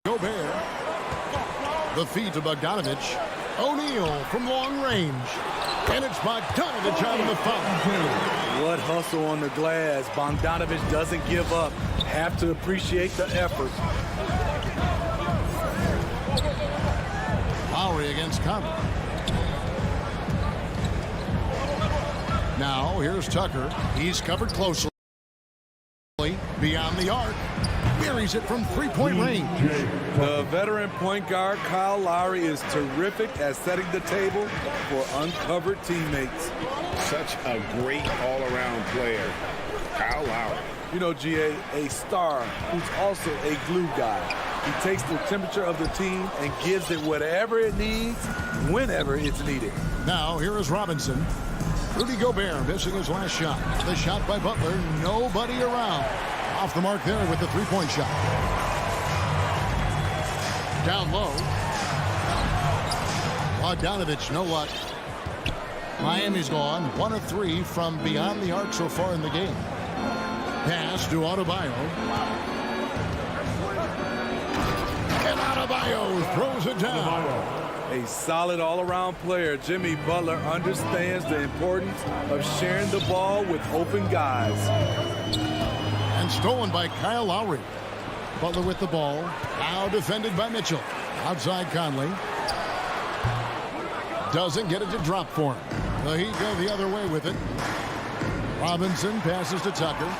Gobert. The feed to Bogdanovich. O'Neal from long range. And it's Bogdanovich out of the foul. What hustle on the glass. Bogdanovich doesn't give up. Have to appreciate the effort. Lowry against Conley. Now here's Tucker. He's covered closely. Beyond the arc. Buries it from three-point range. The veteran point guard, Kyle Lowry, is terrific at setting the table for uncovered teammates. Such a great all-around player, Kyle Lowry. You know, GA, a star who's also a glue guy. He takes the temperature of the team and gives it whatever it needs, whenever it's needed. Now, here is Robinson. Rudy Gobert missing his last shot. The shot by Butler, nobody around. Off the mark there with the three-point shot. Down low. Bogdanovich, no luck. Miami's gone 1 of 3 from beyond the arc so far in the game. Pass to Adebayo. And Adebayo throws it down. A solid all-around player, Jimmy Butler understands the importance of sharing the ball with open guys. And stolen by Kyle Lowry. Butler with the ball. Now defended by Mitchell. Outside Conley. Doesn't get it to drop for him. The Heat go the other way with it. Robinson passes to Tucker.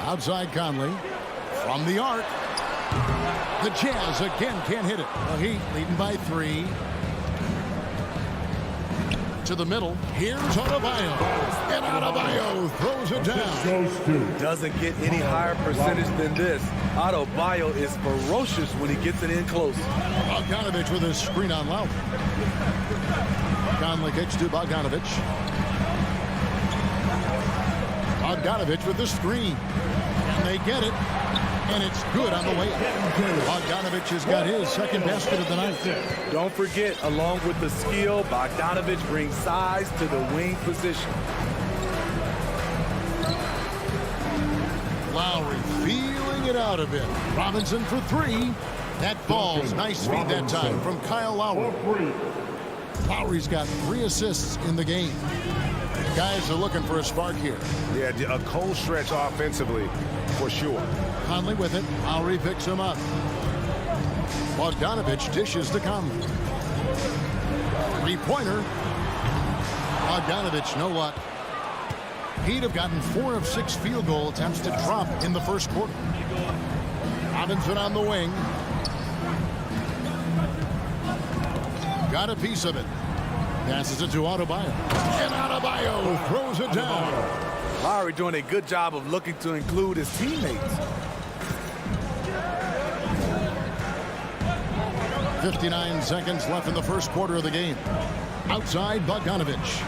Outside Conley. From the arc. The Jazz again can't hit it. The Heat leading by 3. To the middle. Here's Adebayo. And Adebayo throws it down. Doesn't get any higher percentage than this. Adebayo is ferocious when he gets it in close. Bogdanovich with a screen on Lowry. Conley kicks to Bogdanovich. Bogdanovich with the screen. And they get it. And it's good on the way. Bogdanovich has got his second basket of the night. Don't forget, along with the skill, Bogdanovich brings size to the wing position. Lowry feeling it out a bit. Robinson for 3. That falls. Nice feed that time from Kyle Lowry. Lowry's got 3 assists in the game. Guys are looking for a spark here. Yeah, a cold stretch offensively, for sure. Conley with it. Lowry picks him up. Bogdanovich dishes to Conley. Three-pointer. Bogdanovich, no luck. He'd have gotten 4 of 6 field goal attempts to drop in the first quarter. Robinson on the wing. Got a piece of it. Passes it to Adebayo. And Adebayo throws it down. Lowry doing a good job of looking to include his teammates. 59 seconds left in the first quarter of the game. Outside Bogdanovich.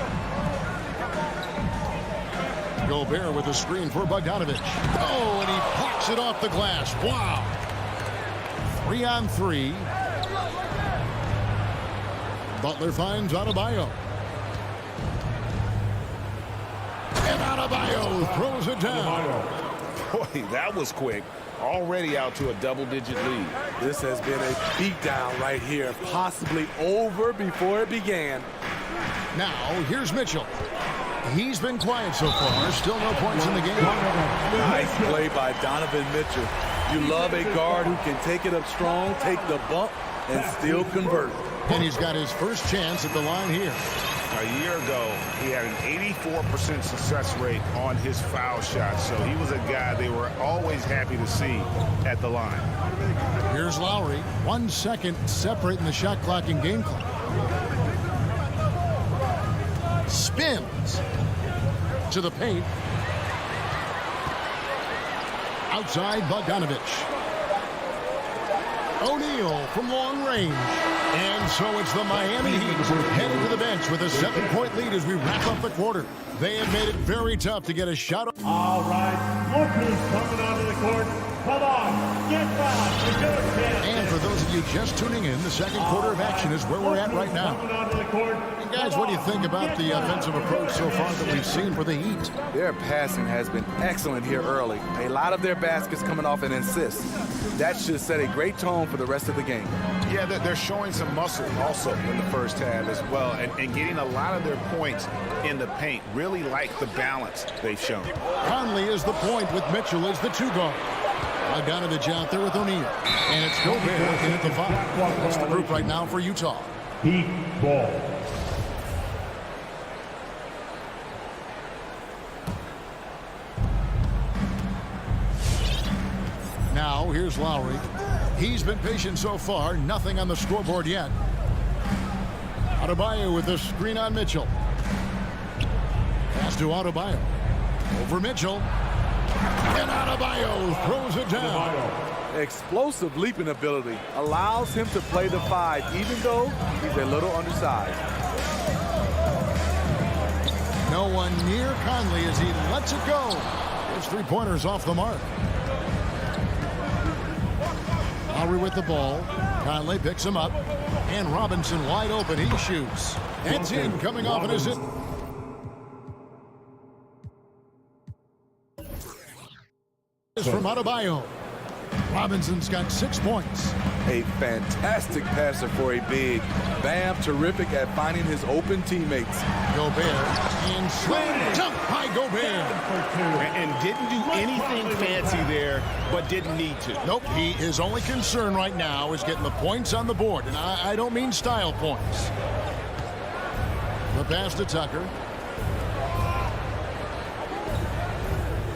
Gobert with a screen for Bogdanovich. Oh, and he blocks it off the glass. Wow. 3 on 3. Butler finds Adebayo. And Adebayo throws it down. Boy, that was quick. Already out to a double-digit lead. This has been a beatdown right here, possibly over before it began. Now, here's Mitchell. He's been quiet so far. Still no points in the game. Nice play by Donovan Mitchell. You love a guard who can take it up strong, take the bump, and still convert. And he's got his first chance at the line here. A year ago, he had an 84% success rate on his foul shot, so he was a guy they were always happy to see at the line. Here's Lowry. 1 second separating the shot clock and game clock. Spins to the paint. Outside Bogdanovich. O'Neal from long range. And so it's the Miami Heat headed to the bench with a 7-point lead as we wrap up the quarter. They have made it very tough to get a shot. All right, look who's coming onto the court. Come on, get back and go again. And for those of you just tuning in, the second quarter of action is where we're at right now. And guys, what do you think about the offensive approach so far that we've seen for the Heat? Their passing has been excellent here early. A lot of their baskets coming off an assist. That should set a great tone for the rest of the game. Yeah, they're showing some muscle also in the first half as well, and getting a lot of their points in the paint. Really like the balance they've shown. Conley is the point with Mitchell as the two guard. Bogdanovich out there with O'Neal. And it's Gobert in at the 5. That's the group right now for Utah. Heat ball. Now, here's Lowry. He's been patient so far. Nothing on the scoreboard yet. Adebayo with the screen on Mitchell. Pass to Adebayo. Over Mitchell. And Adebayo throws it down. Explosive leaping ability allows him to play the 5, even though he's a little undersized. No one near Conley as he lets it go. His three-pointers off the mark. Lowry with the ball. Conley picks him up. And Robinson wide open. He shoots. That's in. Coming off an assist. From Adebayo. Robinson's got 6 points. A fantastic passer for a big. Bam, terrific at finding his open teammates. Gobert and slam dunk by Gobert. And didn't do anything fancy there, but didn't need to. Nope, his only concern right now is getting the points on the board. And I don't mean style points. The pass to Tucker.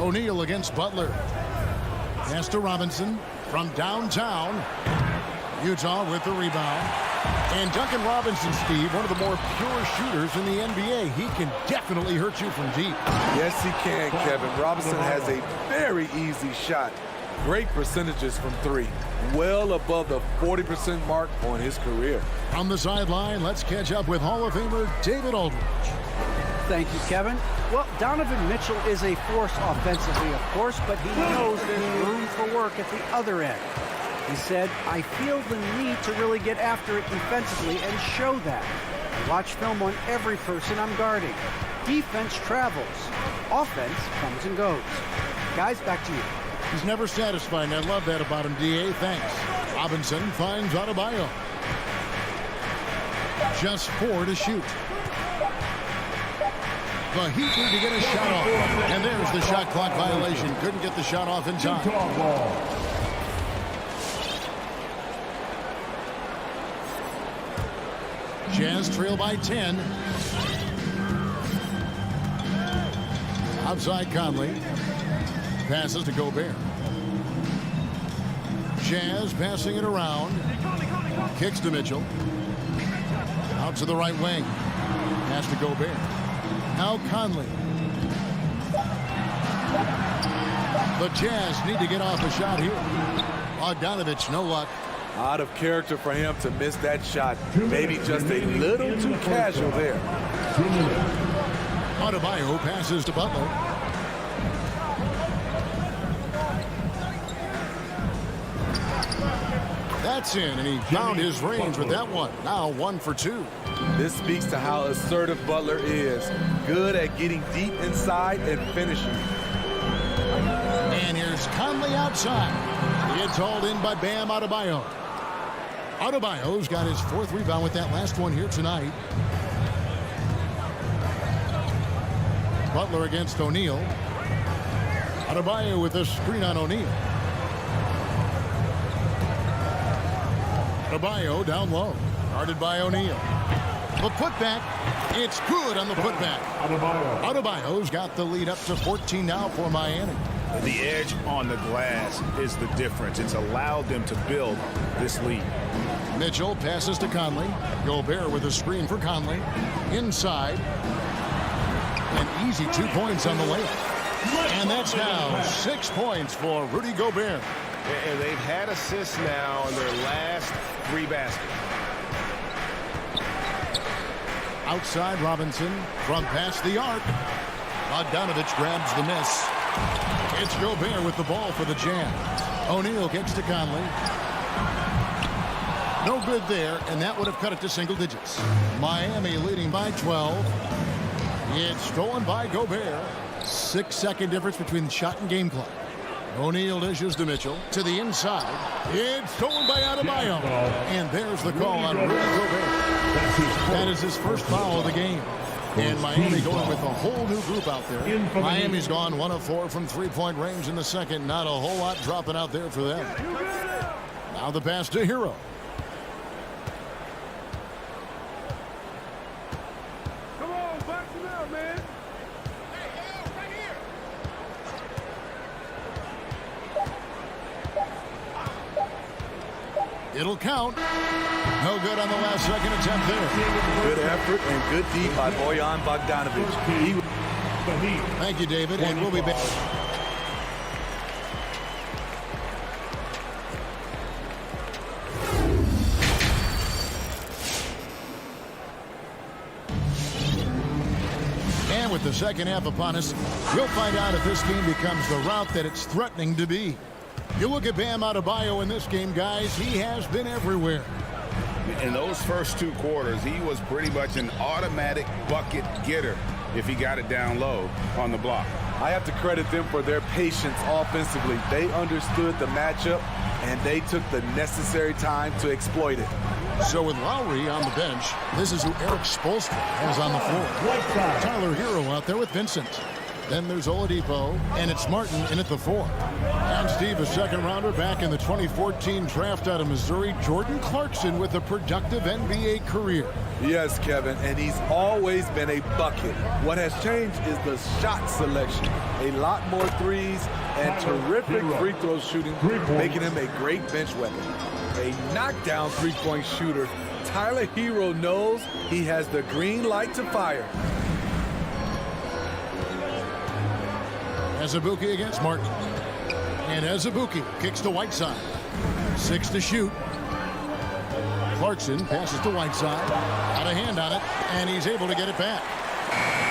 O'Neal against Butler. Pass to Robinson from downtown. Utah with the rebound. And Duncan Robinson, Steve, one of the more pure shooters in the NBA. He can definitely hurt you from deep. Yes, he can, Kevin. Robinson has a very easy shot. Great percentages from 3. Well above the 40% mark on his career. On the sideline, let's catch up with Hall of Famer David Aldridge. Thank you, Kevin. Well, Donovan Mitchell is a force offensively, of course, but he knows there's room for work at the other end. He said, I feel the need to really get after it defensively and show that. Watch film on every person I'm guarding. Defense travels. Offense comes and goes. Guys, back to you. He's never satisfied, and I love that about him, D.A. Thanks. Robinson finds Adebayo. Just 4 to shoot. The Heat need to get a shot off. And there's the shot clock violation. Couldn't get the shot off in time. Jazz trail by 10. Outside Conley. Passes to Gobert. Jazz passing it around. Kicks to Mitchell. Out to the right wing. Pass to Gobert. Now Conley. The Jazz need to get off a shot here. Bogdanovich, no luck. Out of character for him to miss that shot. Maybe just a little too casual there. Adebayo passes to Butler. That's in, and he found his range with that one. Now 1 for 2. This speaks to how assertive Butler is. Good at getting deep inside and finishing. And here's Conley outside. He gets hauled in by Bam Adebayo. Adebayo's got his 4th rebound with that last one here tonight. Butler against O'Neal. Adebayo with a screen on O'Neal. Adebayo down low. Guarded by O'Neal. The putback. It's good on the putback. Adebayo's got the lead up to 14 now for Miami. The edge on the glass is the difference. It's allowed them to build this lead. Mitchell passes to Conley. Gobert with a screen for Conley. Inside. An easy 2 points on the layup. And that's now 6 points for Rudy Gobert. And they've had assists now in their last 3 baskets. Outside Robinson from past the arc. Bogdanovich grabs the miss. It's Gobert with the ball for the Jazz. O'Neal gets to Conley. No good there, and that would have cut it to single digits. Miami leading by 12. It's stolen by Gobert. 6-second difference between the shot and game clock. O'Neal dishes to Mitchell. To the inside. It's stolen by Adebayo. And there's the call on Rudy Gobert. That is his first foul of the game. And Miami going with a whole new group out there. Miami's gone 1 of 4 from three-point range in the second. Not a whole lot dropping out there for them. Now the pass to Hero. Come on, box him out, man. It'll count. No good on the last second attempt there. Good effort and good D by Bojan Bogdanovic. Thank you, David, and we'll be back. And with the second half upon us, we'll find out if this game becomes the route that it's threatening to be. You look at Bam Adebayo in this game, guys, he has been everywhere. In those first 2 quarters, he was pretty much an automatic bucket getter if he got it down low on the block. I have to credit them for their patience offensively. They understood the matchup, and they took the necessary time to exploit it. So with Lowry on the bench, this is who Eric Spoelstra has on the floor. Tyler Hero out there with Vincent. Then there's Oladipo, and it's Martin in at the 4. And Steve, a second-rounder back in the 2014 draft out of Missouri, Jordan Clarkson with a productive NBA career. Yes, Kevin, and he's always been a bucket. What has changed is the shot selection. A lot more threes and terrific free throw shooting, making him a great bench weapon. A knockdown three-point shooter. Tyler Hero knows he has the green light to fire. Azubuike against Martin. And Azubuike kicks to Whiteside. 6 to shoot. Clarkson passes to Whiteside. Got a hand on it, and he's able to get it back.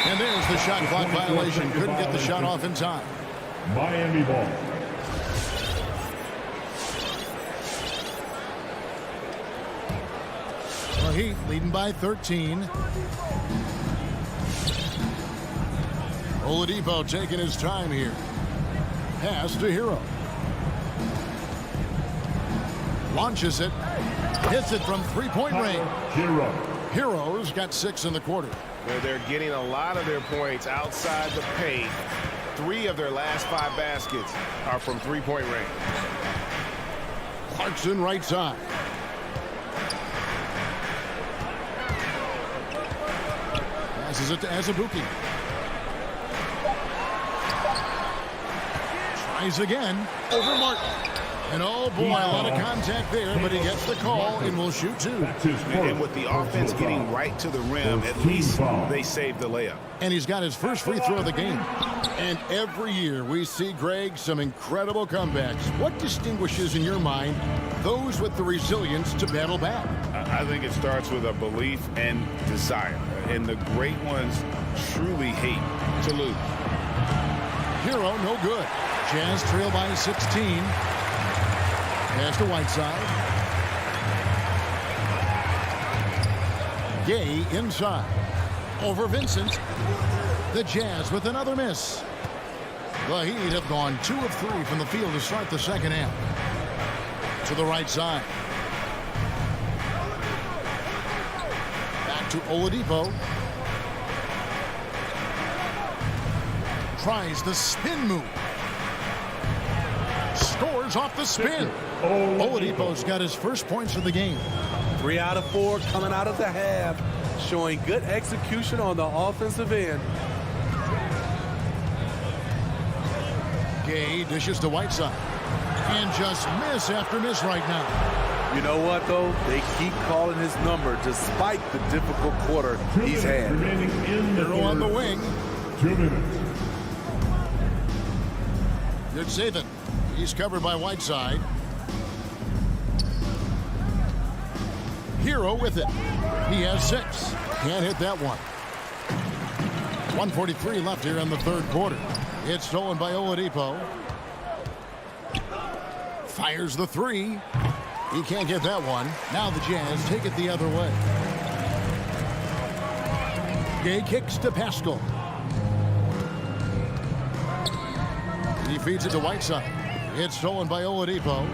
And there's the shot clock violation. Couldn't get the shot off in time. Miami ball. The Heat leading by 13. Oladipo taking his time here. Pass to Hero. Launches it. Hits it from three-point range. Hero's got 6 in the quarter. They're getting a lot of their points outside the paint. 3 of their last 5 baskets are from three-point range. Clarkson right side. Passes it to Azubuike. Tries again. Over Martin. And oh boy, a lot of contact there, but he gets the call and will shoot 2. And with the offense getting right to the rim, at least they saved the layup. And he's got his first free throw of the game. And every year we see, Greg, some incredible comebacks. What distinguishes, in your mind, those with the resilience to battle back? I think it starts with a belief and desire. And the great ones truly hate to lose. Hero, no good. Jazz trail by 16. Pass to Whiteside. Gay inside. Over Vincent. The Jazz with another miss. The Heat have gone 2 of 3 from the field to start the second half. To the right side. Back to Oladipo. Tries the spin move. Scores off the spin. Oladipo's got his first points of the game. 3 out of 4 coming out of the half, showing good execution on the offensive end. Gay dishes to Whiteside. And just miss after miss right now. You know what, though? They keep calling his number despite the difficult quarter he's had. Hero on the wing. 2 minutes. Good saving. He's covered by Whiteside. Hero with it. He has 6. Can't hit that one. 1:43 left here in the third quarter. It's stolen by Oladipo. Fires the three. He can't get that one. Now the Jazz take it the other way. Gay kicks to Pascal. He feeds it to Whiteside. It's stolen by Oladipo.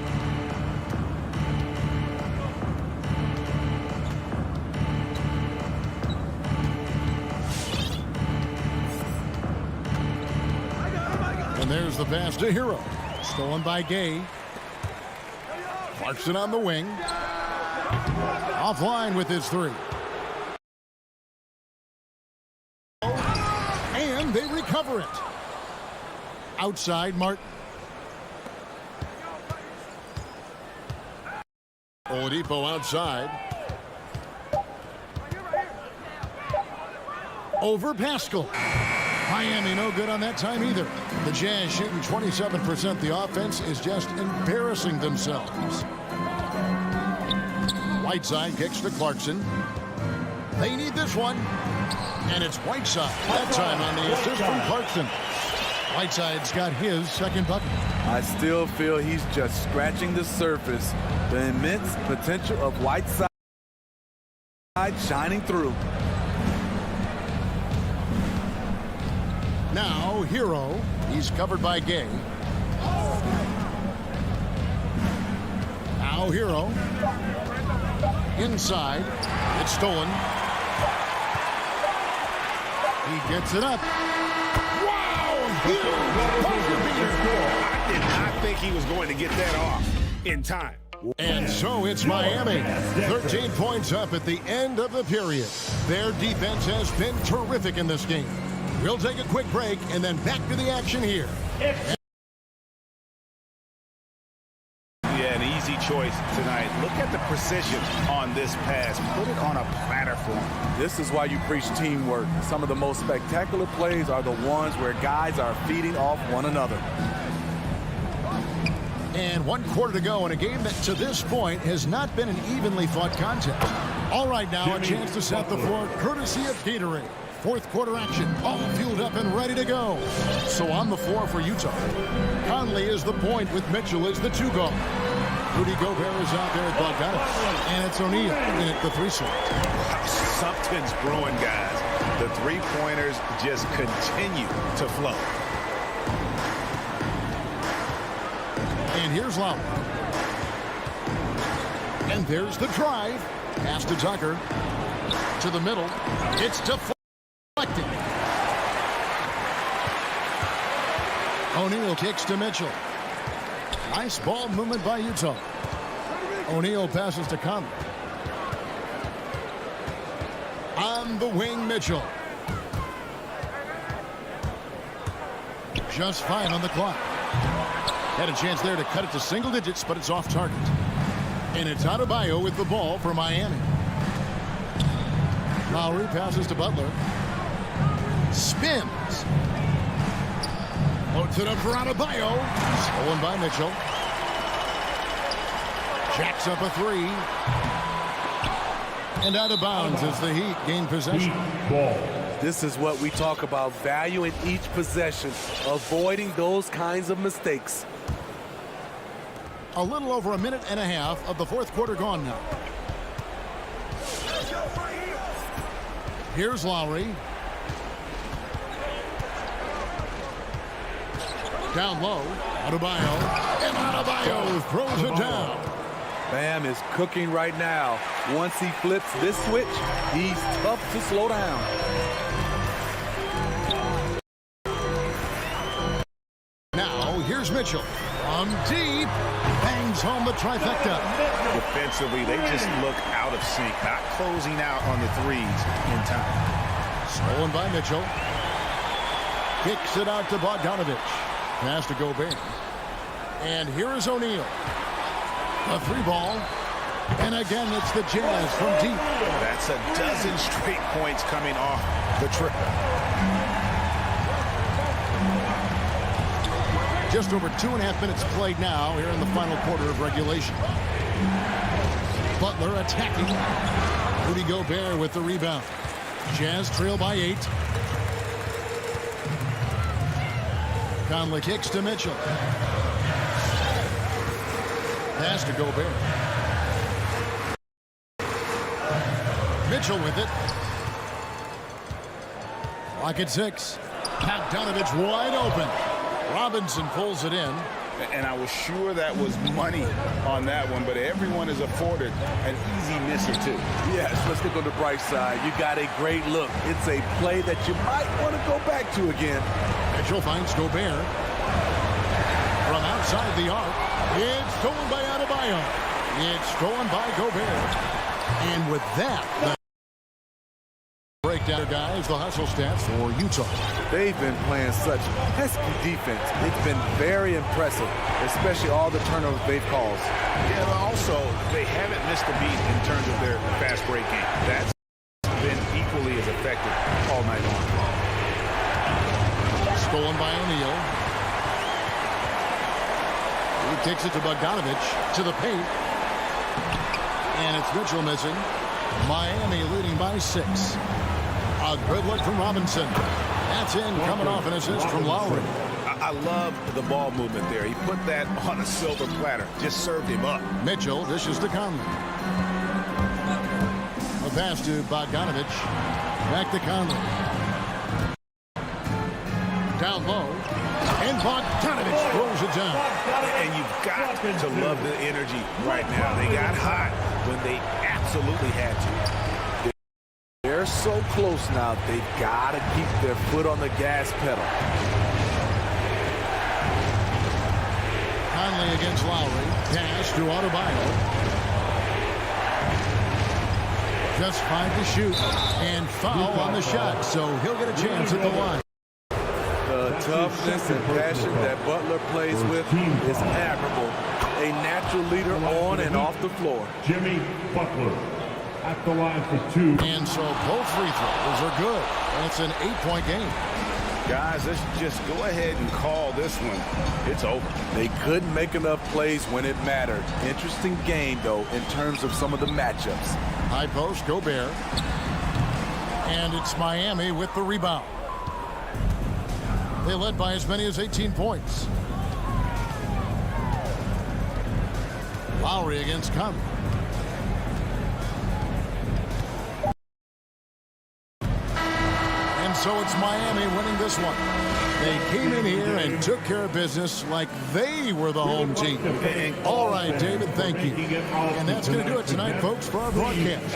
And there's the pass to Hero. Stolen by Gay. Clarkson on the wing. Offline with his three. And they recover it. Outside Martin. Oladipo outside. Over Pascal. Miami no good on that time either. The Jazz shooting 27%. The offense is just embarrassing themselves. Whiteside kicks to Clarkson. They need this one. And it's Whiteside. That time on the assist from Clarkson. Whiteside's got his second bucket. I still feel he's just scratching the surface. The immense potential of Whiteside shining through. Now Hero. He's covered by Gay. Now Hero. Inside. It's stolen. He gets it up. Wow! Huge buzzer beater. I did not think he was going to get that off in time. And so it's Miami. 13 points up at the end of the period. Their defense has been terrific in this game. We'll take a quick break and then back to the action here. Yeah, an easy choice tonight. Look at the precision on this pass. Put it on a platter for him. This is why you preach teamwork. Some of the most spectacular plays are the ones where guys are feeding off one another. And 1 quarter to go in a game that to this point has not been an evenly fought contest. All right, now a chance to set the floor courtesy of Gatorade. Fourth quarter action, all fueled up and ready to go. So on the floor for Utah. Conley is the point with Mitchell as the two guard. Rudy Gobert is out there at Bogdanovich. And it's O'Neal in at the three slot. Something's brewing, guys. The three-pointers just continue to flow. And here's Lowry. And there's the drive. Pass to Tucker. To the middle. It's deflected. O'Neal kicks to Mitchell. Nice ball movement by Utah. O'Neal passes to Conley. On the wing, Mitchell. Just fine on the clock. Had a chance there to cut it to single digits, but it's off target. And it's Adebayo with the ball for Miami. Lowry passes to Butler. Spins. Floats it up for Adebayo. Stolen by Mitchell. Jacks up a three. And out of bounds as the Heat gain possession. This is what we talk about, value in each possession, avoiding those kinds of mistakes. A little over a minute and a half of the fourth quarter gone now. Here's Lowry. Down low, Adebayo. And Adebayo throws it down. Bam is cooking right now. Once he flips this switch, he's tough to slow down. Now, here's Mitchell. From deep, bangs home the trifecta. Defensively, they just look out of sync, not closing out on the threes in time. Stolen by Mitchell. Kicks it out to Bogdanovich. Pass to Gobert. And here is O'Neal. A three ball. And again, it's the Jazz from deep. That's a dozen straight points coming off the trip. Just over 2.5 minutes played now here in the final quarter of regulation. Butler attacking. Rudy Gobert with the rebound. Jazz trail by 8. Conley kicks to Mitchell. Pass to Gobert. Mitchell with it. Lock at 6. Bogdanovich wide open. Robinson pulls it in. And I was sure that was money on that one, but everyone is afforded an easy miss or two. Yes, let's look on the bright side. You got a great look. It's a play that you might want to go back to again. Mitchell finds Gobert. From outside the arc, it's stolen by Adebayo. It's stolen by Gobert. And with that, the breakdown, guys, the hustle stats for Utah. They've been playing such pesky defense. It's been very impressive, especially all the turnovers they've caused. Yeah, but also, they haven't missed a beat in terms of their fast break game. That's been equally as effective all night long. Stolen by O'Neal. He kicks it to Bogdanovich to the paint. And it's Mitchell missing. Miami leading by 6. A good look from Robinson. That's in, coming off an assist from Lowry. I love the ball movement there. He put that on a silver platter. Just served him up. Mitchell dishes to Conley. A pass to Bogdanovich. Back to Conley. Down low. And Bogdanovich throws it down. And you've got to love the energy right now. They got hot when they absolutely had to. They're so close now, they've got to keep their foot on the gas pedal. Conley against Lowry. Pass to Adebayo. Just 5 to shoot. And foul on the shot, so he'll get a chance at the line. The toughness and passion that Butler plays with is admirable. A natural leader on and off the floor. Jimmy Butler at the line for 2. And so both free throws are good. And it's an 8-point game. Guys, let's just go ahead and call this one. It's over. They couldn't make enough plays when it mattered. Interesting game, though, in terms of some of the matchups. High post, Gobert. And it's Miami with the rebound. They led by as many as 18 points. Lowry against Conley. And so it's Miami winning this one. They came in here and took care of business like they were the home team. All right, David, thank you. And that's going to do it tonight, folks, for our broadcast.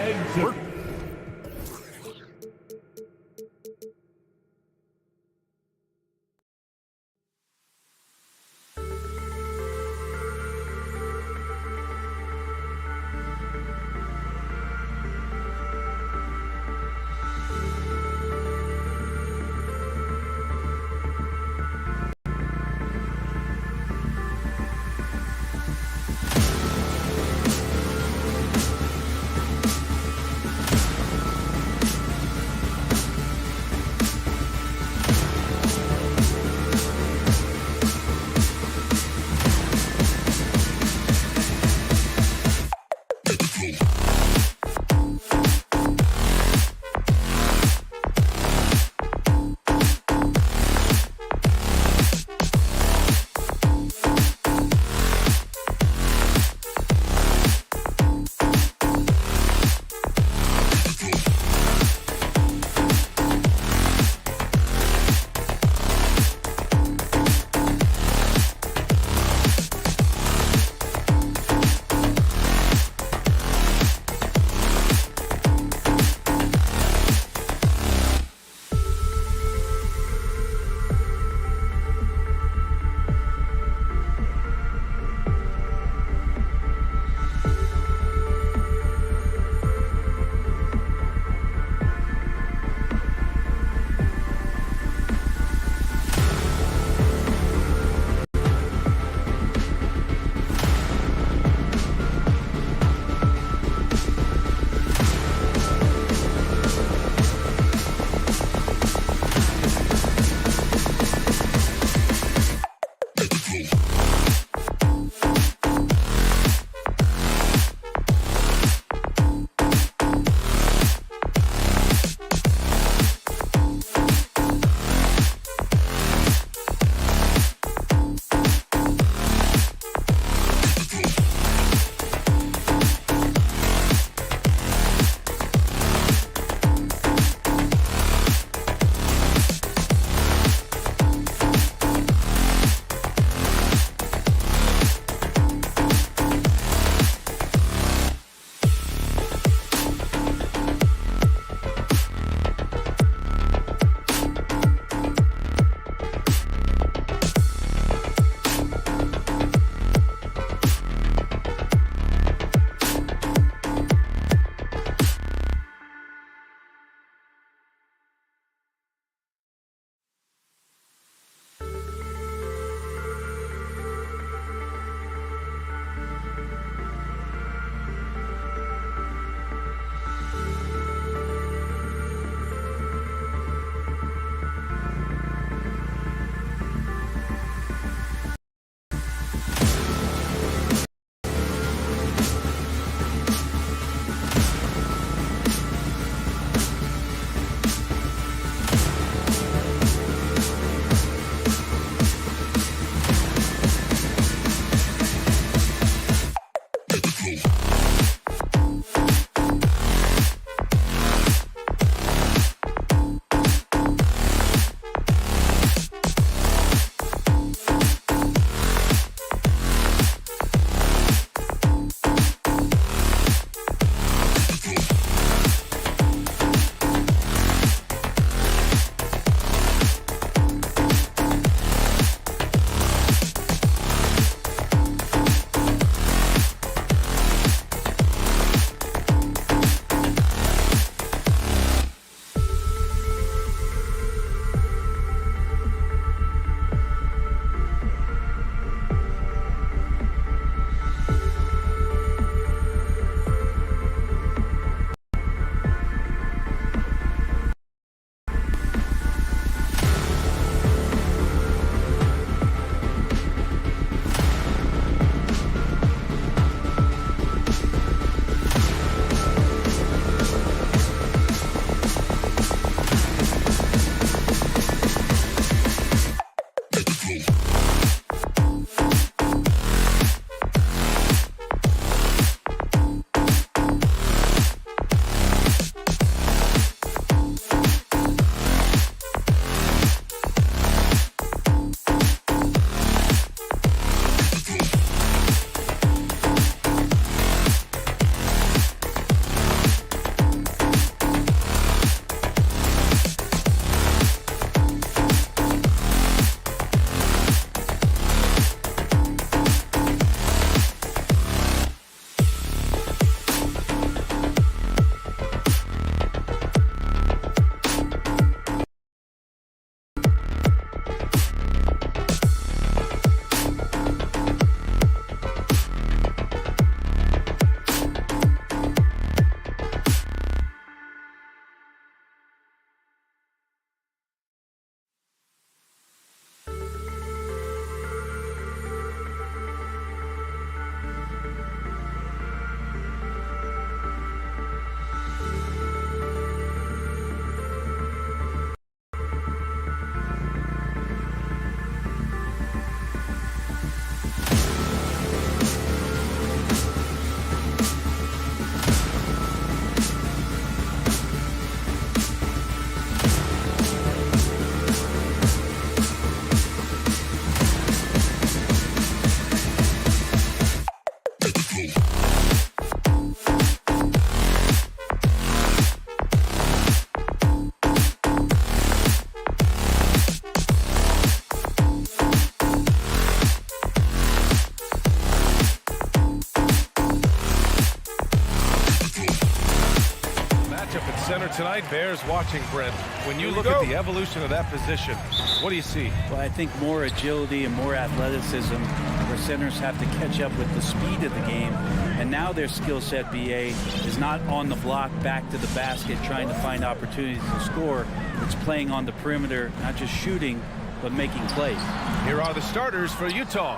tonight bears watching, Brent. When you look at the evolution of that position, what do you see? Well, I think more agility and more athleticism where centers have to catch up with the speed of the game. And now their skill set, BA, is not on the block back to the basket trying to find opportunities to score. It's playing on the perimeter, not just shooting, but making plays. Here are the starters for Utah.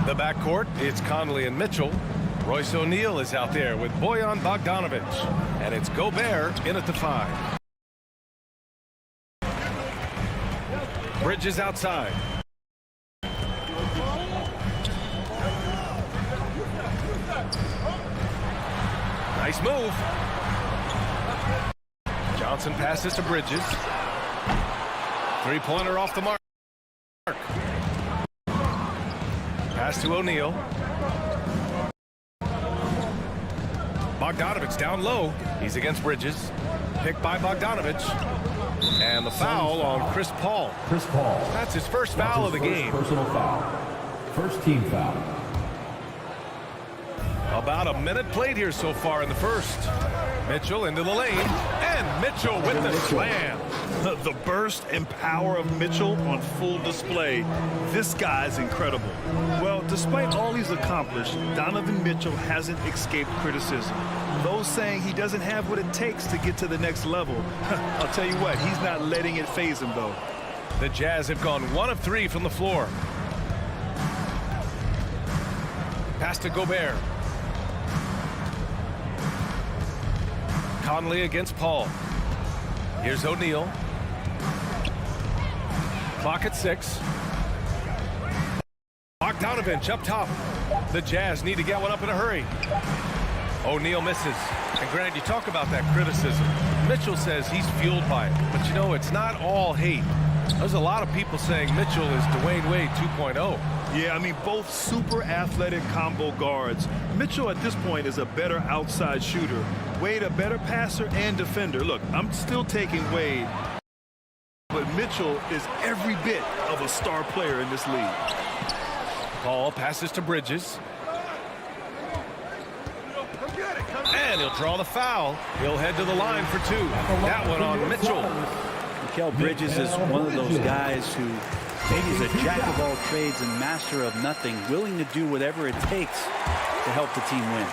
The backcourt, it's Conley and Mitchell. Royce O'Neal is out there with Bojan Bogdanovic. And it's Gobert in at the 5. Bridges outside. Nice move. Johnson passes to Bridges. Three-pointer off the mark. Pass to O'Neal. Bogdanovic down low. He's against Bridges. Picked by Bogdanovic. And the foul on Chris Paul. Chris Paul. That's his first foul of the game. Personal foul. First team foul. About a minute played here so far in the first. Mitchell into the lane. And Mitchell with the slam. The burst and power of Mitchell on full display. This guy's incredible. Well, despite all he's accomplished, Donovan Mitchell hasn't escaped criticism. Those saying he doesn't have what it takes to get to the next level. I'll tell you what, he's not letting it faze him, though. The Jazz have gone 1 of 3 from the floor. Pass to Gobert. Conley against Paul. Here's O'Neal. Clock at 6. Bogdanovic up top. The Jazz need to get one up in a hurry. O'Neal misses. And Grant, you talk about that criticism. Mitchell says he's fueled by it. But you know, it's not all hate. There's a lot of people saying Mitchell is Dwayne Wade 2.0. Yeah, I mean, both super athletic combo guards. Mitchell at this point is a better outside shooter. Wade a better passer and defender. Look, I'm still taking Wade, but Mitchell is every bit of a star player in this league. Paul passes to Bridges. And he'll draw the foul. He'll head to the line for 2. That one on Mitchell. Mikal Bridges is one of those guys who is a jack of all trades and master of nothing, willing to do whatever it takes to help the team win.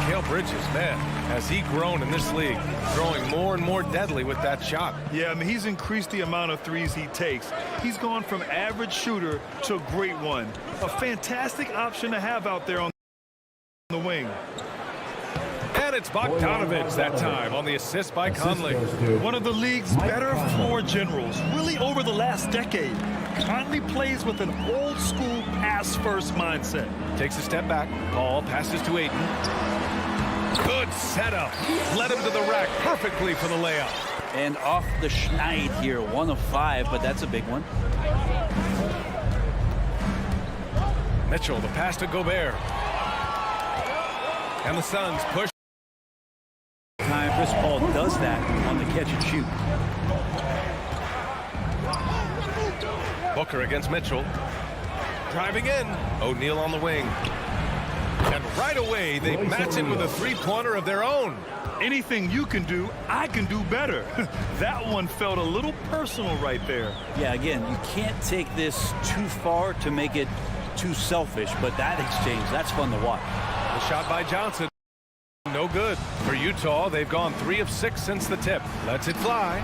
Mikal Bridges, man, has he grown in this league, throwing more and more deadly with that shot. Yeah, I mean, he's increased the amount of threes he takes. He's gone from average shooter to a great one. A fantastic option to have out there on the wing. And it's Bogdanovic that time on the assist by Conley. One of the league's better floor generals, really over the last decade. Conley plays with an old-school pass-first mindset. Takes a step back. Paul passes to Ayton. Good setup. Led him to the rack perfectly for the layup. And off the schneid here, 1 of 5, but that's a big one. Mitchell, the pass to Gobert. And the Suns push. Chris Paul does that on the catch and shoot. Booker against Mitchell. Driving in. O'Neal on the wing. And right away, they match it with a three-pointer of their own. Anything you can do, I can do better. That one felt a little personal right there. Yeah, again, you can't take this too far to make it too selfish, but that exchange, that's fun to watch. The shot by Johnson. No good. For Utah, they've gone 3 of 6 since the tip. Lets it fly.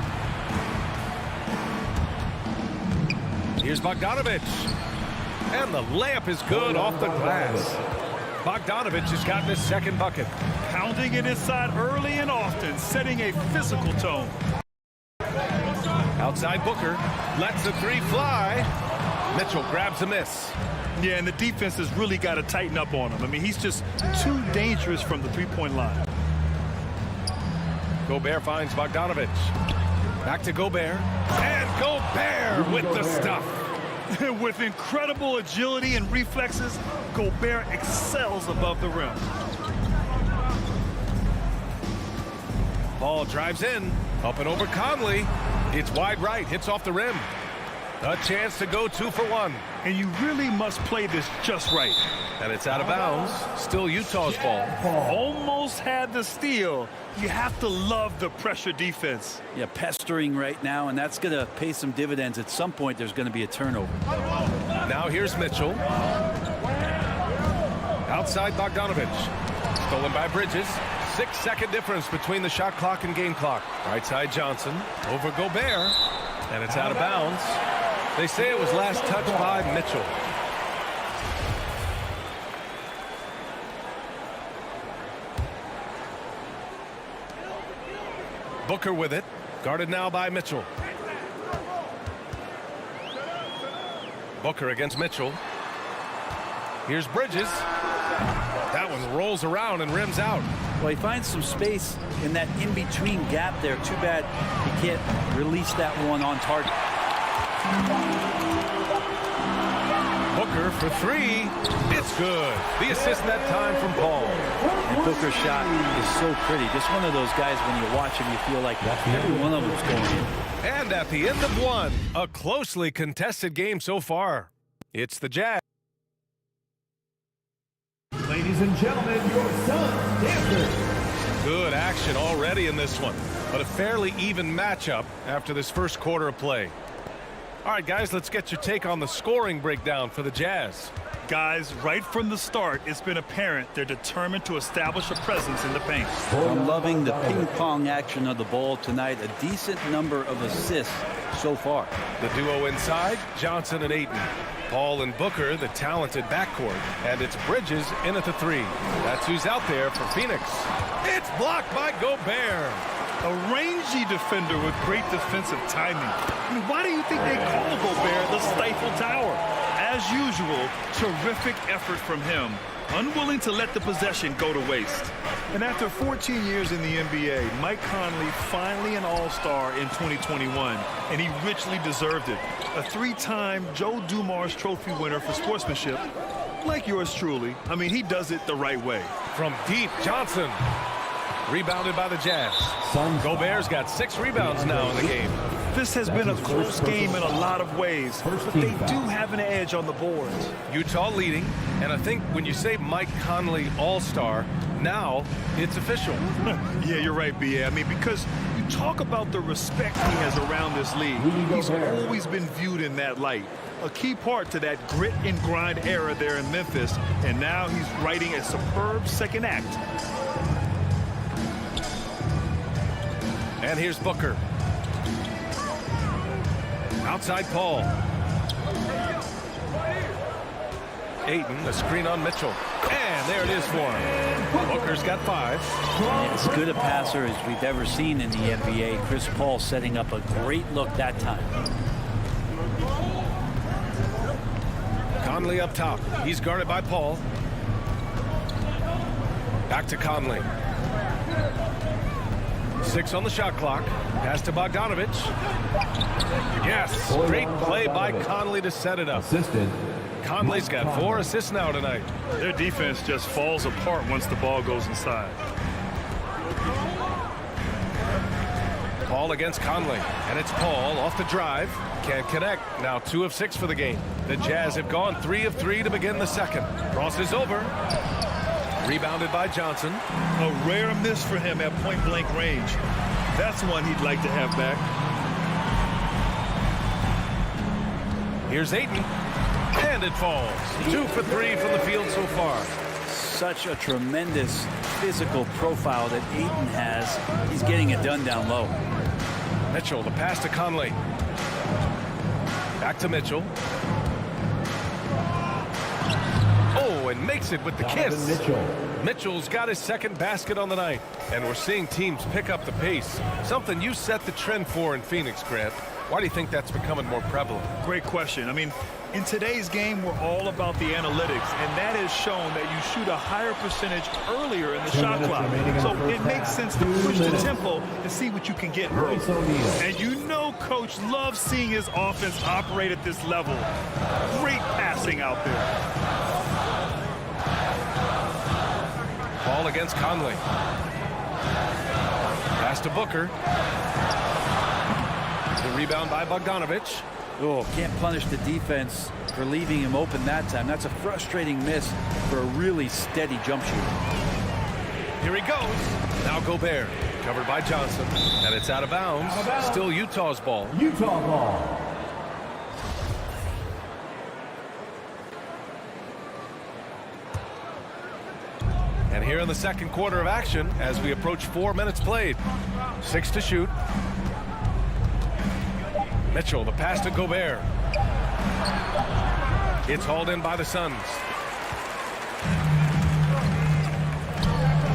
Here's Bogdanovic. And the layup is good off the glass. Bogdanovic has gotten his second bucket. Pounding it inside early and often, setting a physical tone. Outside Booker. Lets the 3 fly. Mitchell grabs a miss. Yeah, and the defense has really got to tighten up on him. I mean, he's just too dangerous from the three-point line. Gobert finds Bogdanovic. Back to Gobert. And Gobert with the stuff. With incredible agility and reflexes, Gobert excels above the rim. Ball drives in. Up and over Conley. It's wide right. Hits off the rim. A chance to go 2 for 1. and you really must play this just right. And it's out of bounds. Still Utah's ball. Almost had the steal. You have to love the pressure defense. Yeah, pestering right now, and that's going to pay some dividends. At some point, there's going to be a turnover. Now here's Mitchell. Outside Bogdanovich. Stolen by Bridges. 6-second difference between the shot clock and game clock. Right side Johnson. Over Gobert. And it's out of bounds. They say it was last touched by Mitchell. Booker with it. Guarded now by Mitchell. Booker against Mitchell. Here's Bridges. That one rolls around and rims out. Well, he finds some space in that in-between gap there. Too bad he can't release that one on target. Booker for three. It's good. The assist that time from Paul. And Booker's shot is so pretty. Just one of those guys, when you watch him, you feel like every one of them's going in. And at the end of one, a closely contested game so far. It's the Jazz. Ladies and gentlemen, your son, Stanford. Good action already in this one, but a fairly even matchup after this first quarter of play. All right, guys, let's get your take on the scoring breakdown for the Jazz. Guys, right from the start, it's been apparent they're determined to establish a presence in the paint. I'm loving the ping-pong action of the ball tonight. A decent number of assists so far. The duo inside, Johnson and Ayton. Paul and Booker, the talented backcourt. And it's Bridges in at the three. That's who's out there for Phoenix. It's blocked by Gobert. A rangy defender with great defensive timing. I mean, why do you think they call Gobert the Stifle Tower? As usual, terrific effort from him. Unwilling to let the possession go to waste. And after 14 years in the NBA, Mike Conley finally an All-Star in 2021, and he richly deserved it. A three-time Joe Dumars Trophy winner for sportsmanship, like yours truly. I mean, he does it the right way. From deep, Johnson. Rebounded by the Jazz. Gobert's got 6 rebounds now in the game. This has been a close game in a lot of ways, but they do have an edge on the boards. Utah leading, and I think when you say Mike Conley All-Star, now it's official. Yeah, you're right, B.A. I mean, because you talk about the respect he has around this league. He's always been viewed in that light. A key part to that grit and grind era there in Memphis, and now he's writing a superb second act. And here's Booker. Outside Paul. Ayton, the screen on Mitchell. And there it is for him. Booker's got 5. As good a passer as we've ever seen in the NBA. Chris Paul setting up a great look that time. Conley up top. He's guarded by Paul. Back to Conley. 6 on the shot clock. Pass to Bogdanovich. Yes, great play by Conley to set it up. Conley's got 4 assists now tonight. Their defense just falls apart once the ball goes inside. Paul against Conley, and it's Paul off the drive. Can't connect. Now 2 of 6 for the game. The Jazz have gone 3 of 3 to begin the second. Cross is over. Rebounded by Johnson. A rare miss for him at point-blank range. That's one he'd like to have back. Here's Ayton. And it falls. 2 for 3 from the field so far. Such a tremendous physical profile that Ayton has. He's getting it done down low. Mitchell, the pass to Conley. Back to Mitchell. Oh, and makes it with the kiss. Mitchell's got his second basket on the night. And we're seeing teams pick up the pace. Something you set the trend for in Phoenix, Grant. Why do you think that's becoming more prevalent? Great question. I mean, in today's game, we're all about the analytics, and that has shown that you shoot a higher percentage earlier in the shot clock. So it makes sense to push the tempo and see what you can get early. And you know Coach loves seeing his offense operate at this level. Great passing out there. Ball against Conley. Pass to Booker. The rebound by Bogdanovich. Oh, can't punish the defense for leaving him open that time. That's a frustrating miss for a really steady jump shooter. Here he goes. Now Gobert. Covered by Johnson. And it's out of bounds. Still Utah's ball. Utah ball. And here in the second quarter of action as we approach 4 minutes played. 6 to shoot. Mitchell, the pass to Gobert. It's hauled in by the Suns.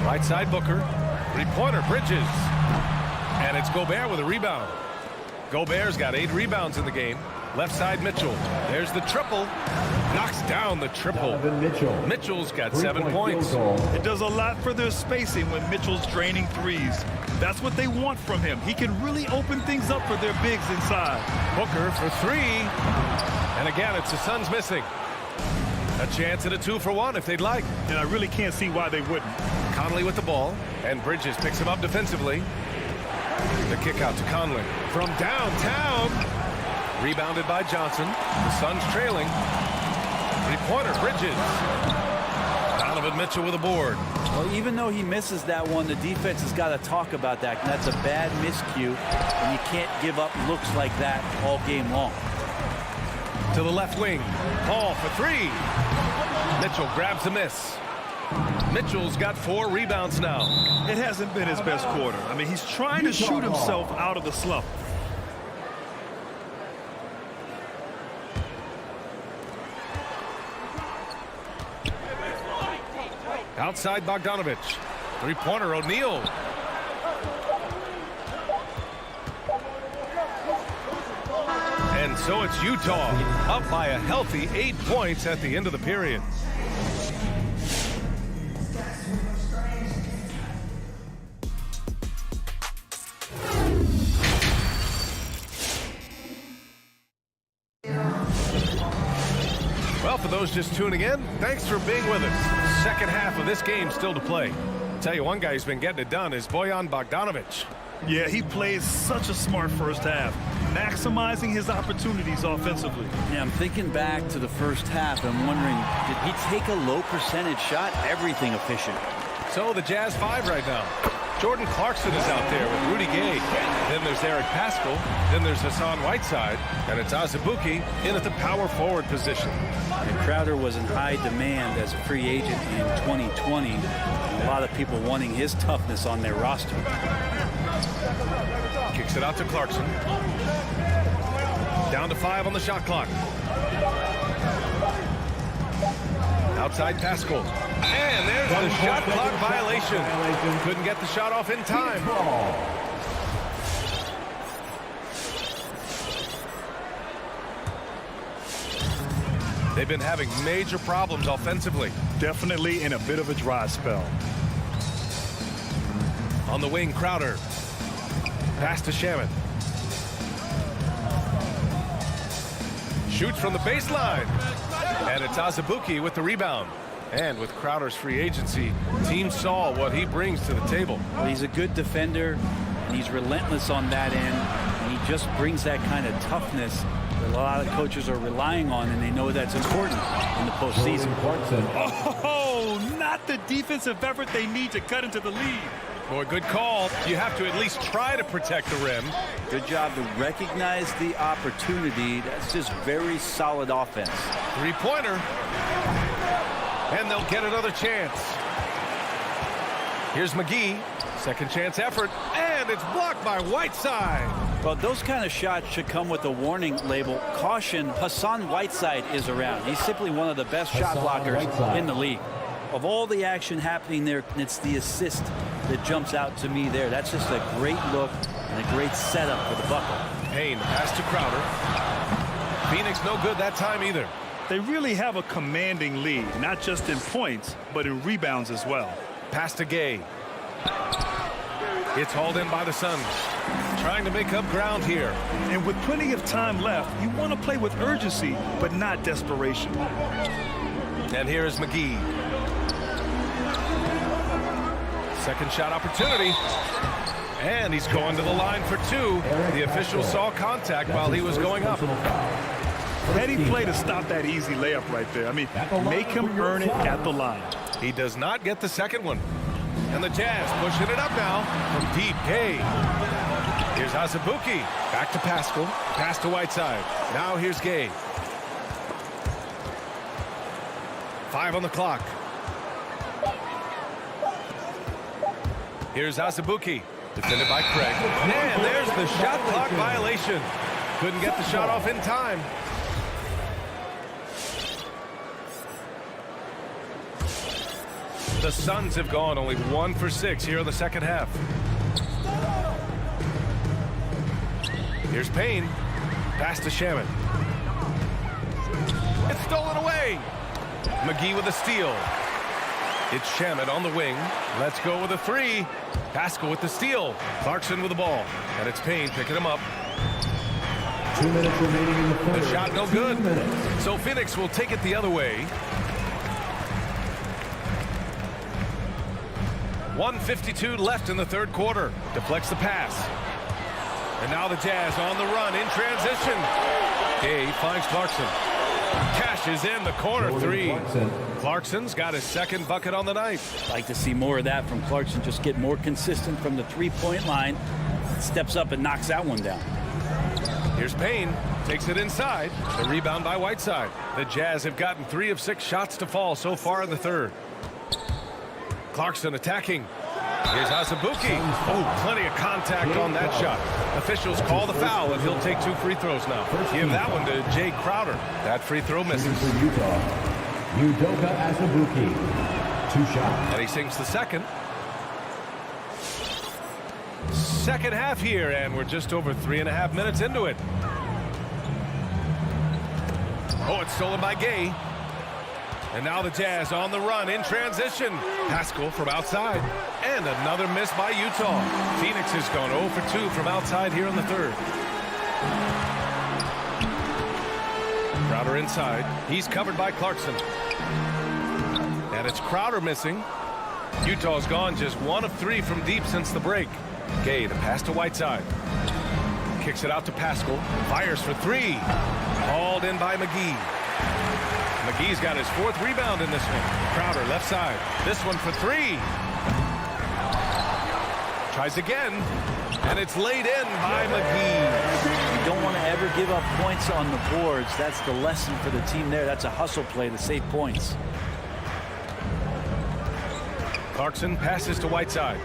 Right side Booker. Three-pointer, Bridges. And it's Gobert with a rebound. Gobert's got 8 rebounds in the game. Left side Mitchell. There's the triple. Knocks down the triple. Mitchell's got 7 points. It does a lot for their spacing when Mitchell's draining threes. That's what they want from him. He can really open things up for their bigs inside. Booker for 3. And again, it's the Suns missing. A chance at a 2-for-1 if they'd like. And I really can't see why they wouldn't. Conley with the ball. And Bridges picks him up defensively. The kick out to Conley. From downtown. Rebounded by Johnson. The Suns trailing. Three-pointer, Bridges. Donovan Mitchell with a board. Well, even though he misses that one, the defense has got to talk about that. That's a bad miscue, and you can't give up looks like that all game long. To the left wing. Paul for 3. Mitchell grabs the miss. Mitchell's got 4 rebounds now. It hasn't been his best quarter. I mean, he's trying to shoot himself out of the slump. Outside Bogdanovich. Three-pointer O'Neal. And so it's Utah up by a healthy 8 points at the end of the period. Well, for those just tuning in, thanks for being with us. Second half of this game still to play. Tell you one guy who's been getting it done is Bojan Bogdanovich. Yeah, he plays such a smart first half, maximizing his opportunities offensively. Yeah, I'm thinking back to the first half. I'm wondering, did he take a low percentage shot? Everything efficient. So the Jazz 5 right now. Jordan Clarkson is out there with Rudy Gay. Then there's Eric Paschall. Then there's Hassan Whiteside. And it's Azubuike in at the power forward position. And Crowder was in high demand as a free agent in 2020. And a lot of people wanting his toughness on their roster. Kicks it out to Clarkson. Down to 5 on the shot clock. Outside Paschall. And there's the shot clock violation. Couldn't get the shot off in time. They've been having major problems offensively. Definitely in a bit of a dry spell. On the wing, Crowder. Pass to Shaman. Shoots from the baseline. And it's Azubuike with the rebound. And with Crowder's free agency, teams saw what he brings to the table. Well, he's a good defender, and he's relentless on that end. And he just brings that kind of toughness that a lot of coaches are relying on, and they know that's important in the postseason. Oh, not the defensive effort they need to cut into the lead. Boy, good call. You have to at least try to protect the rim. Good job to recognize the opportunity. That's just very solid offense. Three-pointer. And they'll get another chance. Here's McGee. Second chance effort. And it's blocked by Whiteside. Well, those kind of shots should come with a warning label. Caution, Hassan Whiteside is around. He's simply one of the best shot blockers in the league. Of all the action happening there, it's the assist that jumps out to me there. That's just a great look and a great setup for the Buckle. Payne pass to Crowder. Phoenix no good that time either. They really have a commanding lead, not just in points, but in rebounds as well. Pass to Gay. It's hauled in by the Suns. Trying to make up ground here. And with plenty of time left, you want to play with urgency, but not desperation. And here is McGee. Second shot opportunity. And he's going to the line for two. The official saw contact while he was going up. Heady play to stop that easy layup right there. I mean, make him earn it at the line. He does not get the second one. And the Jazz pushing it up now from deep. Gay. Here's Azubuike. Back to Pascal. Pass to Whiteside. Now here's Gay. 5 on the clock. Here's Azubuike. Defended by Craig. And there's the shot clock violation. Couldn't get the shot off in time. The Suns have gone only 1 for 6 here in the second half. Here's Payne. Pass to Shaman. It's stolen away. McGee with a steal. It's Shaman on the wing. Let's go with a three. Pascal with the steal. Clarkson with the ball. And it's Payne picking him up. 2 minutes remaining in the third. The shot no good. So Phoenix will take it the other way. 1:52 left in the third quarter. Deflects the pass. And now the Jazz on the run in transition. Gay finds Clarkson. Cashes in the corner three. Clarkson's got his second bucket on the night. Like to see more of that from Clarkson. Just get more consistent from the three-point line. Steps up and knocks that one down. Here's Payne. Takes it inside. The rebound by Whiteside. The Jazz have gotten 3 of 6 shots to fall so far in the third. Clarkson attacking. Here's Azubuike. Oh, plenty of contact on that shot. Officials call the foul, and he'll take 2 free throws now. Give that one to Jay Crowder. That free throw misses. For Utah, Udoka Azubuike. 2 shots. And he sinks the second. Second half here, and we're just over 3.5 minutes into it. Oh, it's stolen by Gay. And now the Jazz on the run in transition. Pascal from outside. And another miss by Utah. Phoenix has gone 0 for 2 from outside here in the third. Crowder inside. He's covered by Clarkson. And it's Crowder missing. Utah's gone just 1 of 3 from deep since the break. Gay, the pass to Whiteside. Kicks it out to Pascal. Fires for 3. Hauled in by McGee. McGee's got his 4th rebound in this one. Crowder left side. This one for 3. Tries again. And it's laid in by McGee. You don't want to ever give up points on the boards. That's the lesson for the team there. That's a hustle play to save points. Clarkson passes to Whiteside.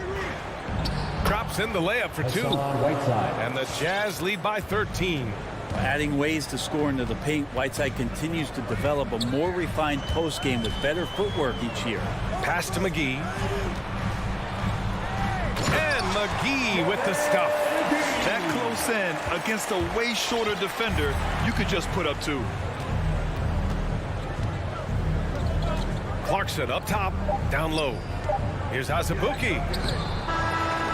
Drops in the layup for 2. And the Jazz lead by 13. Adding ways to score into the paint, Whiteside continues to develop a more refined post game with better footwork each year. Pass to McGee. And McGee with the stuff. That close in against a way shorter defender, you could just put up 2. Clarkson up top, down low. Here's Azubuike.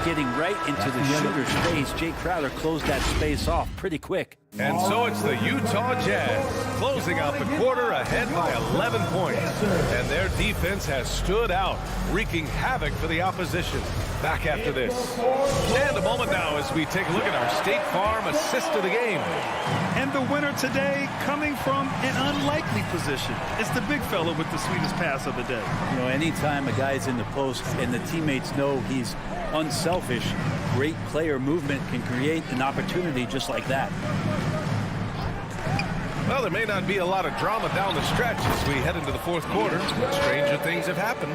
Getting right into the shooter's face, Jay Crowder closed that space off pretty quick. And so it's the Utah Jazz closing out the quarter ahead by 11 points. And their defense has stood out, wreaking havoc for the opposition. Back after this. And a moment now as we take a look at our State Farm assist of the game. And the winner today coming from an unlikely position. It's the big fella with the sweetest pass of the day. You know, anytime a guy's in the post and the teammates know he's unselfish, great player movement can create an opportunity just like that. Well, there may not be a lot of drama down the stretch as we head into the fourth quarter. Stranger things have happened.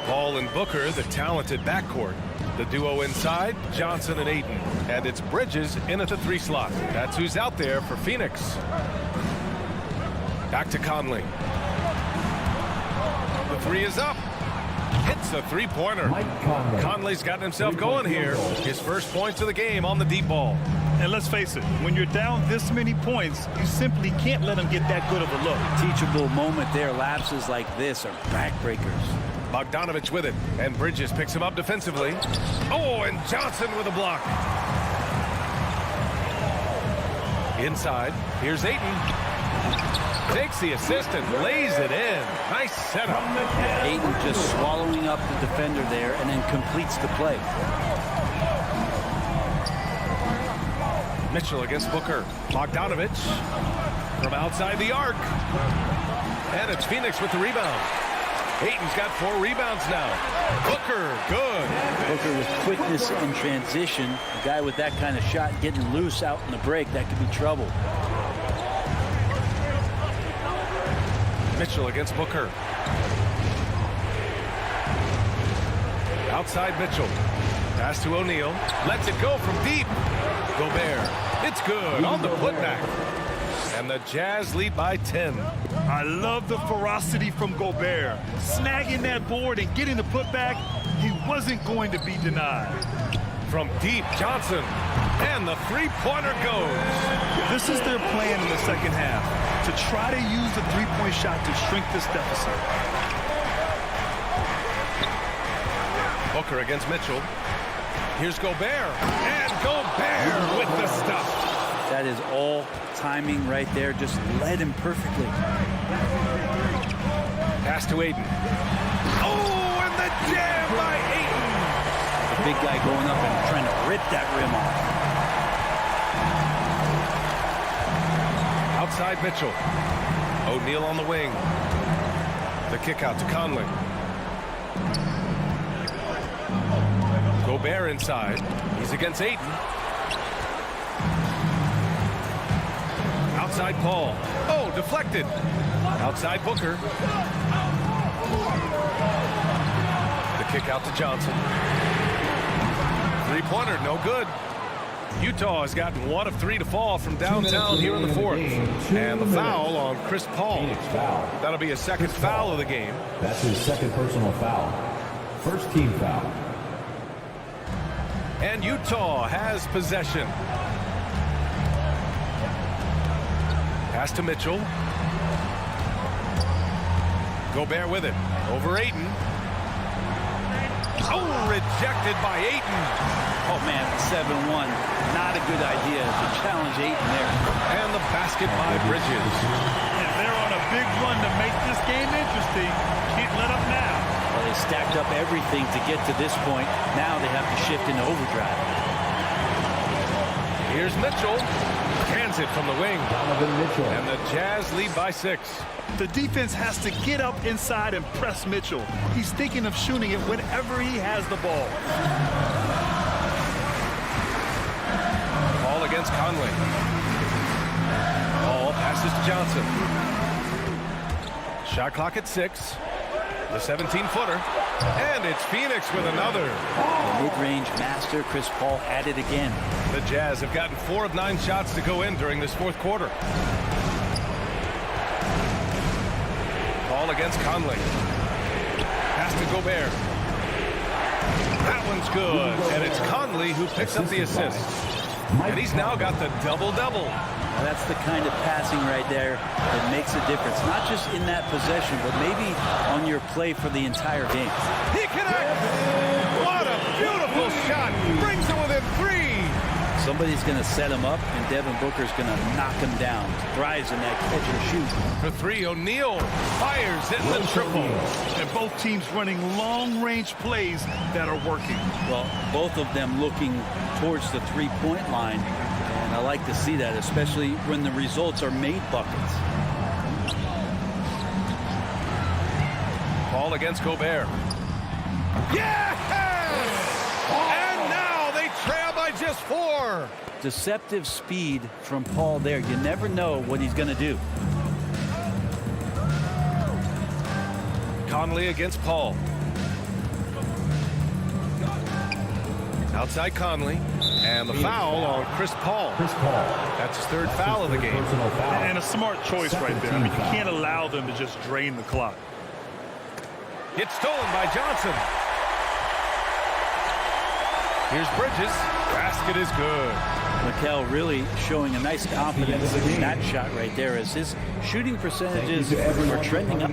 Paul and Booker, the talented backcourt. The duo inside, Johnson and Ayton. And it's Bridges in at the 3 slot. That's who's out there for Phoenix. Back to Conley. The 3 is up. Hits a 3-pointer. Conley's gotten himself going here. His first points of the game on the deep ball. And let's face it, when you're down this many points, you simply can't let them get that good of a look. Teachable moment there. Lapses like this are backbreakers. Bogdanovich with it, and Bridges picks him up defensively. Oh, and Johnson with a block. Inside, here's Ayton. Takes the assist and lays it in. Nice setup. Ayton just swallowing up the defender there and then completes the play. Mitchell against Booker. Bogdanovich from outside the arc. And it's Phoenix with the rebound. Ayton's got 4 rebounds now. Booker, good. Booker with quickness in transition. A guy with that kind of shot getting loose out in the break, that could be trouble. Mitchell against Booker. Outside Mitchell. Pass to O'Neal. Lets it go from deep. Gobert. It's good on the putback. And the Jazz lead by 10. I love the ferocity from Gobert. Snagging that board and getting the putback, he wasn't going to be denied. From deep, Johnson. And the three-pointer goes. This is their plan in the second half, to try to use the three-point shot to shrink this deficit. Booker against Mitchell. Here's Gobert. And Gobert with the stuff. That is all timing right there. Just led him perfectly. Pass to Ayton. Oh, and the jam by Ayton. The big guy going up and trying to rip that rim off. Outside Mitchell. O'Neal on the wing. The kick out to Conley. Gobert inside. He's against Ayton. Outside Paul. Oh, deflected. Outside Booker. The kick out to Johnson. Three-pointer, no good. Utah has gotten 1 of 3 to fall from downtown here in the fourth. And the foul on Chris Paul. That'll be a second foul of the game. That's his second personal foul. First team foul. And Utah has possession. Pass to Mitchell. Gobert with it. Over Ayton. Oh, rejected by Ayton. Oh, man, 7-1. Not a good idea to challenge Ayton there. And the basket by Bridges. And they're on a big run to make this game interesting. Can't let up now. Well, they stacked up everything to get to this point. Now they have to shift into overdrive. Here's Mitchell. Hands it from the wing. And the Jazz lead by 6. The defense has to get up inside and press Mitchell. He's thinking of shooting it whenever he has the ball. Ball against Conley. Ball passes to Johnson. Shot clock at 6. The 17-footer. And it's Phoenix with another. The mid-range master, Chris Paul, at it again. The Jazz have gotten 4 of 9 shots to go in during this fourth quarter. Ball against Conley. Pass to Gobert. That one's good. And it's Conley who picks up the assist. And he's now got the double-double. That's the kind of passing right there that makes a difference. Not just in that possession, but maybe on your play for the entire game. He connects! What a beautiful shot! Brings it within 3! Somebody's going to set him up, and Devin Booker's going to knock him down. Thrives in that catch and shoot. For 3, O'Neal fires in the triple. And both teams running long-range plays that are working. Well, both of them looking towards the three-point line. And I like to see that, especially when the results are made buckets. Ball against Gobert. Yes! And now they trail by just 4. Deceptive speed from Paul there. You never know what he's going to do. Conley against Paul. Outside Conley. And the foul on Chris Paul. That's his 3rd foul of the game. And a smart choice right there. I mean, you can't allow them to just drain the clock. It's stolen by Johnson. Here's Bridges. Basket is good. Mikel really showing a nice confidence in that shot right there as his shooting percentages are trending up.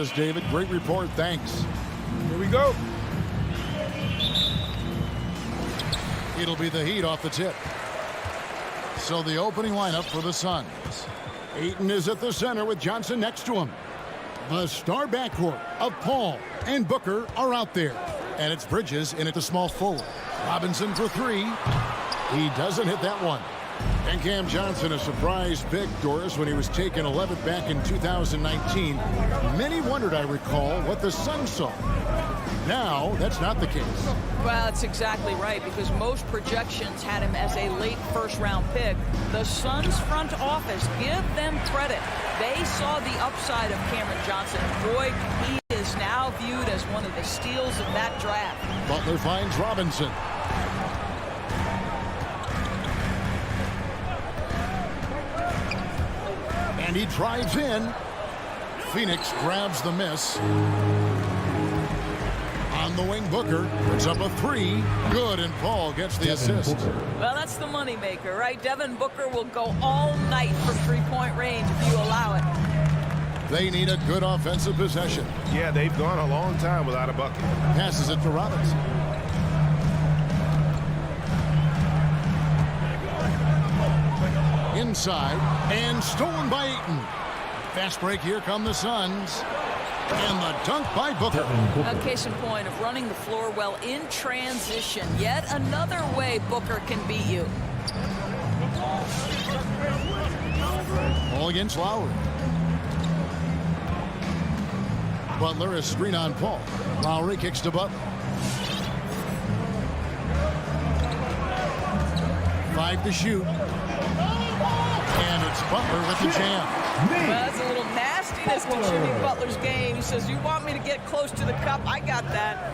us, David. Great report. Thanks. Here we go. It'll be the Heat off the tip. So the opening lineup for the Suns. Ayton is at the center with Johnson next to him. The star backcourt of Paul and Booker are out there. And it's Bridges in at the small forward. Robinson for three. He doesn't hit that one. And Cam Johnson, a surprise pick, Doris, when he was taken 11th back in 2019. Many wondered, I recall, what the Suns saw. Now, that's not the case. Well, that's exactly right, because most projections had him as a late first-round pick. The Suns front office, give them credit. They saw the upside of Cameron Johnson. Boy, he is now viewed as one of the steals of that draft. Butler finds Robinson. And he drives in. Phoenix grabs the miss. On the wing, Booker puts up a three. Good, and Paul gets the assist. Well, that's the moneymaker, right? Devin Booker will go all night from three-point range if you allow it. They need a good offensive possession. Yeah, they've gone a long time without a bucket. Passes it to Robinson. Inside, and stolen by Ayton. Fast break, here come the Suns. And the dunk by Booker. A case in point of running the floor well in transition. Yet another way Booker can beat you. Ball against Lowry. Butler is screen on Paul. Lowry kicks to Butler. 5 to shoot. And it's Butler with the jam. Well, that's a little nastiness to Jimmy Butler's game. He says, you want me to get close to the cup? I got that.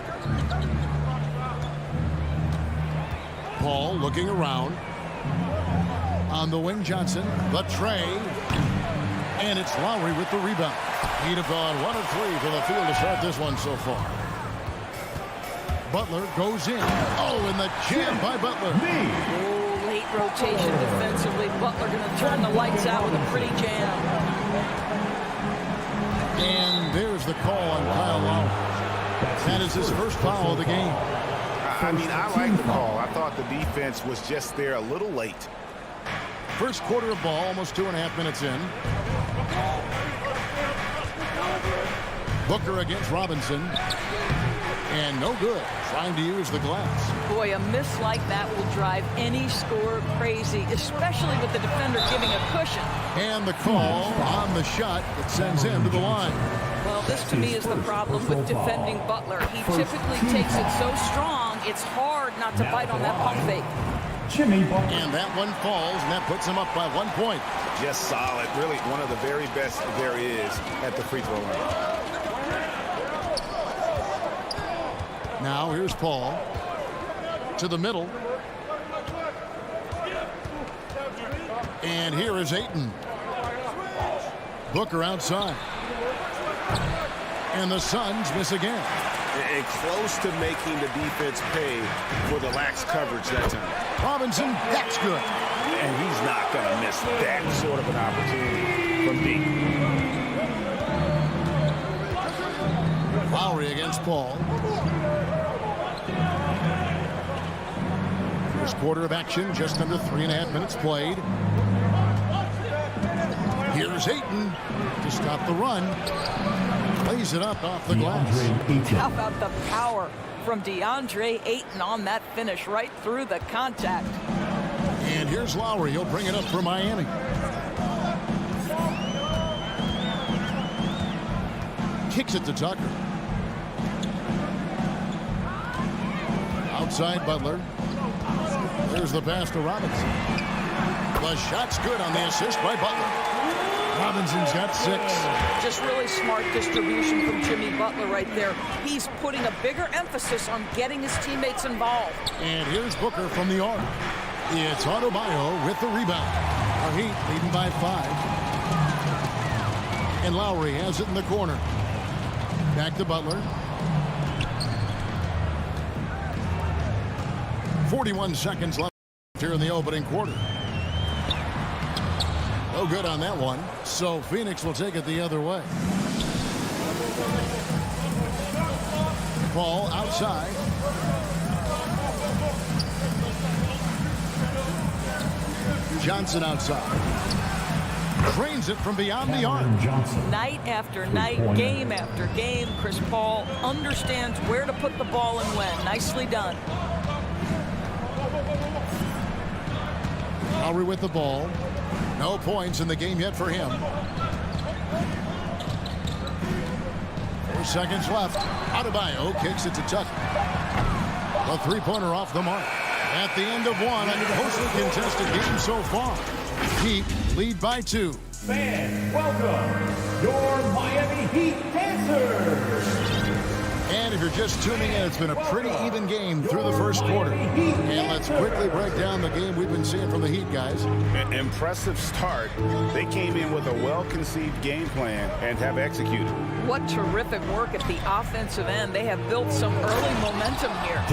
Paul looking around. On the wing, Johnson. The tray. And it's Lowry with the rebound. He'd have gone 1 of 3 for the field to start this one so far. Butler goes in. Oh, and the jam by Butler. Oh, late rotation defensively. Butler going to turn the lights out with a pretty jam. And there's the call on Kyle Lowry. That is his first foul of the game. I mean, I like the call. I thought the defense was just there a little late. First quarter of ball, almost 2.5 minutes in. Booker against Robinson. And no good. Trying to use the glass. Boy, a miss like that will drive any scorer crazy, especially with the defender giving a cushion. And the call on the shot that sends him to the line. Well, this to me is the problem with defending Butler. He typically takes it so strong, it's hard not to bite on that pump fake. And that one falls, and that puts him up by 1 point. Just solid. Really one of the very best there is at the free throw line. Now here's Paul to the middle. And here is Ayton. Booker outside. And the Suns miss again. And close to making the defense pay for the lax coverage that time. Robinson, that's good. And he's not going to miss that sort of an opportunity from deep. Lowry against Paul. First quarter of action, just under 3.5 minutes played. Here's Ayton to stop the run. Plays it up off the glass. How about the power from DeAndre Ayton on that finish, right through the contact. And here's Lowry. He'll bring it up for Miami. Kicks it to Tucker. Outside Butler. There's the pass to Robinson. The shot's good on the assist by Butler. Robinson's got 6. Just really smart distribution from Jimmy Butler right there. He's putting a bigger emphasis on getting his teammates involved. And here's Booker from the arc. It's Adebayo with the rebound. Our Heat leading by 5. And Lowry has it in the corner. Back to Butler. 41 seconds left here in the opening quarter. No good on that one. So Phoenix will take it the other way. Ball outside. Johnson outside. Drains it from beyond the arc. Night after night, game after game, Chris Paul understands where to put the ball and when. Nicely done. Lowry with the ball. No points in the game yet for him. 4 seconds left. Adebayo kicks it to Tucker. The three-pointer off the mark. At the end of one, a closely contested game so far. Heat lead by 2. Fans, welcome your Miami Heat dancers. And if you're just tuning in, it's been a pretty even game through the first quarter. And let's quickly break down the game we've been seeing from the Heat, guys. Impressive start. They came in with a well-conceived game plan and have executed. What terrific work at the offensive end. They have built some early momentum here.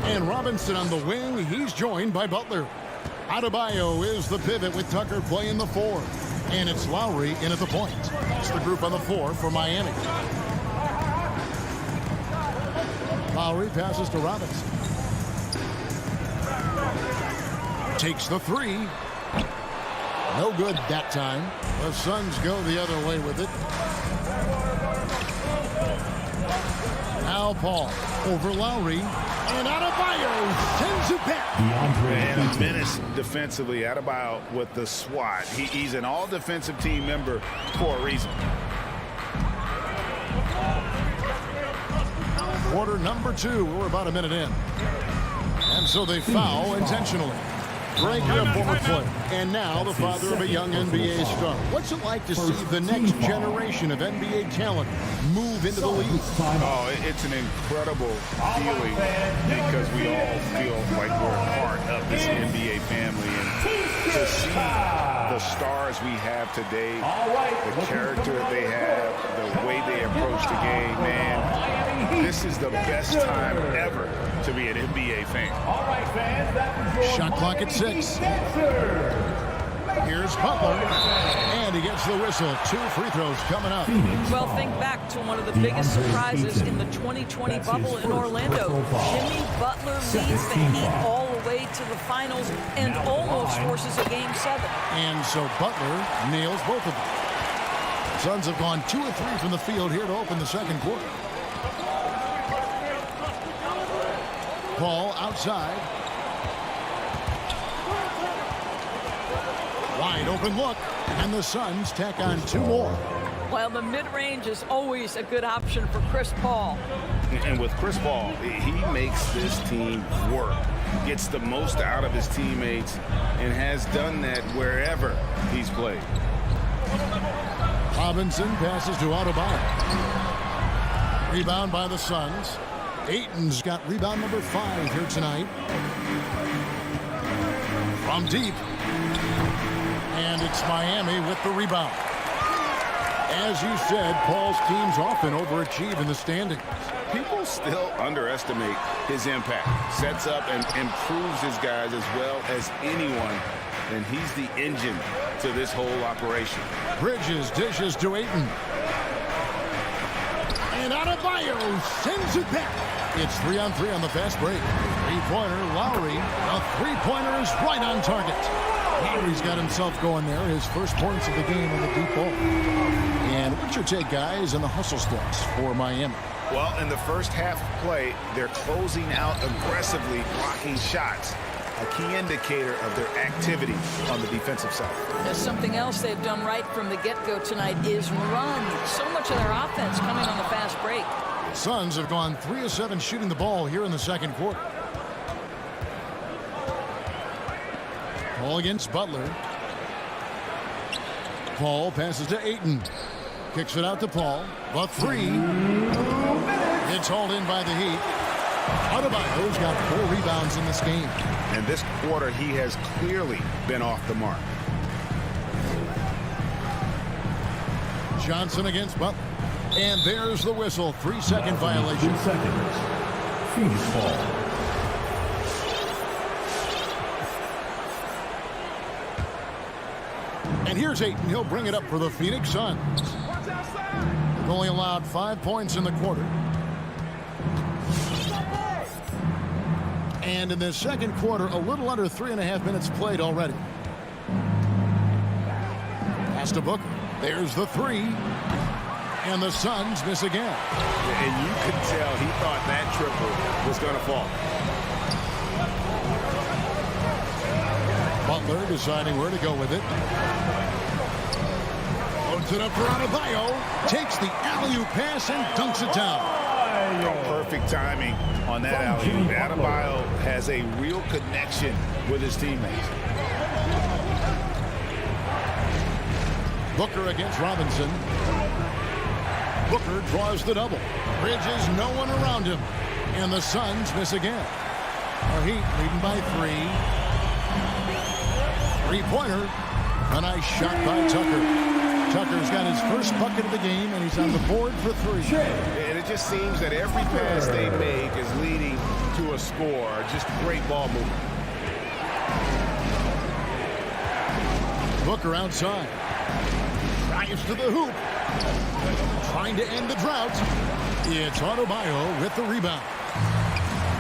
And Robinson on the wing. He's joined by Butler. Adebayo is the pivot with Tucker playing the 4. And it's Lowry in at the point. It's the group on the 4 for Miami. Lowry passes to Robinson. Takes the 3. No good that time. The Suns go the other way with it. Now Paul over Lowry. And Adebayo sends it back. And a menace defensively. Adebayo with the swat. He's an all-defensive team member for a reason. Quarter number 2. We're about a minute in. And so they foul intentionally. Break a former player. And now the father of a young NBA star. What's it like to see the next generation of NBA talent move into the league? Oh, it's an incredible feeling because we all feel like we're a part of this NBA family. And to see the stars we have today, the character they have, the way they approach the game, man, this is the best time ever to be an NBA fan. All right, fans, Shot clock at 6. Here's Butler, and he gets the whistle. 2 free throws coming up. Well, think back to one of the biggest surprises in the 2020 bubble in Orlando. Jimmy Butler leads the Heat all the way to the finals and almost forces a Game 7. And so Butler nails both of them. Suns have gone 2 of 3 from the field here to open the second quarter. Ball outside. Wide open look, and the Suns tack on 2 more. Well, the mid-range is always a good option for Chris Paul. And with Chris Paul, he makes this team work, gets the most out of his teammates, and has done that wherever he's played. Robinson passes to Adebayo. Rebound by the Suns. Ayton's got rebound number 5 here tonight. From deep. And it's Miami with the rebound. As you said, Paul's teams often overachieve in the standings. People still underestimate his impact. Sets up and improves his guys as well as anyone. And he's the engine to this whole operation. Bridges dishes to Ayton. And Adebayo sends it back. It's 3-on-3 on the fast break. Three-pointer, Lowry. A three-pointer is right on target. Lowry's got himself going there. His first points of the game on the deep ball. And what's your take, guys, on the hustle steps for Miami? Well, in the first half of play, they're closing out aggressively, blocking shots. A key indicator of their activity on the defensive side. There's something else they've done right from the get-go tonight is run. So much of their offense coming on the fast break. The Suns have gone 3 of 7 shooting the ball here in the second quarter. Paul against Butler. Paul passes to Ayton. Kicks it out to Paul. The 3. It's hauled in by the Heat. Adebayo's got 4 rebounds in this game. And this quarter, he has clearly been off the mark. Johnson against Butler. And there's the whistle. 3-second violation. 2 seconds. Phoenix ball. And here's Ayton. He'll bring it up for the Phoenix Suns. The only allowed 5 points in the quarter. And in the second quarter, a little under 3.5 minutes played already. Pass to Booker. There's the three. And the Suns miss again. And you could tell he thought that triple was going to fall. Butler deciding where to go with it. Loads it up for Adebayo. Takes the alley-oop pass and dunks it down. Perfect timing on that alley-oop. Adebayo has a real connection with his teammates. Booker against Robinson. Booker draws the double. Bridges, no one around him. And the Suns miss again. The Heat leading by 3. Three-pointer. A nice shot by Tucker. Tucker's got his first bucket of the game, and he's on the board for 3. And it just seems that every pass they make is leading to a score. Just great ball movement. Booker outside. Drives to the hoop. Trying to end the drought. It's Adebayo with the rebound.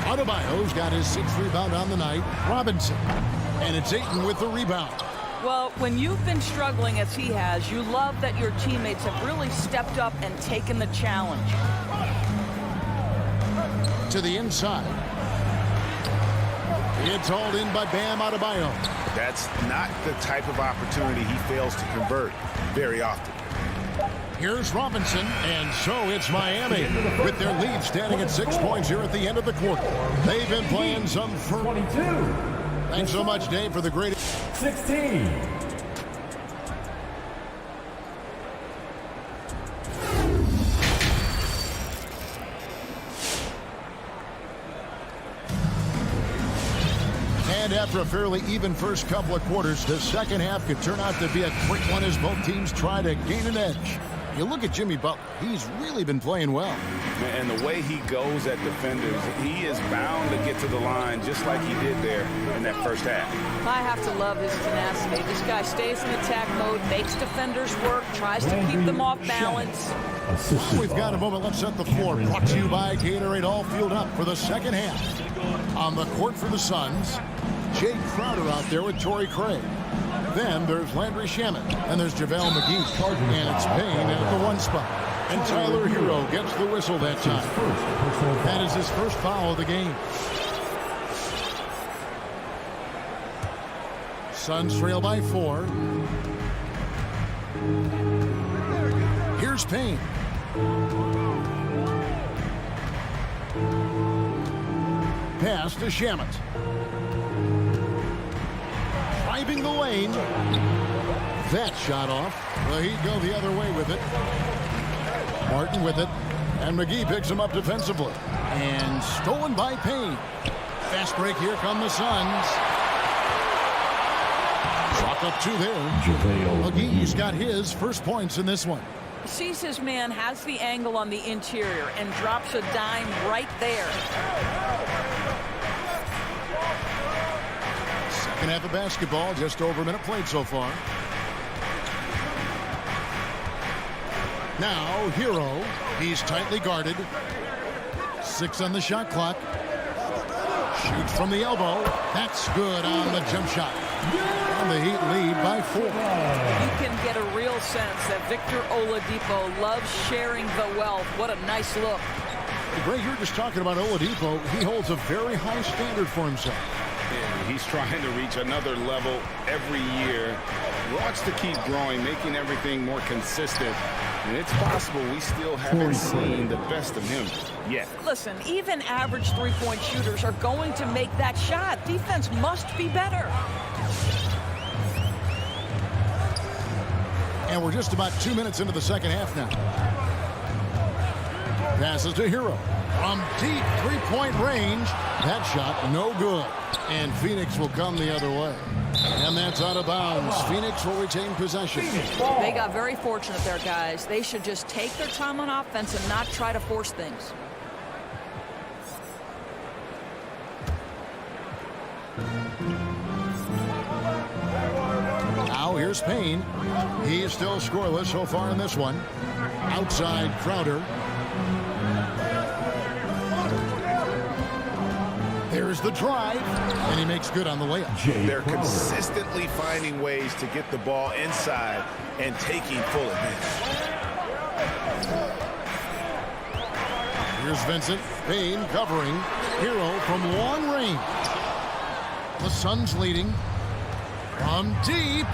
Adebayo's got his 6th rebound on the night. Robinson. And it's Ayton with the rebound. Well, when you've been struggling as he has, you love that your teammates have really stepped up and taken the challenge. To the inside. It's hauled in by Bam Adebayo. That's not the type of opportunity he fails to convert very often. Here's Robinson, and so it's Miami with their lead standing at 6 points here at the end of the quarter. They've been playing some fun. 22. Thanks so much, Dave, for the great 16. And after a fairly even first couple of quarters, the second half could turn out to be a quick one as both teams try to gain an edge. You look at Jimmy Butler, he's really been playing well. And the way he goes at defenders, he is bound to get to the line just like he did there in that first half. I have to love his tenacity. This guy stays in attack mode, makes defenders work, tries to keep them off balance. We've got a moment. Let's set the floor. Brought to you by Gatorade, all fueled up for the second half. On the court for the Suns, Jay Crowder out there with Torrey Craig. Then there's Landry Shamet, and there's JaVale McGee, and it's Payne at the 1 spot. And Tyler Hero gets the whistle that time. That is his first foul of the game. Suns trail by 4. Here's Payne. Pass to Shamet. Driving the lane. That shot off. The Heat go the other way with it. Martin with it. And McGee picks him up defensively. And stolen by Payne. Fast break. Here come the Suns. Chalk up 2 there. McGee's got his first points in this one. Sees his man, has the angle on the interior, and drops a dime right there. Second half of basketball, just over a minute played so far. Now, Hero. He's tightly guarded. 6 on the shot clock. Shoots from the elbow. That's good on the jump shot. And the Heat lead by 4. You can get a real sense that Victor Oladipo loves sharing the wealth. What a nice look. Greg, you were just talking about Oladipo. He holds a very high standard for himself. Yeah, he's trying to reach another level every year. Wants to keep growing, making everything more consistent. And it's possible we still haven't seen the best of him yet. Listen, even average three-point shooters are going to make that shot. Defense must be better. And we're just about 2 minutes into the second half now. Passes to Hero. From deep three-point range. That shot no good. And Phoenix will come the other way. And that's out of bounds. Phoenix will retain possession. They got very fortunate there, guys. They should just take their time on offense and not try to force things. Now here's Here's Payne. He's still scoreless so far in this one. Outside Crowder. There's the drive, and he makes good on the layup. They're consistently finding ways to get the ball inside and taking full advantage. Here's Vincent. Payne covering. Hero from long range. The Suns leading from deep.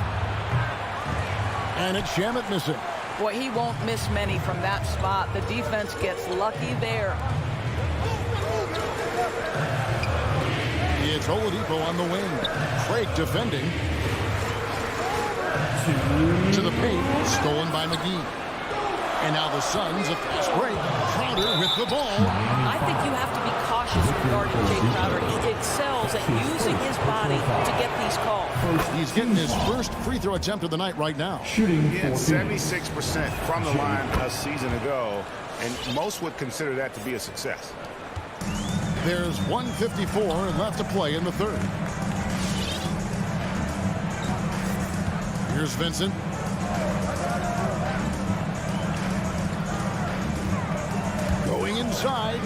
And it's Shamet missing. Boy, he won't miss many from that spot. The defense gets lucky there. It's Oladipo on the wing. Craig defending. To the paint. Stolen by McGee. And now the Suns, a fast break. Crowder with the ball. I think you have to be cautious regarding Jay Crowder. He excels at using his body to get these calls. He's getting his first free throw attempt of the night right now. Shooting 76% from the line a season ago, and most would consider that to be a success. There's 1:54 left to play in the third. Here's Vincent. Going inside.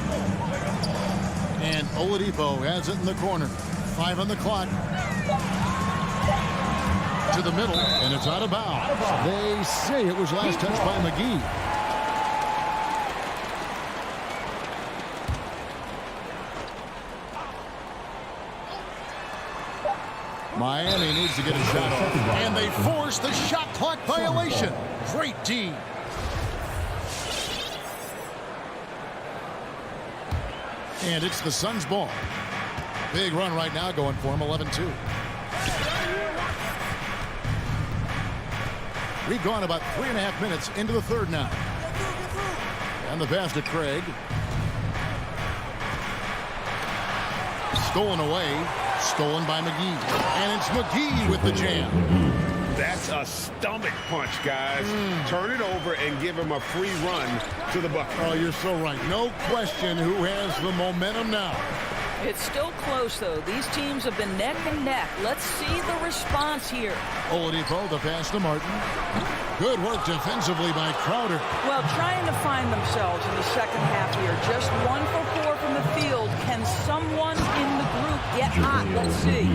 And Oladipo has it in the corner. 5 on the clock. To the middle, and it's out of bounds. They say it was last touched by McGee. Miami needs to get a shot off. And they force the shot clock violation. Great D. And it's the Suns' ball. Big run right now going for him, 11-2. We've gone about 3.5 minutes into the third now. And the pass to Craig. Stolen away. Stolen by McGee. And it's McGee with the jam. That's a stomach punch, guys. Turn it over and give him a free run to the bucket. Oh, you're so right. No question who has the momentum now. It's still close, though. These teams have been neck and neck. Let's see the response here. Oladipo, the pass to Martin. Good work defensively by Crowder. Well, trying to find themselves in the second half here. Just 1 for 4 from the field. Can someone in the group get hot? Let's see.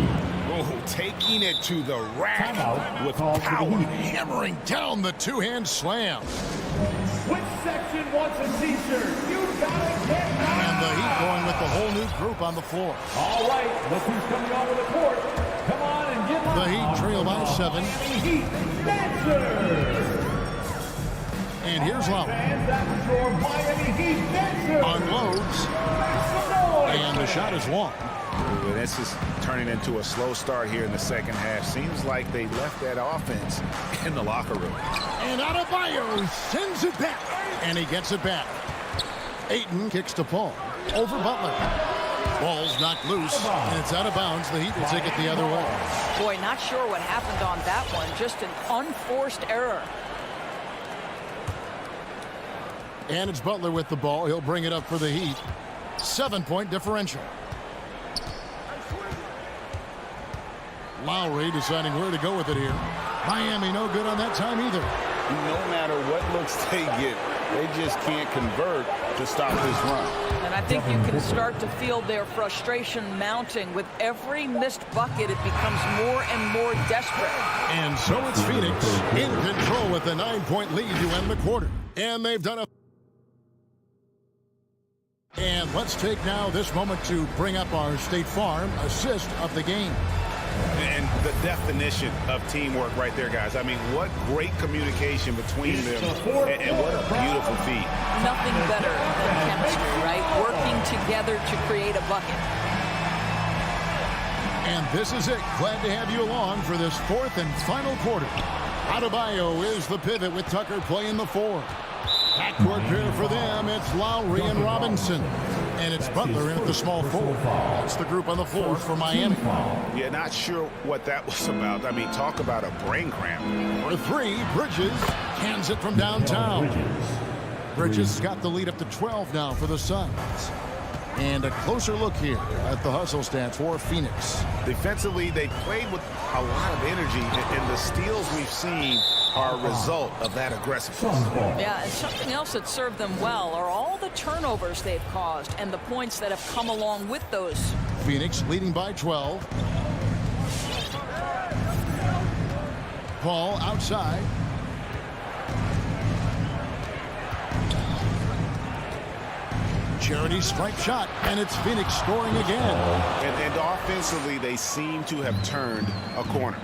Oh, taking it to the rack with power. Hammering down the two-hand slam. Which section wants a t-shirt? You gotta get out. And the Heat going with the whole new group on the floor. All right, look who's coming onto the court. Come on and get The Heat trail by 7. Heat dancers. And here's Lowry. And that's your Miami Heat dancers. Unloads. And the shot is long. This is turning into a slow start here in the second half. Seems like they left that offense in the locker room. And Adebayo sends it back. And he gets it back. Ayton kicks to Paul. Over Butler. Ball's knocked loose. And it's out of bounds. The Heat will take it the other way. Boy, not sure what happened on that one. Just an unforced error. And it's Butler with the ball. He'll bring it up for the Heat. 7-point differential. Lowry deciding where to go with it here. Miami no good on that time either. No matter what looks they get, they just can't convert to stop this run. And I think you can start to feel their frustration mounting. With every missed bucket, it becomes more and more desperate. And so it's Phoenix in control with a 9-point lead to end the quarter. And they've done a... And let's take now this moment to bring up our State Farm assist of the game. And the definition of teamwork right there, guys. I mean, what great communication between them, and what a beautiful feat. Nothing better than chemistry, right? Working together to create a bucket. And this is it. Glad to have you along for this fourth and final quarter. Adebayo is the pivot with Tucker playing the 4. Backcourt pair for them. It's Lowry and Robinson. And it's Butler in at the small 4. That's the group on the floor for Miami. Yeah, not sure what that was about. I mean, talk about a brain cramp. For 3, Bridges cans it from downtown. Bridges has got the lead up to 12 now for the Suns. And a closer look here at the hustle stats for Phoenix. Defensively, they played with a lot of energy, and the steals we've seen are a result of that aggressiveness. Yeah, and something else that served them well are all the turnovers they've caused and the points that have come along with those. Phoenix leading by 12. Paul outside. Charity stripe shot, and it's Phoenix scoring again. And offensively, they seem to have turned a corner.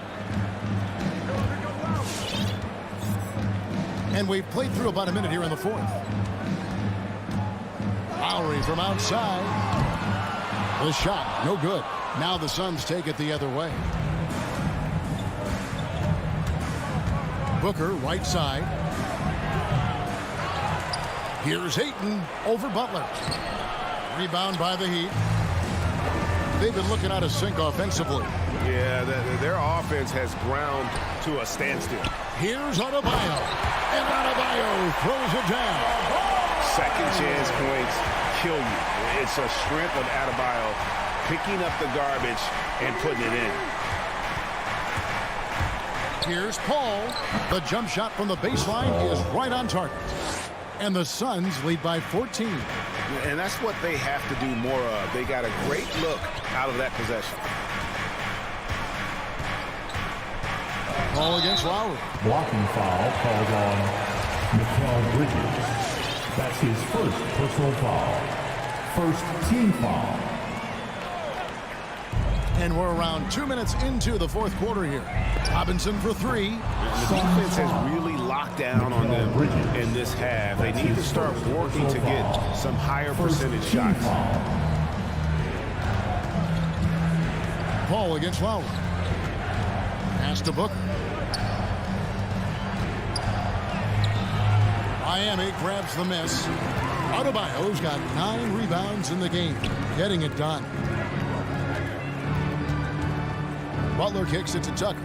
And we've played through about a minute here in the fourth. Lowry from outside. The shot, no good. Now the Suns take it the other way. Booker, right side. Here's Ayton over Butler. Rebound by the Heat. They've been looking out of sync offensively. Yeah, their offense has ground to a standstill. Here's Adebayo. And Adebayo throws it down. Second chance points kill you. It's a strength of Adebayo picking up the garbage and putting it in. Here's Paul. The jump shot from the baseline is right on target. And the Suns lead by 14. And that's what they have to do more of. They got a great look out of that possession. Ball against Lowry. Blocking foul called on Mikal Bridges. That's his first personal foul. First team foul. And we're around 2 minutes into the fourth quarter here. Robinson for three. The defense has really locked down on them in this half. They need to start working to get some higher percentage shots. Paul against Lowry. Pass to Booker. Miami grabs the miss. Adebayo's got 9 rebounds in the game, getting it done. Butler kicks it to Tucker.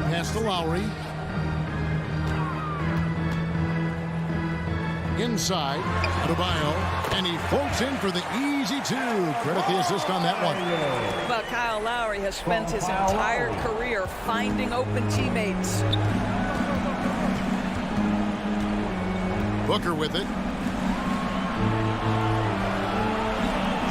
Pass to Lowry. Inside, Adebayo, and he floats in for the easy two. Credit the assist on that one. But Kyle Lowry has spent his entire career finding open teammates. Booker with it.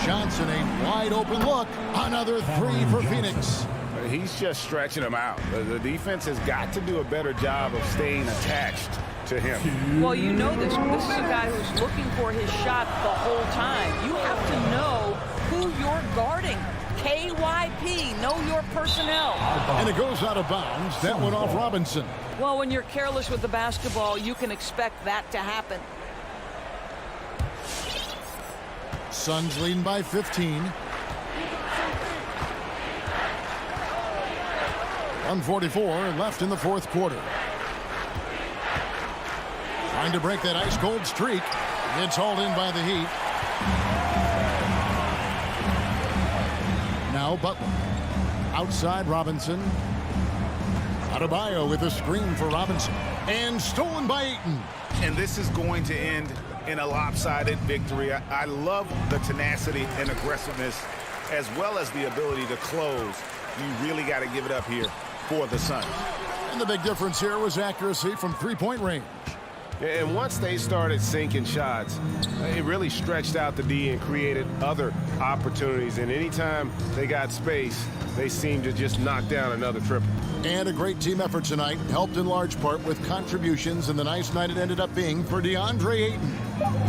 Johnson, a wide open look. Another three for Phoenix. He's just stretching them out. The defense has got to do a better job of staying attached to him. Well, you know this. This is a guy who's looking for his shot the whole time. You have to know who you're guarding. KYP, know your personnel. And it goes out of bounds. That went off Robinson. Well, when you're careless with the basketball, you can expect that to happen. Suns leading by 15. 1:44 left in the fourth quarter. Trying to break that ice-cold streak. It's hauled in by the Heat. Now Butler. Outside Robinson. Adebayo with a screen for Robinson. And stolen by Ayton. And this is going to end in a lopsided victory. I love the tenacity and aggressiveness as well as the ability to close. You really got to give it up here for the Suns. And the big difference here was accuracy from three-point range. And once they started sinking shots, it really stretched out the D and created other opportunities. And anytime they got space, they seemed to just knock down another triple. And a great team effort tonight, helped in large part with contributions, and the nice night it ended up being for DeAndre Ayton.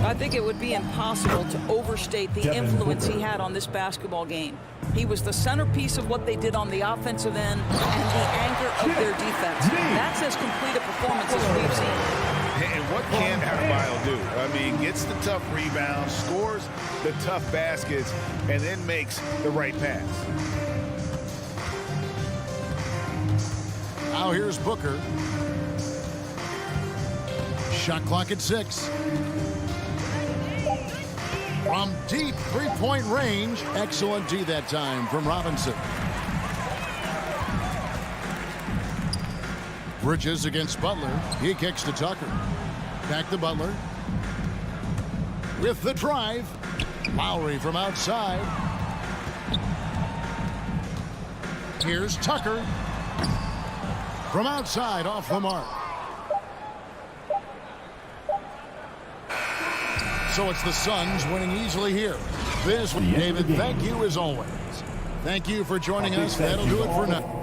I think it would be impossible to overstate the influence he had on this basketball game. He was the centerpiece of what they did on the offensive end and the anchor of their defense. That's as complete a performance as we've seen. And what can Adebayo do? I mean, gets the tough rebounds, scores the tough baskets, and then makes the right pass. Now here's Booker. Shot clock at 6. From deep three-point range. Excellent D that time from Robinson. Bridges against Butler. He kicks to Tucker. Back to Butler. With the drive. Lowry from outside. Here's Tucker. From outside, off the mark. So it's the Suns winning easily here. This, David, thank you as always. Thank you for joining us. That'll do it for now.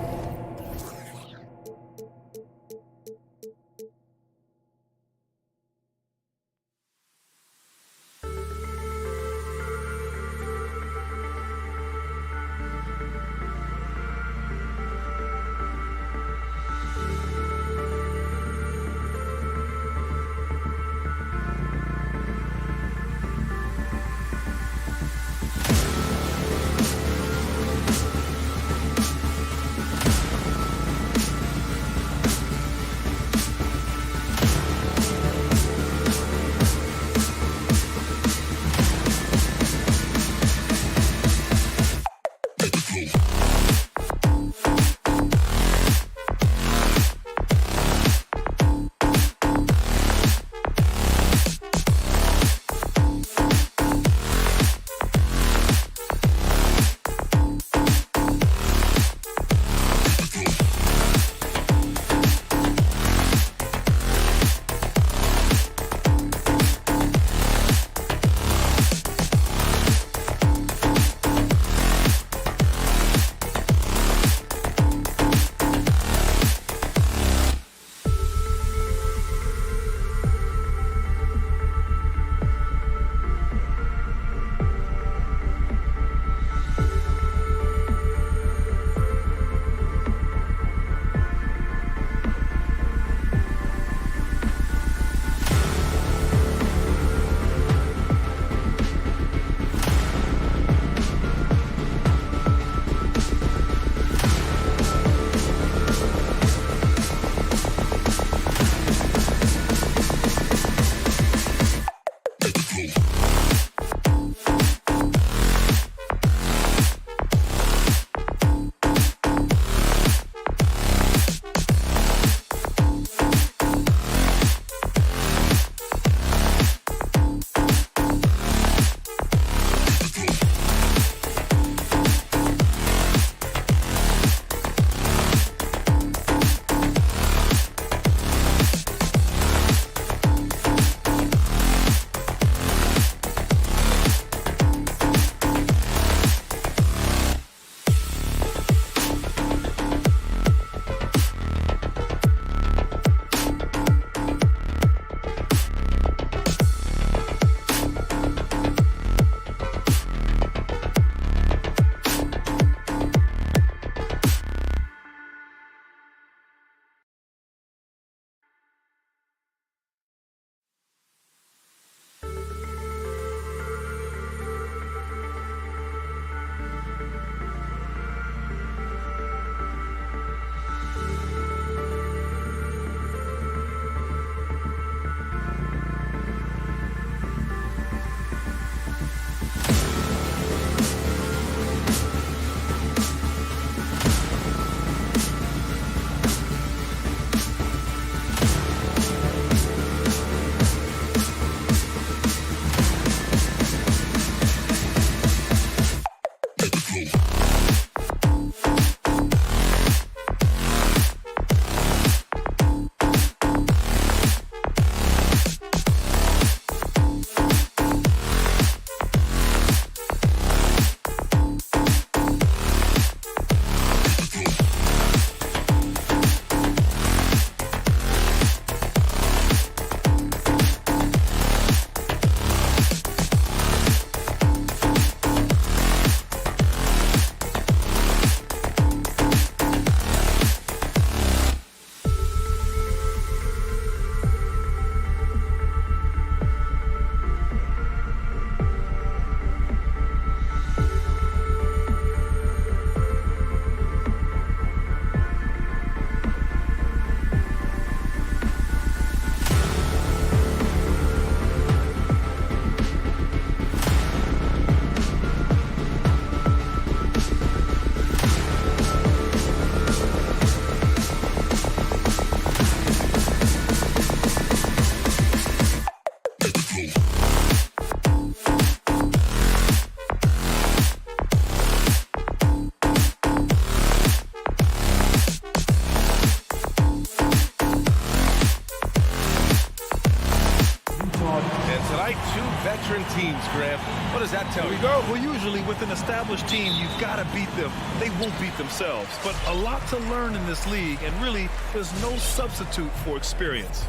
veteran teams, Graham. What does that tell you? Well, usually with an established team, you've got to beat them. They won't beat themselves. But a lot to learn in this league, and really, there's no substitute for experience.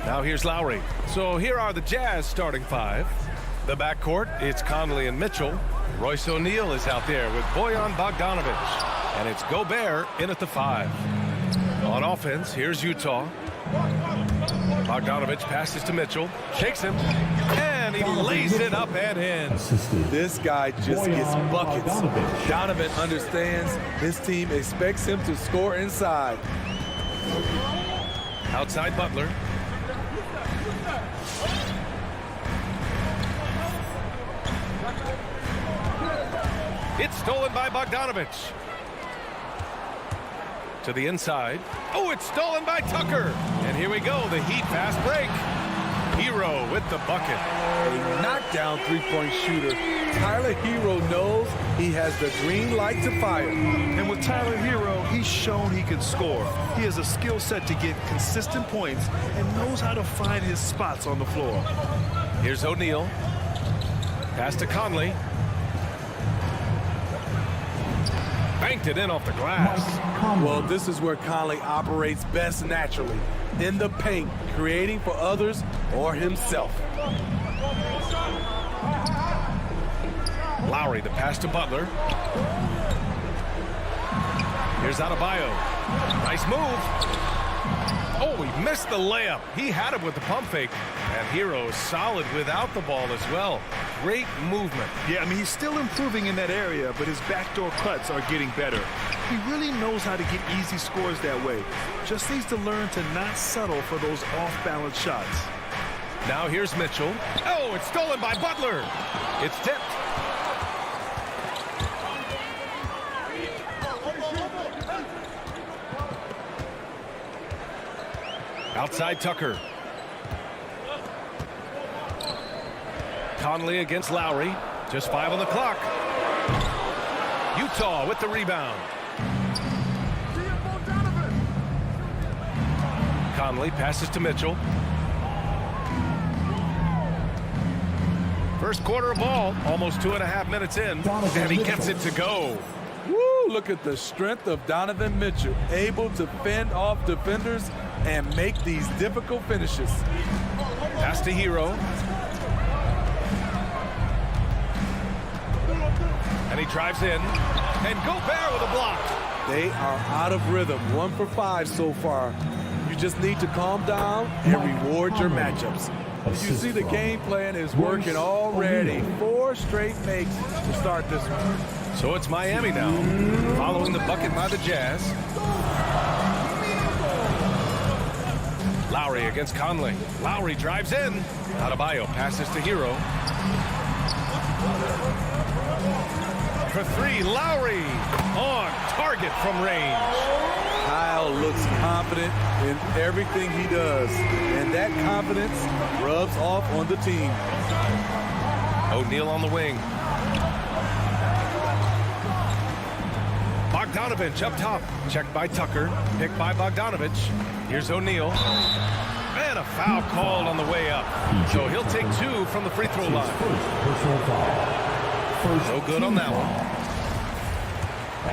Now here's Lowry. So here are the Jazz starting five. The backcourt, it's Conley and Mitchell. Royce O'Neal is out there with Bojan Bogdanovic. And it's Gobert in at the 5. On offense, here's Utah. Bogdanovic passes to Mitchell, shakes him, and he lays it up and in. This guy just gets buckets. Donovan understands his team expects him to score inside. Outside Butler. It's stolen by Bogdanovic. To the inside. Oh, it's stolen by Tucker. And here we go, the Heat fast break. Hero with the bucket. A knockdown three-point shooter. Tyler Hero knows he has the green light to fire. And with Tyler Hero, he's shown he can score. He has a skill set to get consistent points and knows how to find his spots on the floor. Here's O'Neal. Pass to Conley. Banked it in off the glass. Well, this is where Conley operates best naturally. In the paint, creating for others or himself. Lowry, the pass to Butler. Here's Adebayo. Nice move. Oh, he missed the layup. He had it with the pump fake. And Hero solid without the ball as well. Great movement. Yeah, I mean, he's still improving in that area, but his backdoor cuts are getting better. He really knows how to get easy scores that way. Just needs to learn to not settle for those off-balance shots. Now here's Mitchell. Oh, it's stolen by Butler. It's tipped. Outside Tucker. Conley against Lowry. Just 5 on the clock. Utah with the rebound. Conley passes to Mitchell. First quarter of ball, almost 2.5 minutes in, and he gets it to go. Woo, look at the strength of Donovan Mitchell, able to fend off defenders and make these difficult finishes. Pass to Hero. And he drives in. And Gobert with a block. They are out of rhythm, 1 for 5 so far. You just need to calm down and reward your matchups. You see the game plan is working already. 4 straight makes to start this one. So it's Miami now, following the bucket by the Jazz. Lowry against Conley. Lowry drives in. Adebayo passes to Hero. For 3, Lowry on target from range. Kyle looks confident in everything he does, and that confidence rubs off on the team. O'Neal on the wing. Bogdanovic up top. Checked by Tucker. Picked by Bogdanovic. Here's O'Neal. And a foul called on the way up. So he'll take 2 from the free throw line. No good on that one.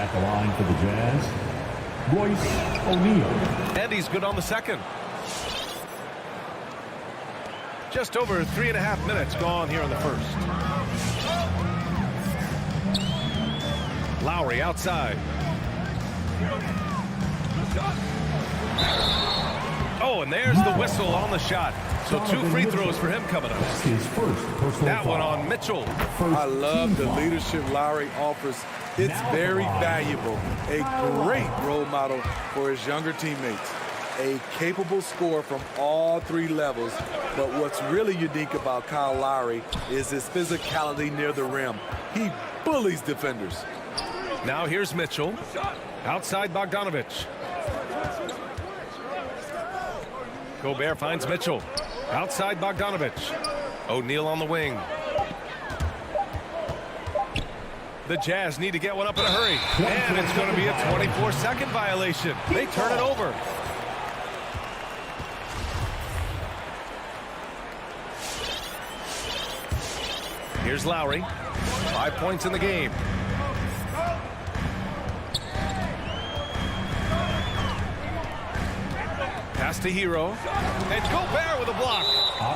At the line for the Jazz, Royce O'Neal. And he's good on the second. Just over 3.5 minutes gone here in the first. Lowry outside. Oh, and there's the whistle on the shot. So 2 free throws for him coming up. His first personal That one foul. on Mitchell. I love the leadership Lowry offers. It's very valuable. A great role model for his younger teammates. A capable scorer from all 3 levels. But what's really unique about Kyle Lowry is his physicality near the rim. He bullies defenders. Now here's Mitchell. Outside Bogdanovic. Gobert finds Mitchell. Outside Bogdanovic. O'Neal on the wing. The Jazz need to get one up in a hurry. And it's going to be a 24-second violation. They turn it over. Here's Lowry. 5 points in the game. Pass to Hero. And Gobert with a block.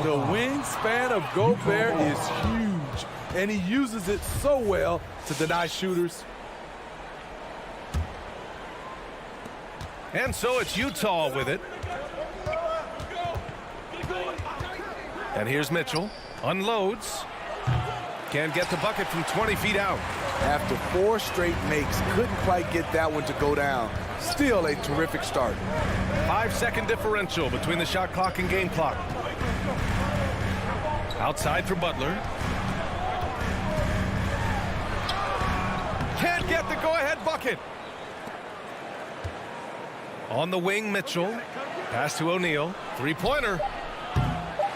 The wingspan of Gobert is huge, and he uses it so well to deny shooters. And so it's Utah with it. And here's Mitchell. Unloads. Can't get the bucket from 20 feet out. After 4 straight makes, couldn't quite get that one to go down. Still a terrific start. 5-second differential between the shot clock and game clock. Outside for Butler. Can't get the go-ahead bucket. On the wing, Mitchell. Pass to O'Neal. Three-pointer.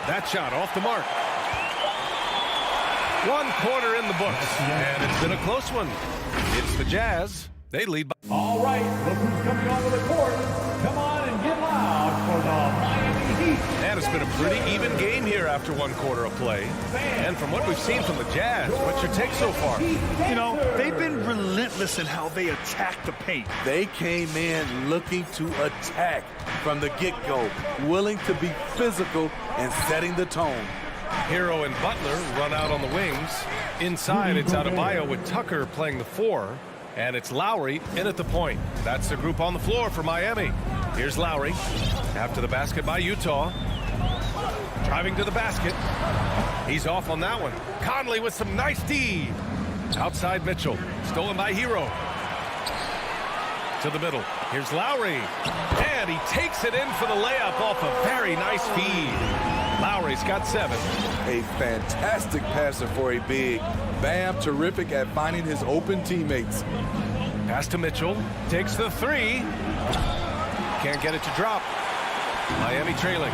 That shot off the mark. 1 quarter in the books, and it's been a close one. It's the Jazz. They lead by... All right, look who's coming onto the court. Come on and get loud for the Miami Heat. And it's been a pretty even game here after 1 quarter of play. And from what we've seen from the Jazz, what's your take so far? You know, they've been relentless in how they attack the paint. They came in looking to attack from the get-go, willing to be physical and setting the tone. Hero and Butler run out on the wings. Inside, it's Adebayo with Tucker playing the 4. And it's Lowry in at the point. That's the group on the floor for Miami. Here's Lowry. After the basket by Utah. Driving to the basket. He's off on that one. Conley with some nice D. Outside Mitchell. Stolen by Hero. To the middle. Here's Lowry. And he takes it in for the layup off a very nice feed. Lowry's got 7. A fantastic passer for a big. Bam, terrific at finding his open teammates. Pass to Mitchell. Takes the 3. Can't get it to drop. Miami trailing.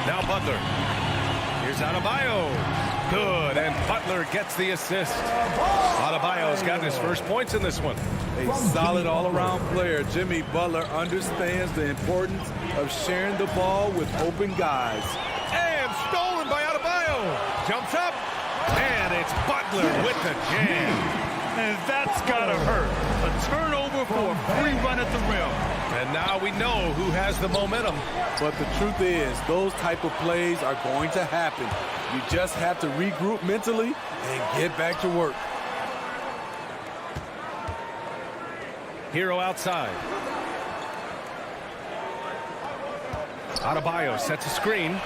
Now Butler. Here's Adebayo. Good, and Butler gets the assist. Adebayo's gotten his first points in this one. A solid all-around player. Jimmy Butler understands the importance of sharing the ball with open guys. And stolen by Adebayo. Jumps up, and it's Butler with the jam. And that's gotta hurt. A turnover for a free run at the rim. And now we know who has the momentum. But the truth is, those type of plays are going to happen. You just have to regroup mentally and get back to work. Hero outside. Adebayo sets a screen.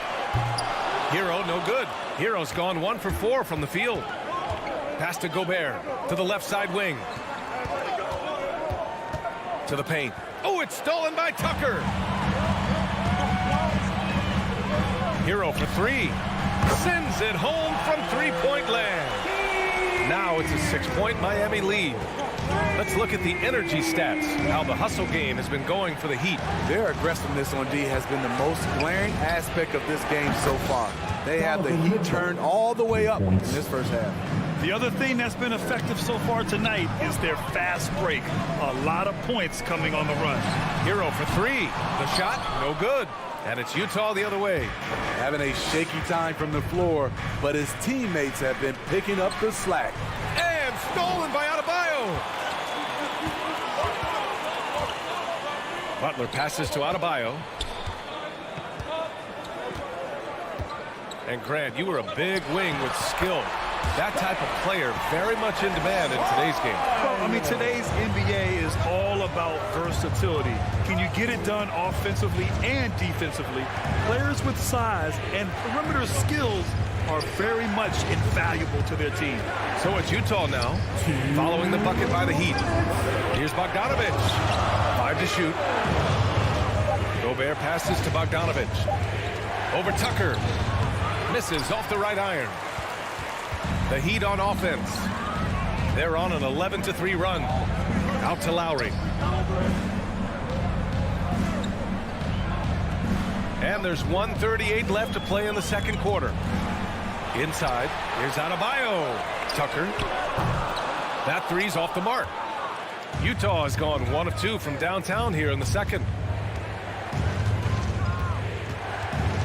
Hero no good. Hero's gone 1 for 4 from the field. Pass to Gobert to the left side wing. To the paint. Oh, it's stolen by Tucker. Hero for 3. Sends it home from three-point land. Now it's a 6-point Miami lead. Let's look at the energy stats, how the hustle game has been going for the Heat. Their aggressiveness on D has been the most glaring aspect of this game so far. They have the Heat turned all the way up in this first half. The other thing that's been effective so far tonight is their fast break. A lot of points coming on the run. Hero for 3. The shot, no good. And it's Utah the other way. Having a shaky time from the floor, but his teammates have been picking up the slack. And stolen by Adebayo. Butler passes to Adebayo. And Grant, you were a big wing with skill. That type of player very much in demand in today's game. Well, I mean, today's NBA is all about versatility. Can you get it done offensively and defensively? Players with size and perimeter skills are very much invaluable to their team. So it's Utah now, following the bucket by the Heat. Here's Bogdanovich. 5 to shoot. Gobert passes to Bogdanovich. Over Tucker. Misses off the right iron. The Heat on offense. They're on an 11-3 run. Out to Lowry. And there's 1:38 left to play in the second quarter. Inside, here's Adebayo. Tucker. That three's off the mark. Utah has gone 1 of 2 from downtown here in the second.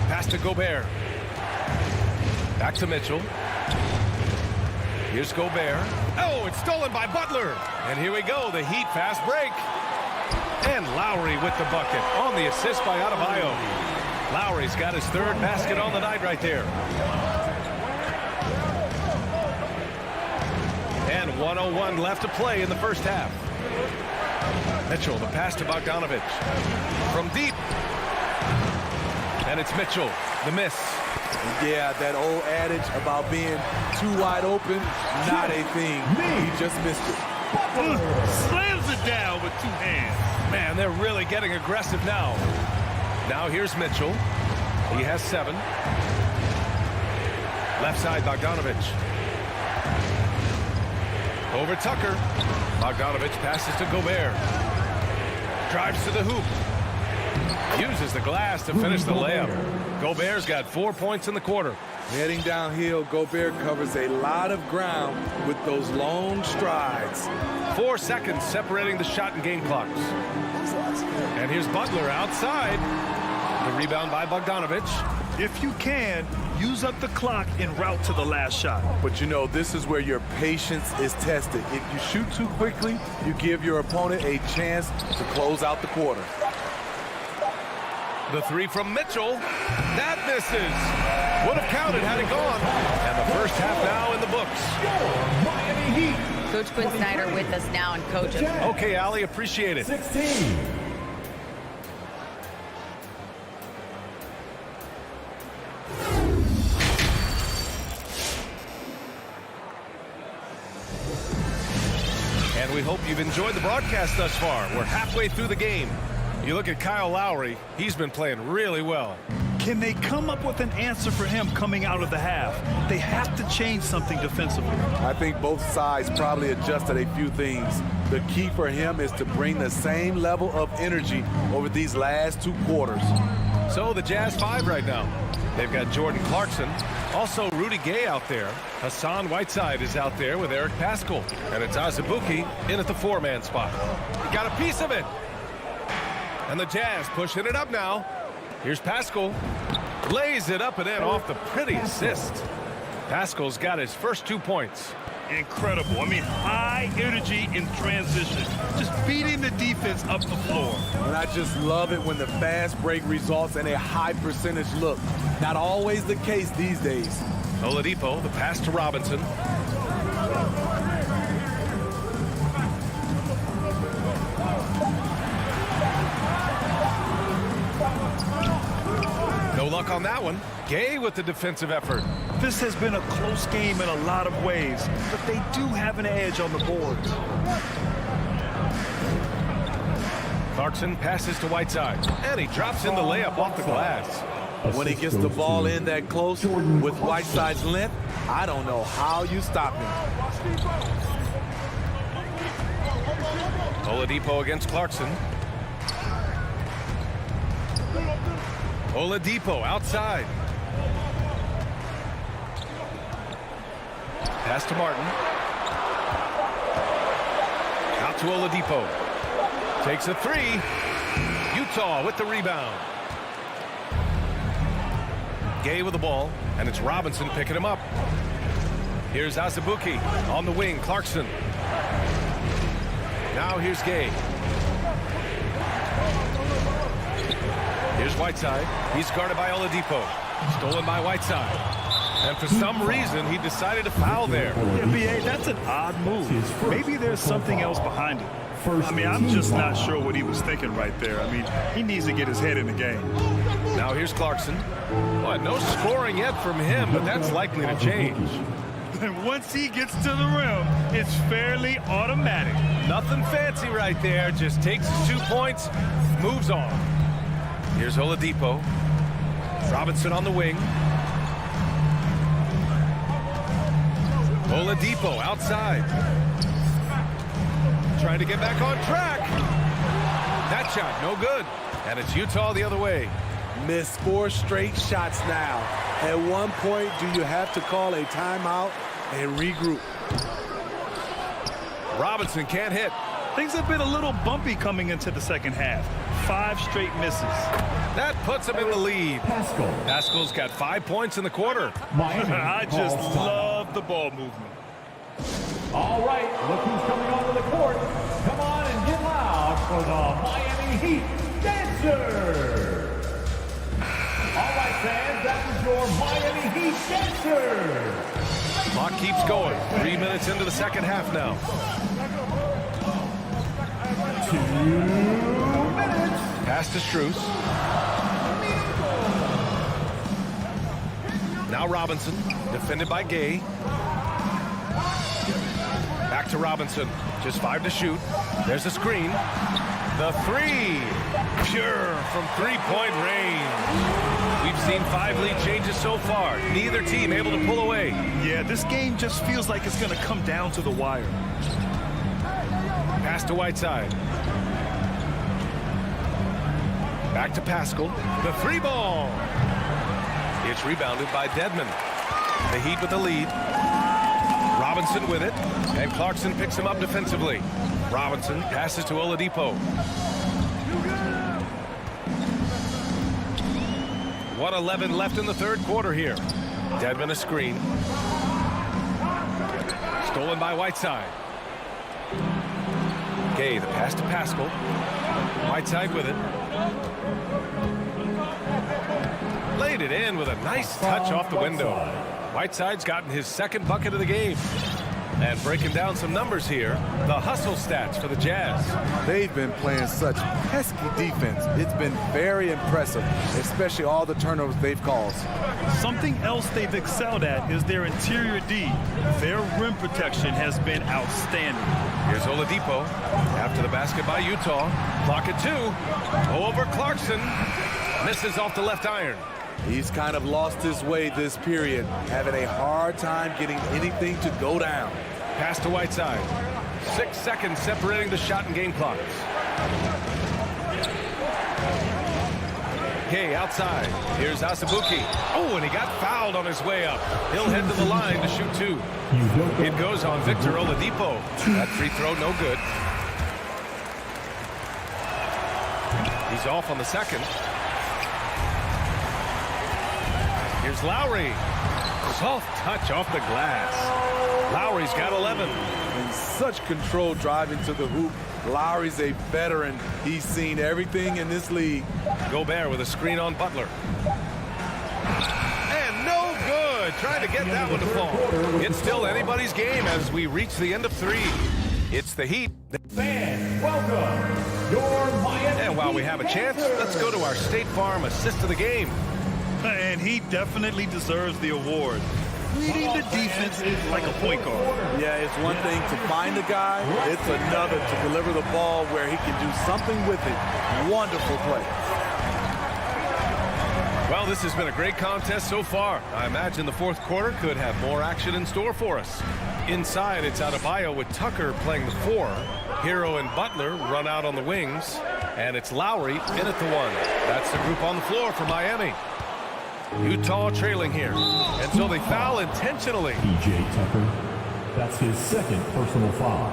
Pass to Gobert. Back to Mitchell. Here's Gobert. Oh, it's stolen by Butler. And here we go, the Heat fast break. And Lowry with the bucket on the assist by Adebayo. Lowry's got his third basket on the night right there. And 1:01 left to play in the first half. Mitchell, the pass to Bogdanovich. From deep. And it's Mitchell, the miss. Yeah, that old adage about being too wide open, not a thing. He just missed it. Slams it down with two hands. Man, they're really getting aggressive now. Now here's Mitchell. He has 7. Left side, Bogdanovich. Over Tucker. Bogdanovich passes to Gobert. Drives to the hoop. Uses the glass to finish the layup. Gobert's got 4 points in the quarter. Heading downhill, Gobert covers a lot of ground with those long strides. 4 seconds separating the shot and game clocks. And here's Butler outside. The rebound by Bogdanovich. If you can, use up the clock en route to the last shot. But you know, this is where your patience is tested. If you shoot too quickly, you give your opponent a chance to close out the quarter. The 3 from Mitchell. That misses. Would have counted had it gone. And the first half now in the books. Miami Heat. Coach Quinn Snyder with us now, and Coach. Okay, Allie, appreciate it. 16. And we hope you've enjoyed the broadcast thus far. We're halfway through the game. You look at Kyle Lowry, he's been playing really well. Can they come up with an answer for him coming out of the half? They have to change something defensively. I think both sides probably adjusted a few things. The key for him is to bring the same level of energy over these last 2 quarters. So the Jazz 5 right now. They've got Jordan Clarkson, also Rudy Gay out there. Hassan Whiteside is out there with Eric Paschall. And it's Azubuike in at the 4-man spot. He got a piece of it. And the Jazz pushing it up now. Here's Paschall. Lays it up and in off the pretty assist. Paschall's got his first 2 points. Incredible. I mean, high energy in transition. Just beating the defense up the floor. And I just love it when the fast break results in a high percentage look. Not always the case these days. Oladipo, the pass to Robinson. No luck on that one. Gay with the defensive effort. This has been a close game in a lot of ways, but they do have an edge on the boards. Clarkson passes to Whiteside, and he drops in the layup off the glass. When he gets the ball in that close with Whiteside's length, I don't know how you stop him. Oladipo against Clarkson. Oladipo outside. Pass to Martin. Out to Oladipo. Takes a 3. Utah with the rebound. Gay with the ball, and it's Robinson picking him up. Here's Azubuike on the wing. Clarkson. Now here's Gay. Here's Whiteside. He's guarded by Oladipo. Stolen by Whiteside. And for some reason, he decided to foul there. Yeah, B.A., that's an odd move. Maybe there's something else behind it. I mean, I'm just not sure what he was thinking right there. I mean, he needs to get his head in the game. Now here's Clarkson. Well, no scoring yet from him, but that's likely to change. And once he gets to the rim, it's fairly automatic. Nothing fancy right there. Just takes his 2 points, moves on. Here's Oladipo. Robinson on the wing. Oladipo outside. Trying to get back on track. That shot, no good. And it's Utah the other way. Missed 4 straight shots now. At one point, do you have to call a timeout and regroup? Robinson can't hit. Things have been a little bumpy coming into the second half. 5 straight misses. That puts him in the lead. Paschall's got 5 points in the quarter. I just love the ball movement. All right, look who's coming onto the court. Come on and get loud for the Miami Heat Dancers. All right, fans, that was your Miami Heat Dancers. Clock keeps going. 3 minutes into the second half now. 2 minutes. Pass to Strus. Now Robinson, defended by Gay. Back to Robinson, just 5 to shoot. There's a screen. The three, pure from three-point range. We've seen 5 lead changes so far. Neither team able to pull away. Yeah, this game just feels like it's going to come down to the wire. Pass to Whiteside. Back to Pascal. The 3 ball. It's rebounded by Dedmon. The Heat with the lead. Robinson with it. And Clarkson picks him up defensively. Robinson passes to Oladipo. 1:11 left in the third quarter here. Dedmon a screen. Stolen by Whiteside. Gay, the pass to Pascal. Whiteside with it. Laid it in with a nice touch off the window. Whiteside's gotten his second bucket of the game. And breaking down some numbers here, the hustle stats for the Jazz. They've been playing such pesky defense. It's been very impressive, especially all the turnovers they've caused. Something else they've excelled at is their interior D. Their rim protection has been outstanding. Here's Oladipo after the basket by Utah. Clock at 2. Over Clarkson. Misses off the left iron. He's kind of lost his way this period, having a hard time getting anything to go down. Pass to Whiteside. 6 seconds separating the shot and game clocks. Gay outside. Here's Asabuki. Oh, and he got fouled on his way up. He'll head to the line to shoot 2. It goes on Victor Oladipo. That free throw no good. He's off on the second. Here's Lowry. Soft touch off the glass. Lowry's got 11. In such control driving to the hoop. Lowry's a veteran. He's seen everything in this league. Gobert with a screen on Butler. And no good. Trying to get that one to fall. It's still anybody's game as we reach the end of 3. It's the Heat. Fans, welcome your Miami. And while we have a chance, let's go to our State Farm assist of the game. And he definitely deserves the award. Leading the defense like a point guard. Yeah, it's one thing to find the guy. It's another to deliver the ball where he can do something with it. Wonderful play. Well, this has been a great contest so far. I imagine the fourth quarter could have more action in store for us. Inside, it's Adebayo with Tucker playing the 4. Hero and Butler run out on the wings. And it's Lowry in at the 1. That's the group on the floor for Miami. Utah trailing here, and so they foul intentionally. PJ Tucker, that's his second personal foul.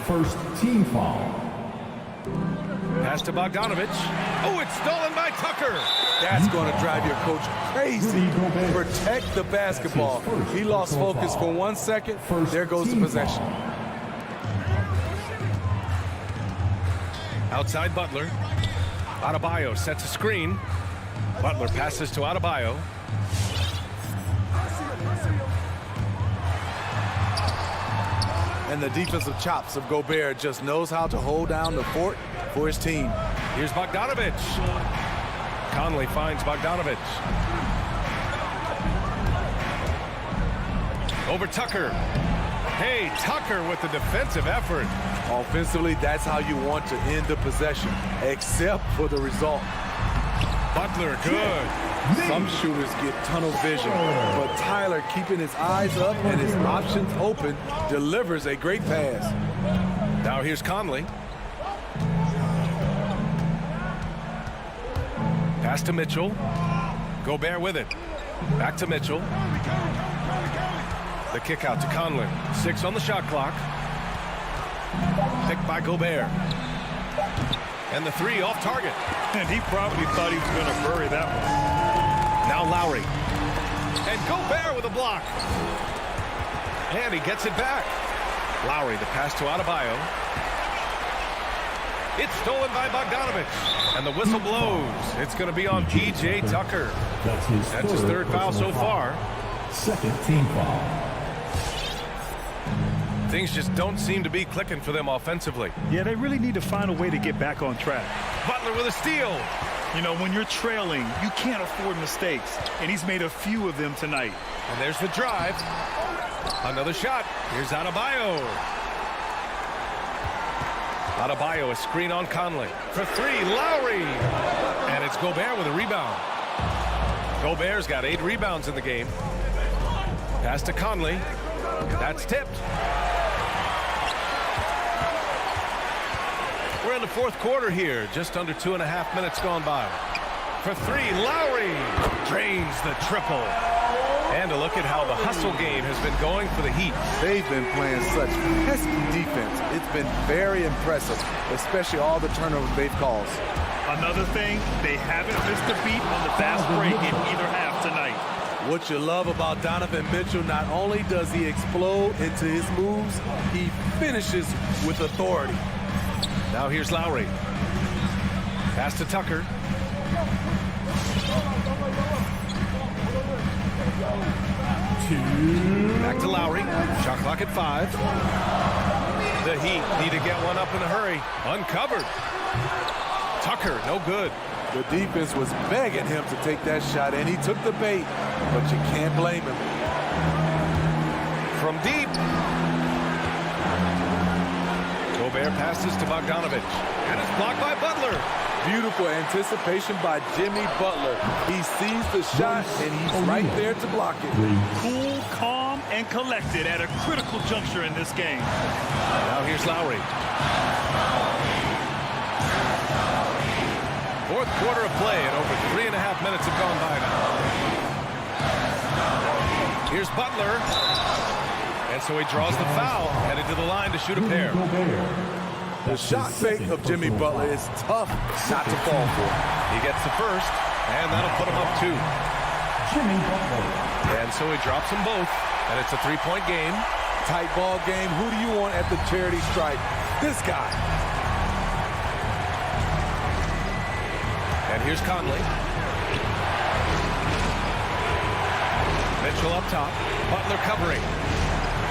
First team foul. Pass to Bogdanovich. Oh, it's stolen by Tucker. That's going to drive your coach crazy. Protect the basketball. He lost focus for 1 second. There goes the possession. Outside Butler. Adebayo sets a screen. Butler passes to Adebayo. And the defensive chops of Gobert just knows how to hold down the fort for his team. Here's Bogdanovich. Conley finds Bogdanovich. Over Tucker. Hey, Tucker with the defensive effort. Offensively, that's how you want to end the possession, except for the result. Butler, good. Some shooters get tunnel vision, but Tyler, keeping his eyes up and his options open, delivers a great pass. Now here's Conley. Pass to Mitchell. Gobert with it. Back to Mitchell. The kick out to Conley. 6 on the shot clock. Picked by Gobert. And the 3 off target. And he probably thought he was going to bury that one. Now Lowry. And Gobert with a block. And he gets it back. Lowry, the pass to Adebayo. It's stolen by Bogdanovich, and the whistle blows. It's going to be on P.J. Tucker. That's his third foul so far. Second team foul. Things just don't seem to be clicking for them offensively. Yeah, they really need to find a way to get back on track. Butler with a steal. You know, when you're trailing, you can't afford mistakes, and he's made a few of them tonight. And there's the drive. Another shot. Here's Adebayo. Adebayo, a screen on Conley. For three, Lowry. And it's Gobert with a rebound. Gobert's got 8 rebounds in the game. Pass to Conley. That's tipped. We're in the fourth quarter here. Just under 2.5 minutes gone by. For three, Lowry drains the triple. And a look at how the hustle game has been going for the Heat. They've been playing such pesky defense. It's been very impressive, especially all the turnovers they've caused. Another thing, they haven't missed a beat on the fast break in either half tonight. What you love about Donovan Mitchell, not only does he explode into his moves, he finishes with authority. Now here's Lowry. Pass to Tucker. Back to Lowry. Shot clock at 5. The Heat need to get one up in a hurry. Uncovered. Tucker, no good. The defense was begging him to take that shot, and he took the bait, but you can't blame him. From deep. Gobert passes to Bogdanovich, and it's blocked by Butler. Beautiful anticipation by Jimmy Butler. He sees the shot, and he's right there to block it. Cool, calm, and collected at a critical juncture in this game. Now here's Lowry. Fourth quarter of play, and over 3.5 minutes have gone by now. Here's Butler. And so he draws the foul, headed to the line to shoot a pair. The shot fake of Jimmy Butler is tough not to fall for. He gets the first, and that'll put him up 2. Jimmy Butler. And so he drops them both, and it's a 3-point game. Tight ball game. Who do you want at the charity stripe? This guy. And here's Conley. Mitchell up top. Butler covering.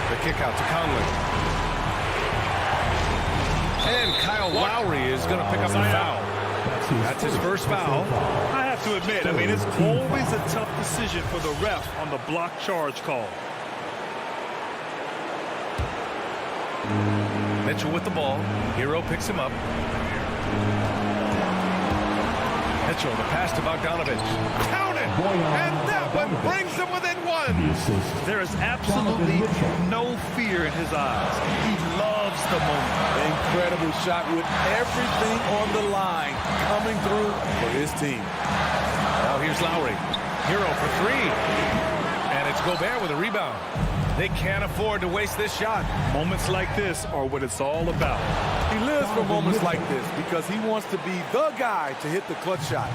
The kick out to Conley. And Kyle Lowry is going to pick up the foul. That's his first foul. I have to admit, I mean, it's always a tough decision for the ref on the block charge call. Mitchell with the ball. Hero picks him up. Mitchell, the pass to Bogdanovich. Count it! And that one brings him within 1. There is absolutely no fear in his eyes. He loves the moment. Incredible shot with everything on the line coming through for his team. Now here's Lowry. Hero for 3. And it's Gobert with a rebound. They can't afford to waste this shot. Moments like this are what it's all about. He lives for moments like this because he wants to be the guy to hit the clutch shot.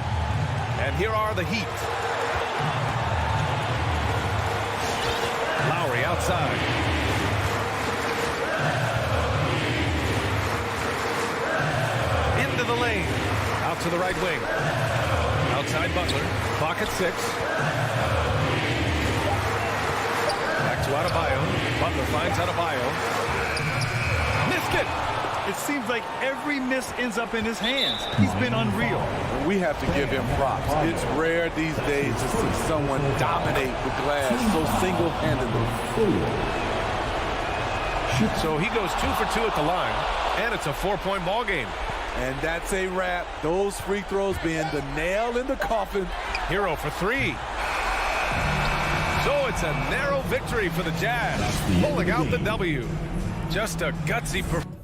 And here are the Heat. Lowry outside. Into the lane. Out to the right wing. Outside Butler. Clock at 6. Back to Adebayo. Butler finds Adebayo. Missed it. It seems like every miss ends up in his hands. He's been unreal. We have to give him props. It's rare these days to see someone dominate the glass so single-handedly. So he goes 2 for 2 at the line, and it's a 4-point ball game. And that's a wrap. Those free throws being the nail in the coffin. Hero for 3. So it's a narrow victory for the Jazz, pulling out the W. Just a gutsy performance.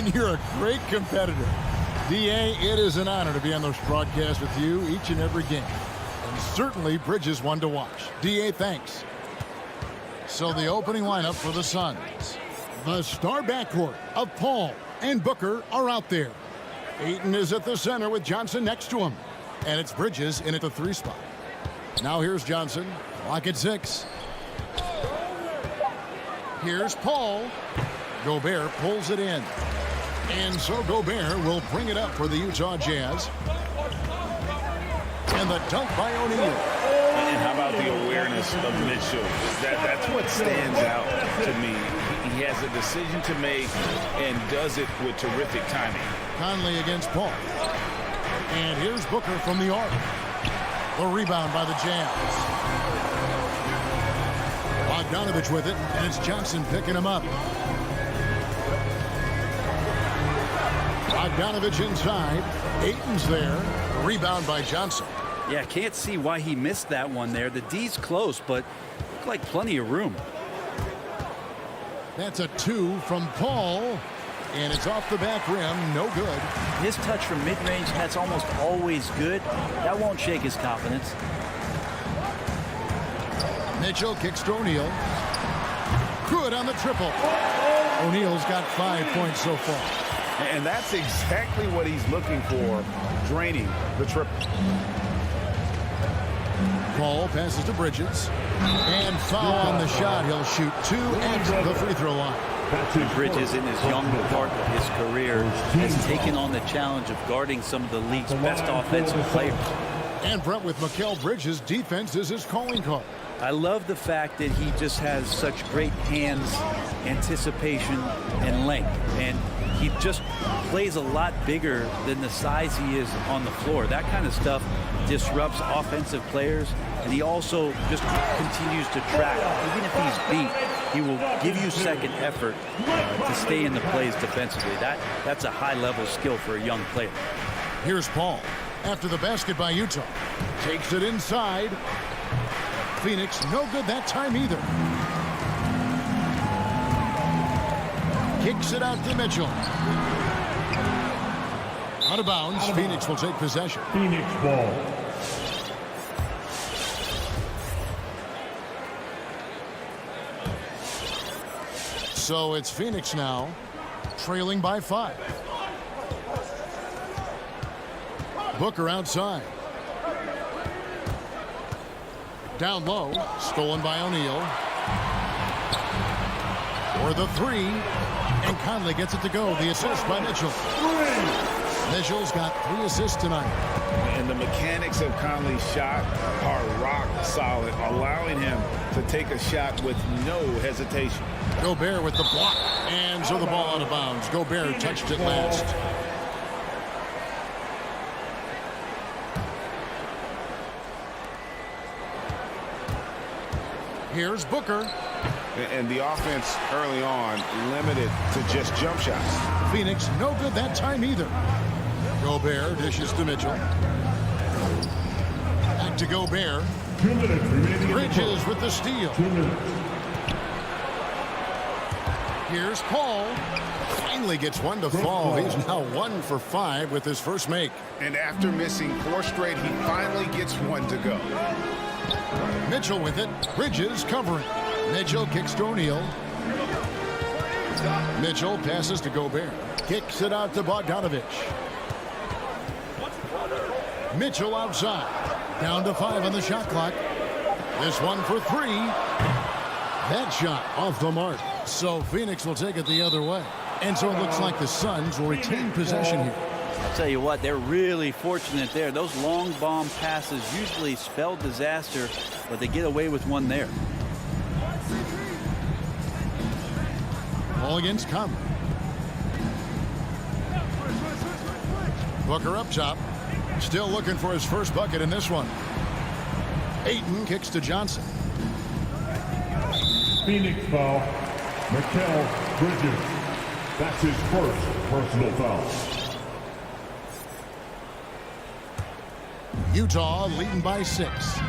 And you're a great competitor. D.A., it is an honor to be on this broadcast with you each and every game. And certainly Bridges one to watch. D.A., thanks. So the opening lineup for the Suns. The star backcourt of Paul and Booker are out there. Ayton is at the center with Johnson next to him. And it's Bridges in at the 3 spot. Now here's Johnson. Clock at 6. Here's Paul. Gobert pulls it in. And so Gobert will bring it up for the Utah Jazz. And the dunk by O'Neal. And how about the awareness of Mitchell? That's what stands out to me. He has a decision to make and does it with terrific timing. Conley against Paul. And here's Booker from the arc. The rebound by the Jazz. Bogdanovich with it, and it's Johnson picking him up. Bogdanovich inside. Ayton's there. Rebound by Johnson. Yeah, can't see why he missed that one there. The D's close, but looked like plenty of room. That's a 2 from Paul. And it's off the back rim. No good. His touch from mid-range, that's almost always good. That won't shake his confidence. Mitchell kicks to O'Neal. Good on the triple. O'Neal's got 5 points so far. And that's exactly what he's looking for, draining the triple. Paul passes to Bridges. And foul on the shot. He'll shoot 2 at the free throw line. Bridges, in his young part of his career, has taken on the challenge of guarding some of the league's best offensive players. And Brent, with Mikal Bridges, defense is his calling card. I love the fact that he just has such great hands, anticipation, and length. And he just plays a lot bigger than the size he is on the floor. That kind of stuff disrupts offensive players, and he also just continues to track. Even if he's beat, he will give you second effort to stay in the plays defensively. That's a high-level skill for a young player. Here's Paul after the basket by Utah. Takes it inside. Phoenix no good that time either. Kicks it out to Mitchell. Out of bounds. Phoenix will take possession. Phoenix ball. So it's Phoenix now, trailing by 5. Booker outside. Down low, stolen by O'Neal. For the 3, and Conley gets it to go. The assist by Mitchell. Mitchell's got 3 assists tonight. And the mechanics of Conley's shot are rock solid, allowing him to take a shot with no hesitation. Gobert with the block, and so the ball out of bounds. Gobert touched it last. Here's Booker. And the offense early on limited to just jump shots. Phoenix no good that time either. Gobert dishes to Mitchell. Back to Gobert. 2 minutes remaining. Bridges with the steal. 2 minutes. Here's Paul. Finally gets one to fall. He's now 1 for 5 with his first make. And after missing 4 straight, he finally gets one to go. Mitchell with it. Bridges covering. Mitchell kicks to O'Neal. Mitchell passes to Gobert. Kicks it out to Bogdanovich. Mitchell outside. Down to 5 on the shot clock. This one for 3. That shot off the mark. So Phoenix will take it the other way. And so it looks like the Suns will retain possession here. I'll tell you what, they're really fortunate there. Those long bomb passes usually spell disaster, but they get away with one there. Ball against Conley. Booker up top. Still looking for his first bucket in this one. Ayton kicks to Johnson. Phoenix foul. Mikal Bridges. That's his first personal foul. Utah leading by 6.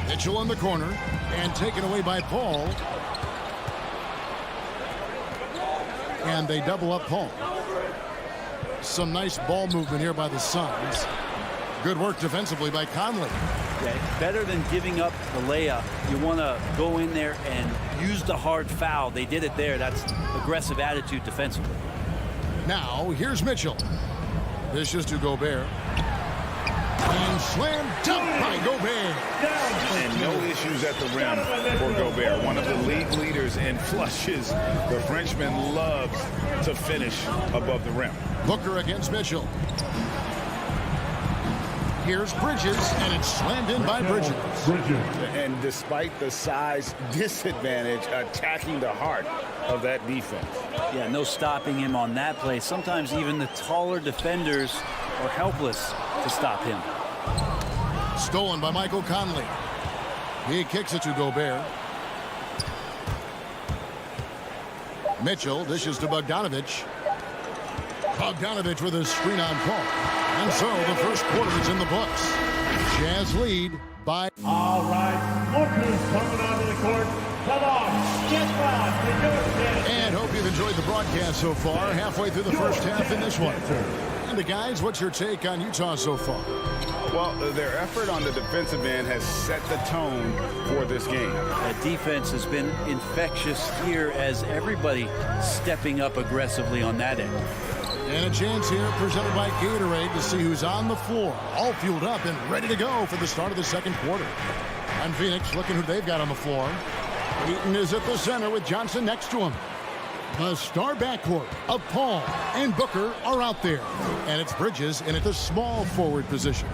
Mitchell in the corner and taken away by Paul. And they double up Paul. Some nice ball movement here by the Suns. Good work defensively by Conley. Yeah, better than giving up the layup. You want to go in there and use the hard foul. They did it there. That's aggressive attitude defensively. Now, here's Mitchell. This is to Gobert. And slam dunk by Gobert. And no issues at the rim for Gobert. One of the league leaders in flushes. The Frenchman loves to finish above the rim. Booker against Mitchell. Here's Bridges, and it's slammed in by Bridges. And despite the size disadvantage, attacking the heart of that defense. Yeah, no stopping him on that play. Sometimes even the taller defenders are helpless to stop him. Stolen by Michael Conley. He kicks it to Gobert. Mitchell dishes to Bogdanovich. Bogdanovich with a screen on Paul. And so the first quarter is in the books. Jazz lead by... All right, look who's coming onto the court. Come on, get loud. And hope you've enjoyed the broadcast so far. Halfway through the first half in this one. And guys, what's your take on Utah so far? Well, their effort on the defensive end has set the tone for this game. That defense has been infectious here as everybody stepping up aggressively on that end. And a chance here presented by Gatorade to see who's on the floor. All fueled up and ready to go for the start of the second quarter. And Phoenix looking who they've got on the floor. Eaton is at the center with Johnson next to him. The star backcourt of Paul and Booker are out there. And it's Bridges in at the small forward position.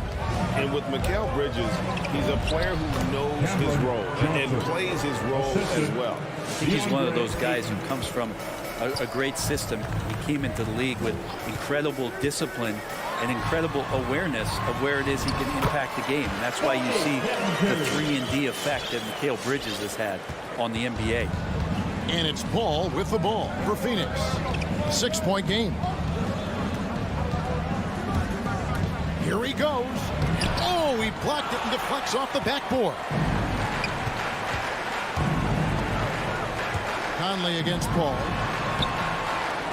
And with Mikal Bridges, he's a player who knows his role and plays his role as well. He's one of those guys who comes from a great system. He came into the league with incredible discipline and incredible awareness of where it is he can impact the game. And that's why you see the 3-and-D effect that Mikal Bridges has had on the NBA. And it's Paul with the ball for Phoenix. 6-point game. Here he goes. Oh, he blocked it and deflects off the backboard. Conley against Paul.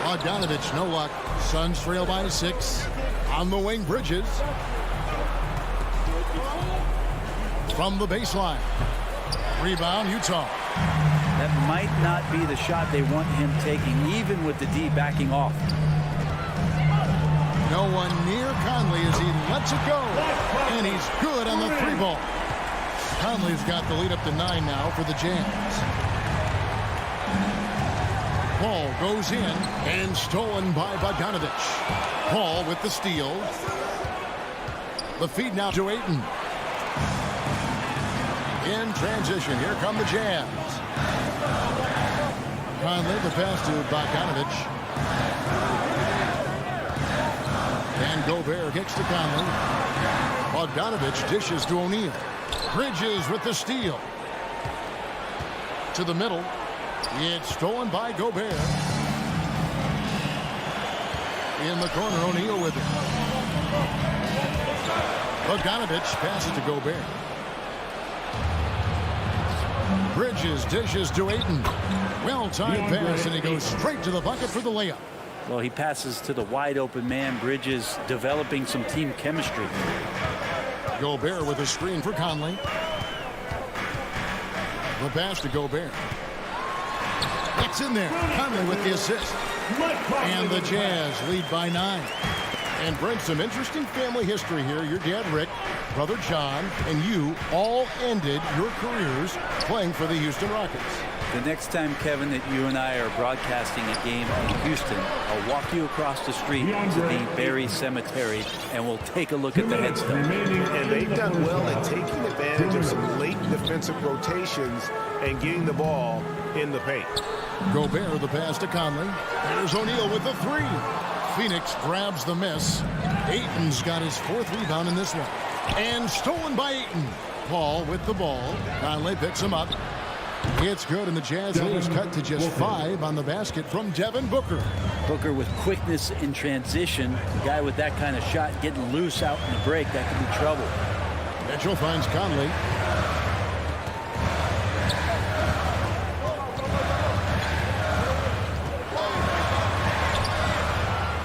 Bogdanovich, no luck. Suns trail by 6. On the wing, Bridges. From the baseline. Rebound, Utah. That might not be the shot they want him taking, even with the D backing off. No one near Conley as he lets it go. And he's good on the 3-ball. Conley's got the lead up to 9 now for the Jazz. Paul goes in and stolen by Bogdanovich. Paul with the steal. The feed now to Ayton. In transition, here come the Jazz. Conley, the pass to Bogdanovich. And Gobert kicks to Conley. Bogdanovich dishes to O'Neal. Bridges with the steal. To the middle. It's stolen by Gobert. In the corner, O'Neal with it. Bogdanovich passes to Gobert. Bridges dishes to Ayton. Well-timed pass, and he goes straight to the bucket for the layup. Well, he passes to the wide-open man. Bridges developing some team chemistry. Gobert with a screen for Conley. The pass to Gobert. It's in there. Conley with the assist. And the Jazz lead by 9. And Brent, some interesting family history here. Your dad, Rick, brother John, and you all ended your careers playing for the Houston Rockets. The next time, Kevin, that you and I are broadcasting a game in Houston, I'll walk you across the street to the Berry Cemetery, and we'll take a look at the headstone. And they've done well at taking advantage of some late defensive rotations and getting the ball in the paint. Gobert the pass to Conley. There's O'Neal with the 3. Phoenix grabs the miss. Ayton's got his 4th rebound in this one. And stolen by Ayton. Paul with the ball. Conley picks him up. It's good, and the Jazz lead is cut to just 5 on the basket from Devin Booker. Booker with quickness in transition. A guy with that kind of shot getting loose out in the break, that could be trouble. Mitchell finds Conley.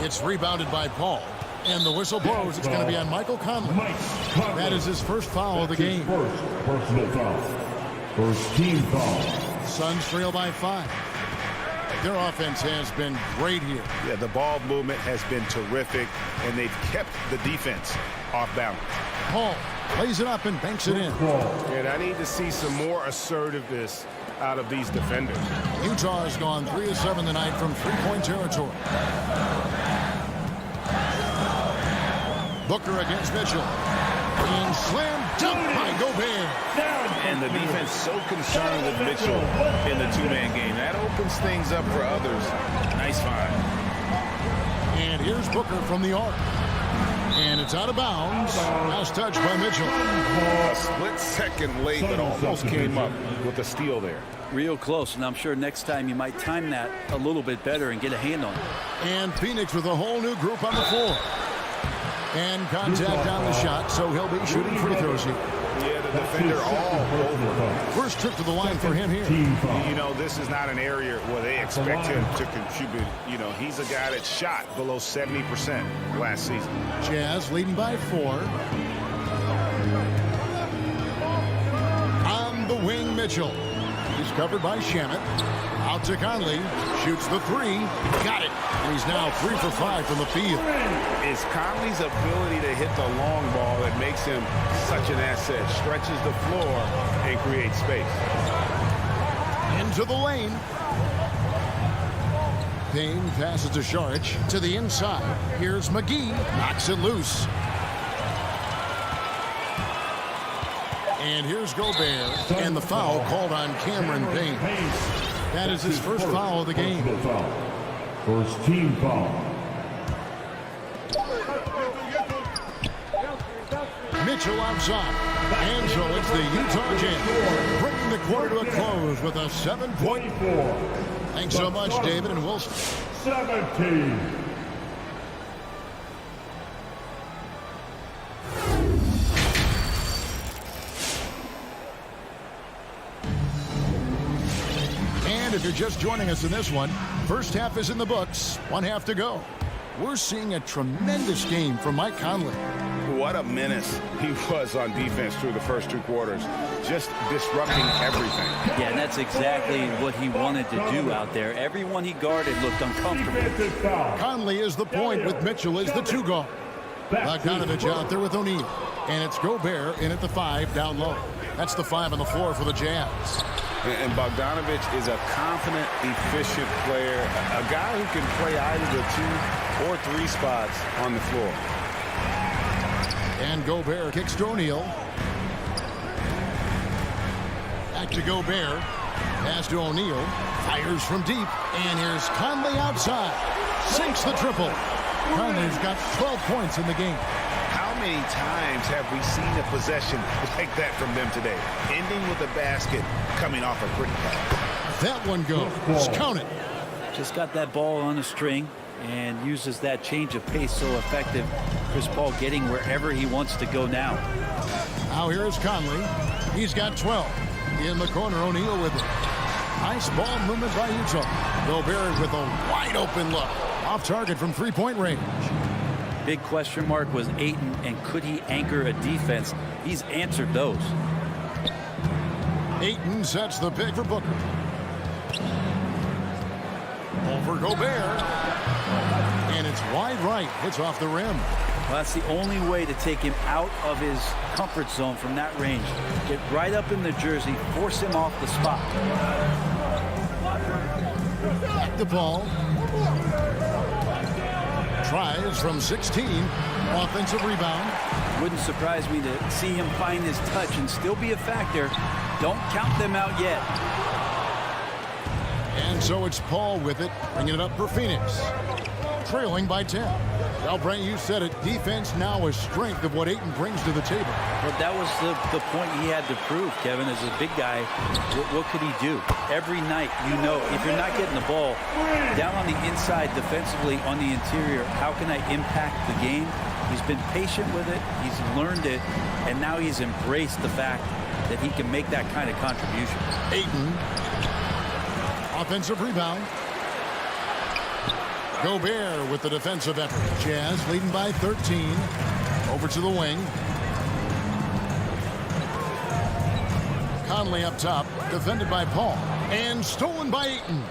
It's rebounded by Paul. And the whistle blows. It's going to be on Michael Conley. That is his first foul of the game. First personal foul. First team foul. Suns trail by 5. Their offense has been great here. Yeah, the ball movement has been terrific, and they've kept the defense off balance. Paul plays it up and banks it in. And I need to see some more assertiveness out of these defenders. Utah has gone 3 of 7 tonight from three-point territory. Booker against Mitchell. And slam dunk by Gobert. And the defense so concerned with Mitchell in the two-man game. That opens things up for others. Nice find. And here's Booker from the arc. And it's out of bounds. Last touch by Mitchell. A split second late, but almost came up with a steal there. Real close, and I'm sure next time you might time that a little bit better and get a hand on it. And Phoenix with a whole new group on the floor. And contact on the shot, so he'll be shooting free throws here. Yeah, the defender all over. First trip to the line for him here. You know, this is not an area where they expect him to contribute. You know, he's a guy that shot below 70% last season. Jazz leading by 4. On the wing, Mitchell. He's covered by Shamet. Out to Conley. Shoots the 3. Got it. And he's now 3 for 5 from the field. It's Conley's ability to hit the long ball that makes him such an asset. Stretches the floor and creates space. Into the lane. Payne passes to Saric to the inside. Here's McGee. Knocks it loose. And here's Gobert. And the foul called on Cameron Payne. That is his first foul of the game. First team foul. Mitchell outside. And so it's the Utah Jazz bringing the quarter to a close with a 7-point. Thanks so much, David and Wilson. 17. And if you're just joining us in this one, first half is in the books. 1 half to go. We're seeing a tremendous game from Mike Conley. What a menace he was on defense through the first 2 quarters. Just disrupting everything. Yeah, and that's exactly what he wanted to do out there. Everyone he guarded looked uncomfortable. Conley is the point with Mitchell as the 2 guard. Bogdanovich out there with O'Neal. And it's Gobert in at the 5 down low. That's the 5 on the floor for the Jazz. And Bogdanovich is a confident, efficient player. A guy who can play either the 2 or 3 spots on the floor. And Gobert kicks to O'Neal. Back to Gobert. Pass to O'Neal. Fires from deep. And here's Conley outside. Sinks the triple. Conley's got 12 points in the game. How many times have we seen a possession like that from them today? Ending with a basket, coming off a pretty pass. That one goes. Count it. Just got that ball on a string and uses that change of pace so effective. Chris Paul getting wherever he wants to go now. Now here's Conley. He's got 12. In the corner, O'Neal with it. Nice ball movement by Utah. Gobert with a wide open look. Off target from 3-point range. Big question mark was Ayton, and could he anchor a defense? He's answered those. Ayton sets the pick for Booker. Over Gobert. And it's wide right. Hits off the rim. Well, that's the only way to take him out of his comfort zone from that range. Get right up in the jersey, force him off the spot. Back the ball. Tries from 16. Offensive rebound. Wouldn't surprise me to see him find his touch and still be a factor. Don't count them out yet. And so it's Paul with it, bringing it up for Phoenix. Trailing by 10. Well, Brent, you said it. Defense now a strength of what Ayton brings to the table. Well, that was the point he had to prove, Kevin. As a big guy, what could he do? Every night, you know, if you're not getting the ball down on the inside defensively on the interior, how can I impact the game? He's been patient with it. He's learned it. And now he's embraced the fact that he can make that kind of contribution. Ayton. Offensive rebound. Gobert with the defensive effort. Jazz leading by 13. Over to the wing. Conley up top, defended by Paul. And stolen by Ayton.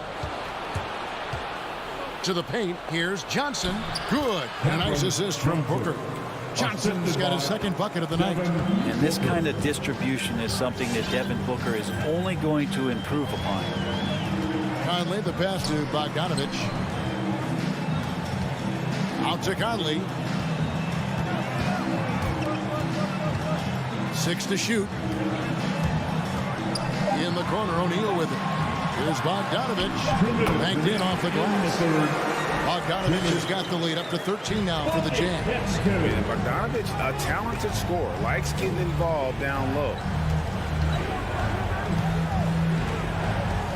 To the paint, here's Johnson. Good. And a nice assist from Booker. Johnson's got his second bucket of the night. And this kind of distribution is something that Devin Booker is only going to improve upon. Conley, the pass to Bogdanovich. Out to Conley. 6 to shoot. In the corner, O'Neal with it. Here's Bogdanovich. Banked in off the glass. Bogdanovich has got the lead up to 13 now for the Jazz. And Bogdanovich, a talented scorer, likes getting involved down low.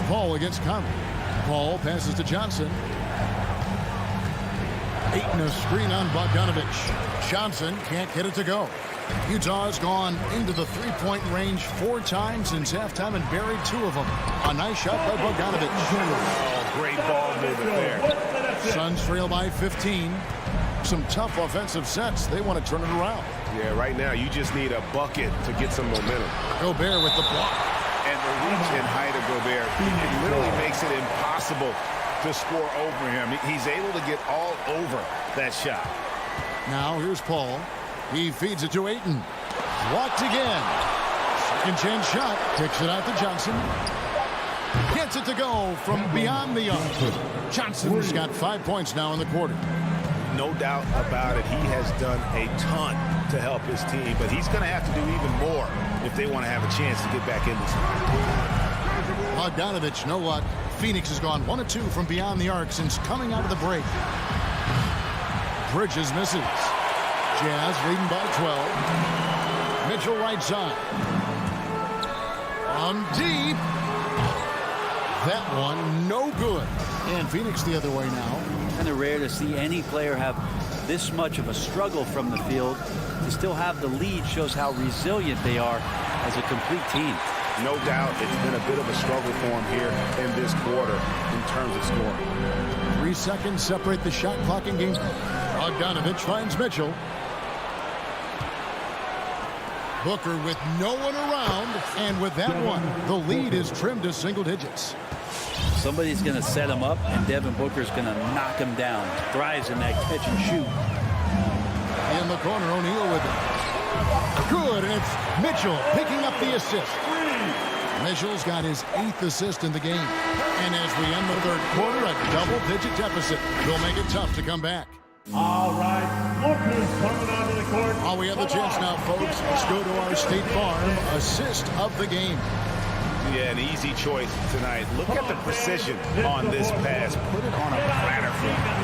Paul against Conley. Paul passes to Johnson. Ayton a screen on Bogdanovich. Johnson can't get it to go. Utah's gone into the three-point range 4 times since halftime and buried 2 of them. A nice shot by Bogdanovich. Oh, great ball movement there. Suns trail by 15. Some tough offensive sets. They want to turn it around. Yeah, right now you just need a bucket to get some momentum. Gobert with the block. And the reach and height of Gobert, it literally makes it impossible to score over him. He's able to get all over that shot. Now here's Paul. He feeds it to Ayton. Blocked again. Second chance shot. Kicks it out to Johnson. Gets it to go from beyond the arc. Johnson's got 5 points now in the quarter. No doubt about it. He has done a ton to help his team, but he's going to have to do even more if they want to have a chance to get back in this one. Bogdanovich, no luck. Phoenix has gone 1 of 2 from beyond the arc since coming out of the break. Bridges misses. Jazz leading by 12. Mitchell right side. On deep. That one no good. And Phoenix the other way now. Kind of rare to see any player have this much of a struggle from the field. To still have the lead shows how resilient they are as a complete team. No doubt it's been a bit of a struggle for him here in this quarter in terms of scoring. 3 seconds separate the shot clock in game. Bogdanovich finds Mitchell. Booker with no one around, and with that one, the lead is trimmed to single digits. Somebody's going to set him up, and Devin Booker's going to knock him down. Thrives in that catch and shoot. In the corner, O'Neal with it. Good, and it's Mitchell picking up the assist. Mitchell's got his 8th assist in the game. And as we end the third quarter, a double-digit deficit will make it tough to come back. All right, look who's coming onto the court. While we have the chance now, folks, let's go to our State Farm assist of the game. Yeah, an easy choice tonight. Look at the precision on this pass. Put it on a platter.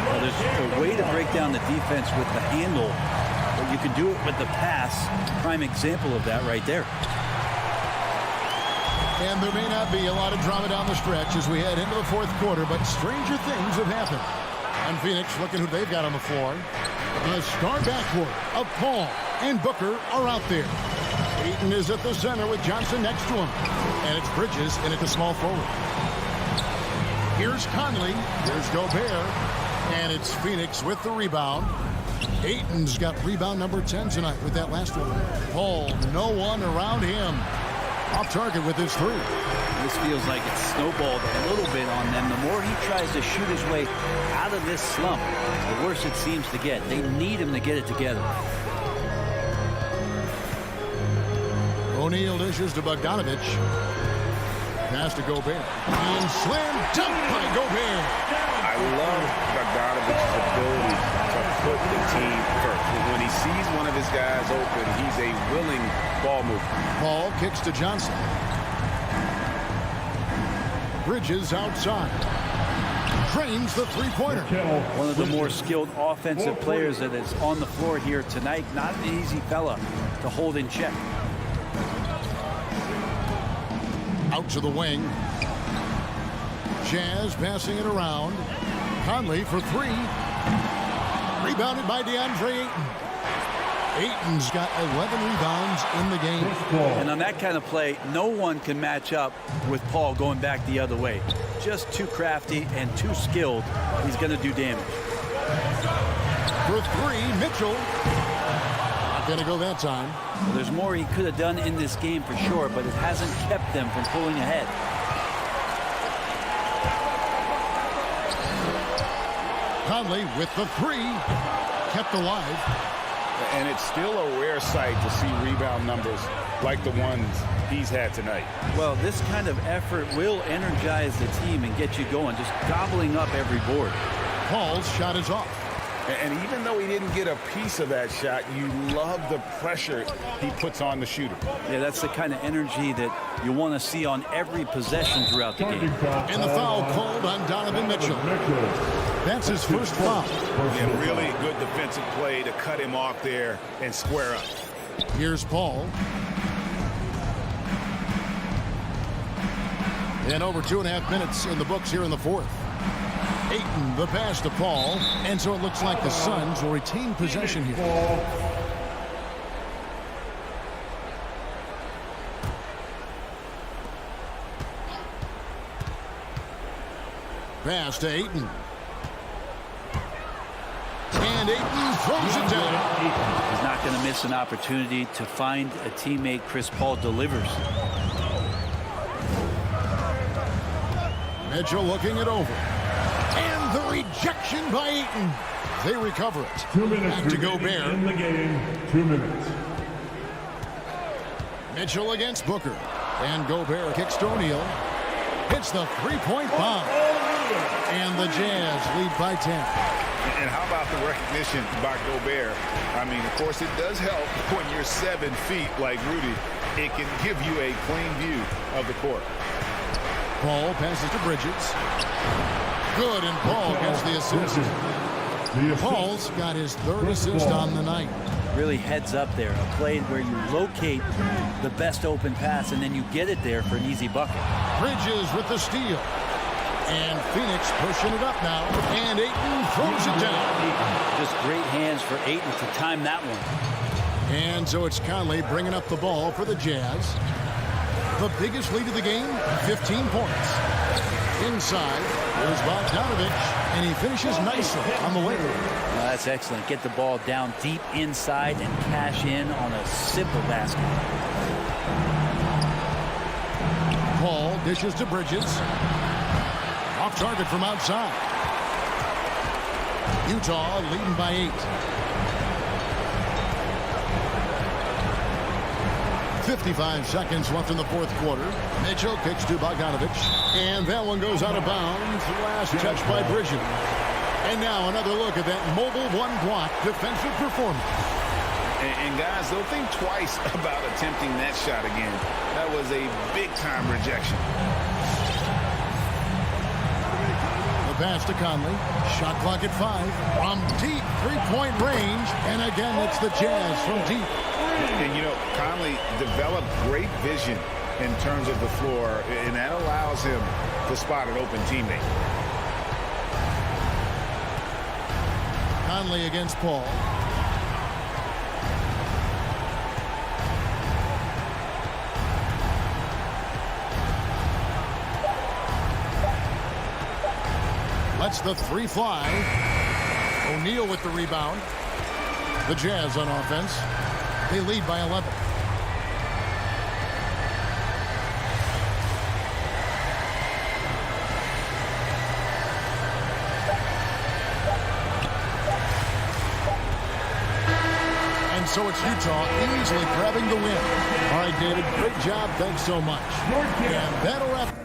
Well, there's a way to break down the defense with the handle, but you can do it with the pass. Prime example of that right there. And there may not be a lot of drama down the stretch as we head into the fourth quarter, but stranger things have happened. And Phoenix looking who they've got on the floor. The star backcourt of Paul and Booker are out there. Ayton is at the center with Johnson next to him. And it's Bridges in at the small forward. Here's Conley. Here's Gobert. And it's Phoenix with the rebound. Ayton's got rebound number 10 tonight with that last one. Paul, no one around him. Off target with his 3. This feels like it's snowballed a little bit on them. The more he tries to shoot his way out of this slump, the worse it seems to get. They need him to get it together. O'Neal dishes to Bogdanovich. Pass to Gobert. And slam dunk by Gobert. I love Bogdanovich's ability to put the team first. When he sees one of his guys open, he's a willing ball mover. Paul kicks to Johnson. Bridges outside. Drains the three-pointer. One of the more skilled offensive players that is on the floor here tonight. Not an easy fella to hold in check. Out to the wing. Jazz passing it around. Conley for 3. Rebounded by DeAndre Ayton. Ayton's got 11 rebounds in the game. And on that kind of play, no one can match up with Paul going back the other way. just too crafty and too skilled. He's going to do damage. For three, Mitchell. Not going to go that time. Well, there's more he could have done in this game for sure, but it hasn't kept them from pulling ahead. Conley with the three. Kept alive. And it's still a rare sight to see rebound numbers like the ones he's had tonight. Well, this kind of effort will energize the team and get you going, just gobbling up every board. Paul's shot is off. And even though he didn't get a piece of that shot, you love the pressure he puts on the shooter. Yeah, that's the kind of energy that you want to see on every possession throughout the game. And the foul called on Donovan Mitchell. That's his first foul. Yeah, really good defensive play to cut him off there and square up. Here's Paul. And over 2.5 minutes in the books here in the fourth. Ayton, the pass to Paul, and so it looks like the Suns will retain possession here. Pass to Ayton. And Ayton throws it down. He's not going to miss an opportunity to find a teammate. Chris Paul delivers. Mitchell looking it over. And the rejection by Ayton. They recover it. 2 minutes Back to Gobert. in the game. 2 minutes. Mitchell against Booker. And Gobert kicks to O'Neal. Hits the three-point bomb. And the Jazz lead by 10. And how about the recognition by Gobert? I mean, of course, it does help when you're 7 feet like Rudy. It can give you a clean view of the court. Paul passes to Bridges. Good, and Paul gets the assist. Paul's got his third assist on the night. Really heads up there. A play where you locate the best open pass and then you get it there for an easy bucket. Bridges with the steal. And Phoenix pushing it up now. And Ayton throws it down. Just great hands for Ayton to time that one. And so it's Conley bringing up the ball for the Jazz. The biggest lead of the game, 15 points. Inside, there's Bogdanovich, and he finishes nicely on the way. Well, that's excellent. Get the ball down deep inside and cash in on a simple basket. Paul dishes to Bridges. Off target from outside. Utah leading by 8. 55 seconds left in the fourth quarter. Mitchell kicks to Bogdanovich. And that one goes out of bounds. Last touch by Bridges. And now another look at that mobile one-block defensive performance. And guys, they'll think twice about attempting that shot again. That was a big-time rejection. The pass to Conley. Shot clock at 5. From deep three-point range. And again, it's the Jazz from deep. And, you know, Conley developed great vision in terms of the floor, and that allows him to spot an open teammate. Conley against Paul. Lets the three fly. O'Neal with the rebound. The Jazz on offense. They lead by 11. And so it's Utah easily grabbing the win. All right, David, great job. Thanks so much. And that'll wrap.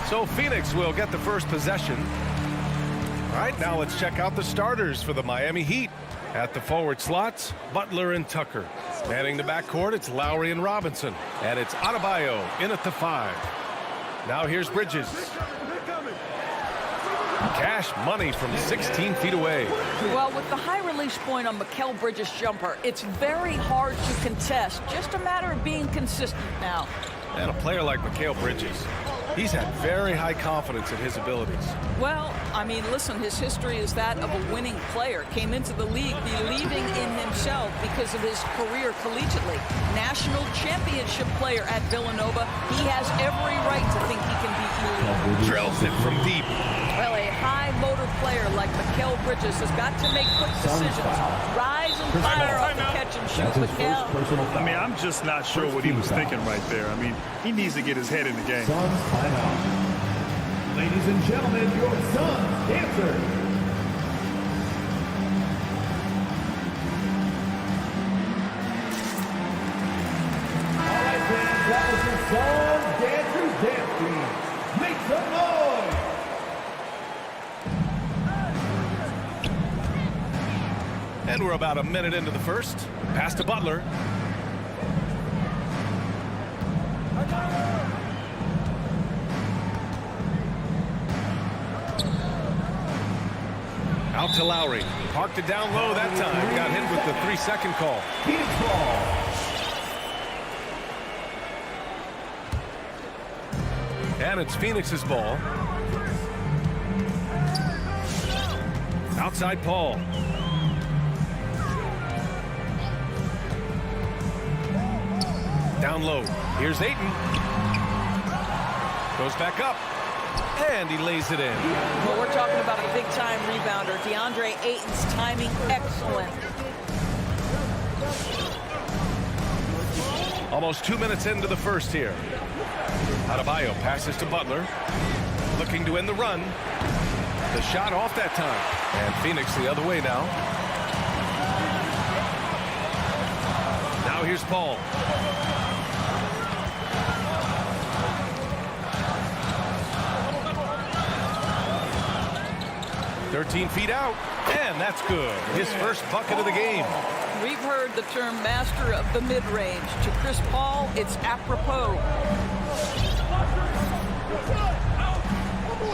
So Phoenix will get the first possession. All right, now let's check out the starters for the Miami Heat. At the forward slots, Butler and Tucker. Manning the backcourt, it's Lowry and Robinson. And it's Adebayo in at the 5. Now here's Bridges. Cash money from 16 feet away. Well, with the high release point on Mikal Bridges' jumper, it's very hard to contest. Just a matter of being consistent now. And a player like Mikal Bridges, he's had very high confidence in his abilities. Well, I mean, listen, his history is that of a winning player. Came into the league believing in himself because of his career collegiately. National championship player at Villanova. He has every right to think he can beat you. Drills it from deep. Well, a high motor player like Mikal Bridges has got to make quick decisions. Rise and fire off the catch and shoot, Mikal. I mean, I'm just not sure what he was thinking right there. I mean, he needs to get his head in the game. Suns timeout. Ladies and gentlemen, your Suns answer. All right, fans, that was your Suns Dancer Dance Team. Make some noise. And we're about a minute into the first. Pass to Butler. Out to Lowry. Parked it down low that time. Got hit with the 3-second call. And it's Phoenix's ball. Outside Paul. Down low. Here's Ayton. Goes back up. And he lays it in. Well, we're talking about a big-time rebounder. DeAndre Ayton's timing excellent. Almost 2 minutes into the first here. Adebayo passes to Butler. Looking to end the run. The shot off that time. And Phoenix the other way now. Now here's Paul. 13 feet out, and that's good. His first bucket of the game. We've heard the term master of the mid-range. To Chris Paul, it's apropos.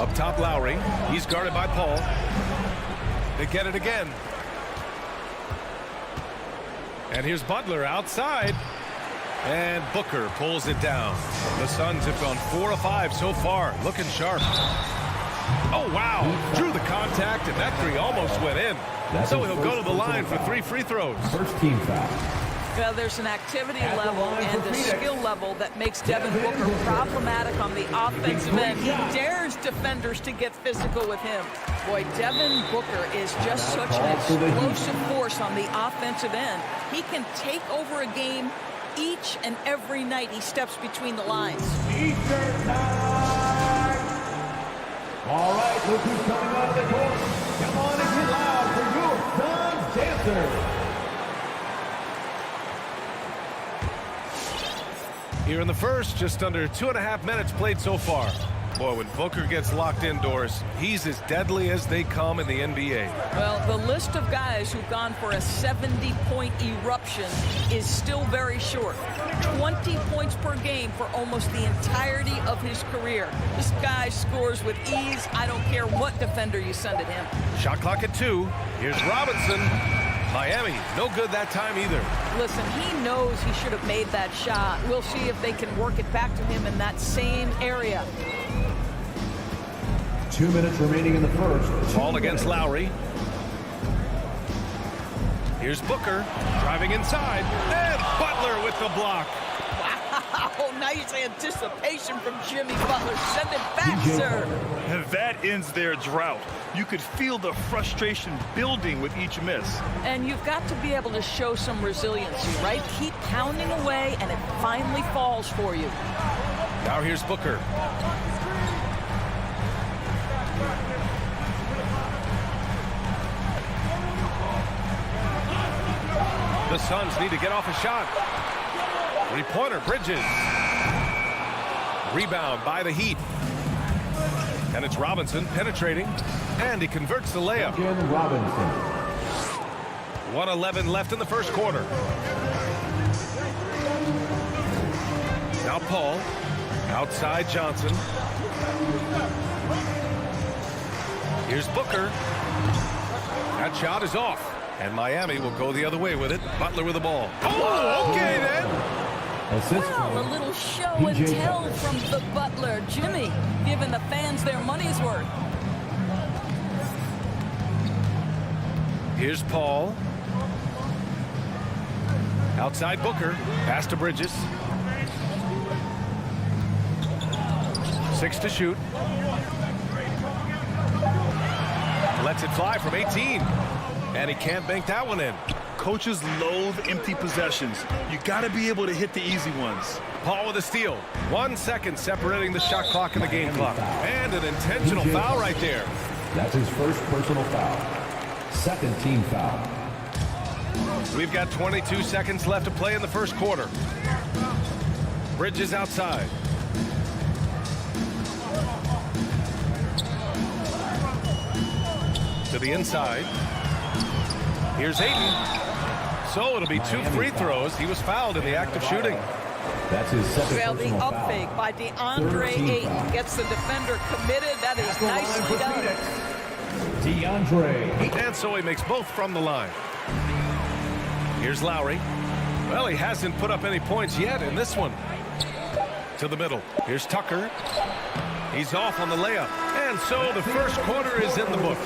Up top, Lowry. He's guarded by Paul. They get it again. And here's Butler outside. And Booker pulls it down. The Suns have gone 4 of 5 so far. Looking sharp. Oh, wow. Drew the contact, and that three almost went in. So he'll go to the line for 3 free throws. First team foul. Well, there's an activity level and a skill level that makes Devin Booker problematic on the offensive end. He dares defenders to get physical with him. Boy, Devin Booker is just such an explosive force on the offensive end. He can take over a game each and every night he steps between the lines. Eastern time. All right, look who's coming out of the court. Come on and get loud for your Suns Dancer. Here in the first, just under 2.5 minutes played so far. Boy, when Booker gets locked indoors, he's as deadly as they come in the NBA. Well, the list of guys who've gone for a 70-point eruption is still very short. 20 points per game for almost the entirety of his career. This guy scores with ease. I don't care what defender you send at him. Shot clock at 2. Here's Robinson. Miami, no good that time either. Listen, he knows he should have made that shot. We'll see if they can work it back to him in that same area. 2 minutes remaining in the first. Ball against Lowry. Here's Booker driving inside. And Butler with the block. Wow, nice anticipation from Jimmy Butler. Send it back, sir. And that ends their drought. You could feel the frustration building with each miss. And you've got to be able to show some resiliency, right? Keep pounding away, and it finally falls for you. Now here's Booker. The Suns need to get off a shot. Three-pointer, Bridges. Rebound by the Heat. And it's Robinson penetrating, and he converts the layup. Duncan Robinson. 1:11 left in the first quarter. Now Paul, outside Johnson. Here's Booker. That shot is off, and Miami will go the other way with it. Butler with the ball. Oh, okay then. Well, a little show and tell from the Butler. Jimmy giving the fans their money's worth. Here's Paul. Outside Booker. Pass to Bridges. 6 to shoot. Lets it fly from 18. And he can't bank that one in. Coaches loathe empty possessions. You got to be able to hit the easy ones. Paul with a steal. 1 second separating the shot clock and the game clock. And an intentional foul right there. That's his first personal foul. Second team foul. We've got 22 seconds left to play in the first quarter. Bridges outside. To the inside. Here's Ayton. So it'll be 2 free throws. He was fouled in the act of shooting. That's his second Well, the personal up foul. fake by DeAndre Ayton gets the defender committed. That is nicely done. DeAndre. And so he makes both from the line. Here's Lowry. Well, he hasn't put up any points yet in this one. To the middle. Here's Tucker. He's off on the layup. And so the first quarter is in the books.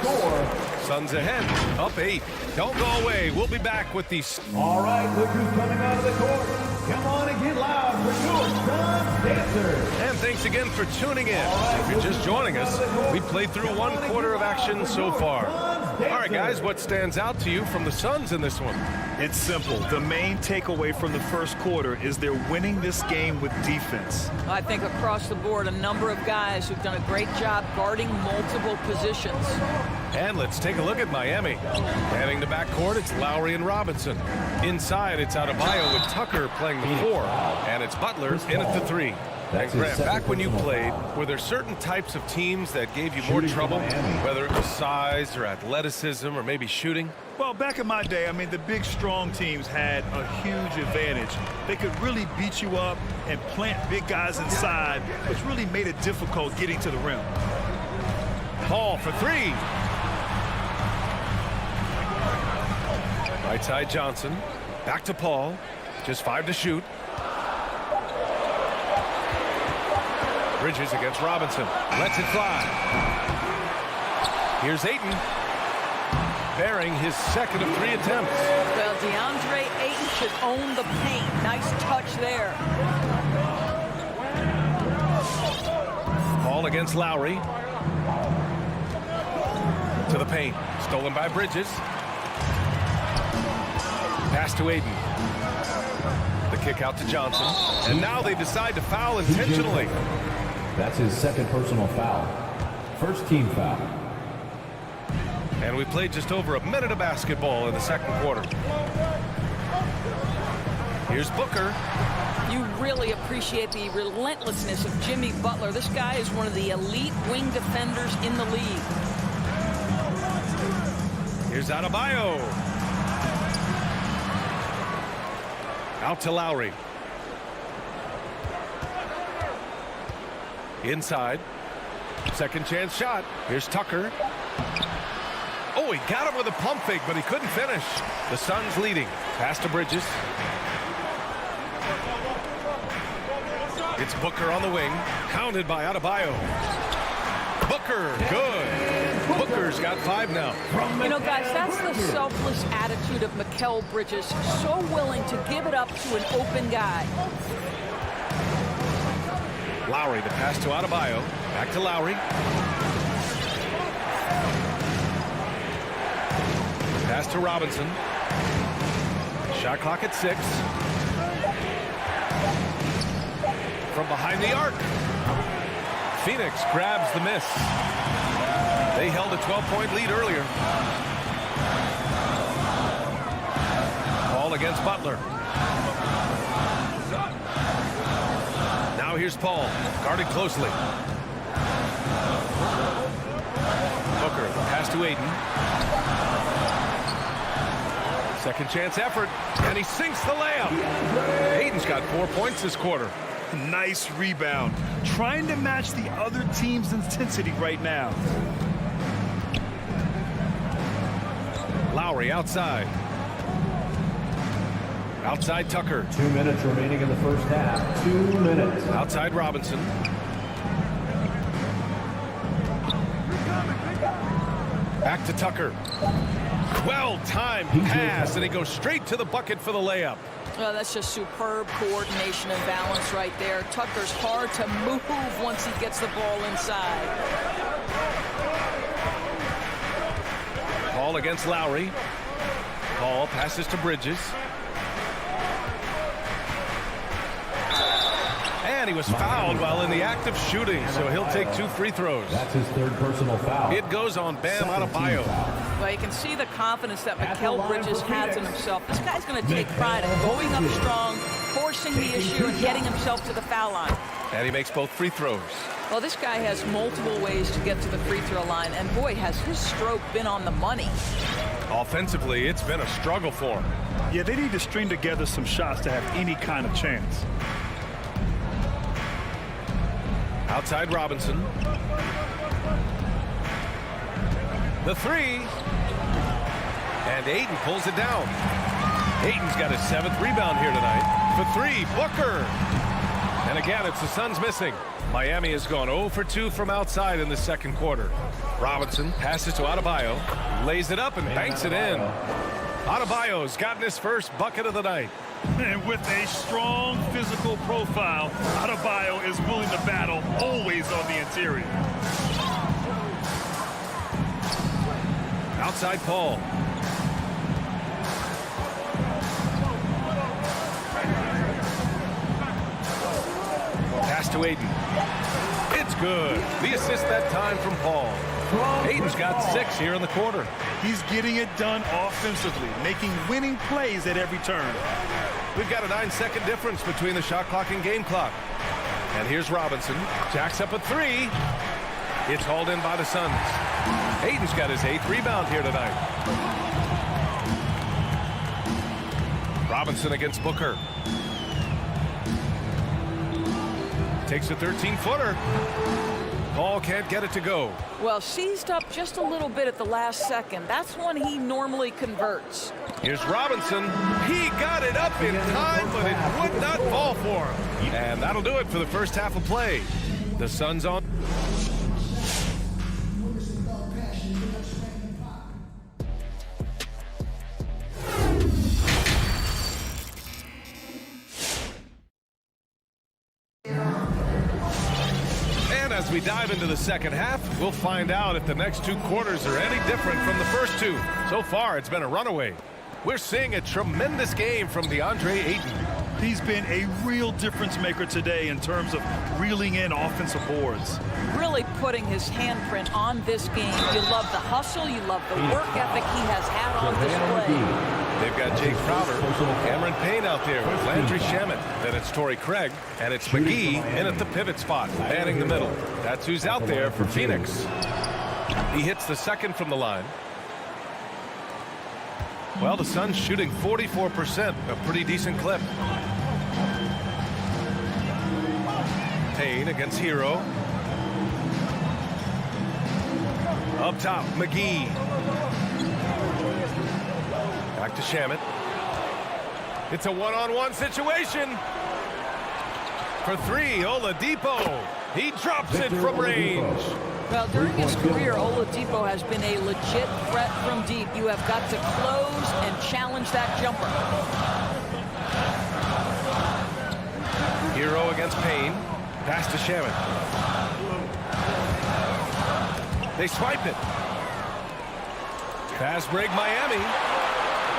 Suns ahead. Up 8. Don't go away. We'll be back with these. All right, look who's coming out of the court. Come on and get loud for your Suns dancers. And thanks again for tuning in. If you're just joining us, we played through 1 quarter of action so far. All right, guys, what stands out to you from the Suns in this one? It's simple. The main takeaway from the first quarter is they're winning this game with defense. I think across the board, a number of guys who've done a great job guarding multiple positions. And let's take a look at Miami. Heading to backcourt, it's Lowry and Robinson. Inside, it's Adebayo with Tucker playing the 4. And it's Butler in at the 3. And Grant, back when you played, were there certain types of teams that gave you more trouble, whether it was size or athleticism or maybe shooting? Well, back in my day, I mean, the big, strong teams had a huge advantage. They could really beat you up and plant big guys inside, which really made it difficult getting to the rim. Paul for 3. Right side Johnson. Back to Paul. Just 5 to shoot. Bridges against Robinson. Lets it fly. Here's Ayton. Bearing his second of 3 attempts. Well, DeAndre Ayton should own the paint. Nice touch there. Paul against Lowry. To the paint. Stolen by Bridges. Pass to Ayton. The kick out to Johnson. And now they decide to foul intentionally. That's his second personal foul. First team foul. And we played just over a minute of basketball in the second quarter. Here's Booker. You really appreciate the relentlessness of Jimmy Butler. This guy is one of the elite wing defenders in the league. Here's Adebayo. Out to Lowry. Inside. Second chance shot. Here's Tucker. Oh, he got him with a pump fake, but he couldn't finish. The Suns leading. Pass to Bridges. It's Booker on the wing. Counted by Adebayo. Booker, good. Booker's got 5 now. You know, guys, that's the selfless attitude of Mikal Bridges. So willing to give it up to an open guy. Lowry, the pass to Adebayo. Back to Lowry. Pass to Robinson. Shot clock at 6. From behind the arc. Phoenix grabs the miss. They held a 12-point lead earlier. Paul against Butler. Now here's Paul, guarded closely. Tucker. The pass to Aiden. Second chance effort, and he sinks the layup. Aiden's got 4 points this quarter. Nice rebound. Trying to match the other team's intensity right now. Lowry outside. Outside Tucker. 2 minutes remaining in the first half. 2 minutes. Outside Robinson. Back to Tucker. Well-timed pass, and he goes straight to the bucket for the layup. Well, that's just superb coordination and balance right there. Tucker's hard to move once he gets the ball inside. Paul against Lowry. Paul passes to Bridges. And he was fouled while in the act of shooting, so he'll take 2 free throws. That's his third personal foul. It goes on Bam Adebayo. Well, you can see the confidence that Mikal Bridges has in himself. This guy's going to take pride in going up strong, forcing the issue, and getting himself to the foul line. And he makes both free throws. Well, this guy has multiple ways to get to the free throw line, and boy, has his stroke been on the money. Offensively, it's been a struggle for him. Yeah, they need to string together some shots to have any kind of chance. Outside Robinson. The three. And Aiden pulls it down. Aiden's got his 7th rebound here tonight. For 3, Booker. And again, it's the Suns missing. Miami has gone 0 for 2 from outside in the second quarter. Robinson passes to Adebayo. Lays it up and banks it in. Adebayo's gotten his first bucket of the night. And with a strong physical profile, Adebayo is willing to battle, always on the interior. Outside Paul. Pass to Aiden. It's good. The assist that time from Paul. Aiden's got 6 here in the quarter. He's getting it done offensively, making winning plays at every turn. We've got a 9-second difference between the shot clock and game clock. And here's Robinson. Jacks up a 3. It's hauled in by the Suns. Aiden's got his 8th rebound here tonight. Robinson against Booker. Takes a 13-footer. Paul can't get it to go. Well, seized up just a little bit at the last second. That's when he normally converts. Here's Robinson. He got it up in time, but it would not fall for him. And that'll do it for the first half of play. The Suns on. As we dive into the second half, we'll find out if the next 2 quarters are any different from the first 2. So far, it's been a runaway. We're seeing a tremendous game from DeAndre Ayton. He's been a real difference maker today in terms of reeling in offensive boards. Really putting his handprint on this game. You love the hustle, you love the work ethic he has had on display. They've got Jake Crowder, Cameron Payne out there with Landry Shamet. Then it's Torrey Craig, and it's McGee in at the pivot spot, manning the middle. That's who's out there for Phoenix. He hits the second from the line. Well, the Suns shooting 44%, a pretty decent clip. Payne against Hero. Up top, McGee. Back to Shamet. It's a one-on-one situation. For 3, Oladipo. He drops it from range. Well, during his career, Oladipo has been a legit threat from deep. You have got to close and challenge that jumper. Hero against Payne. Pass to Shamet. They swipe it. Fast break Miami.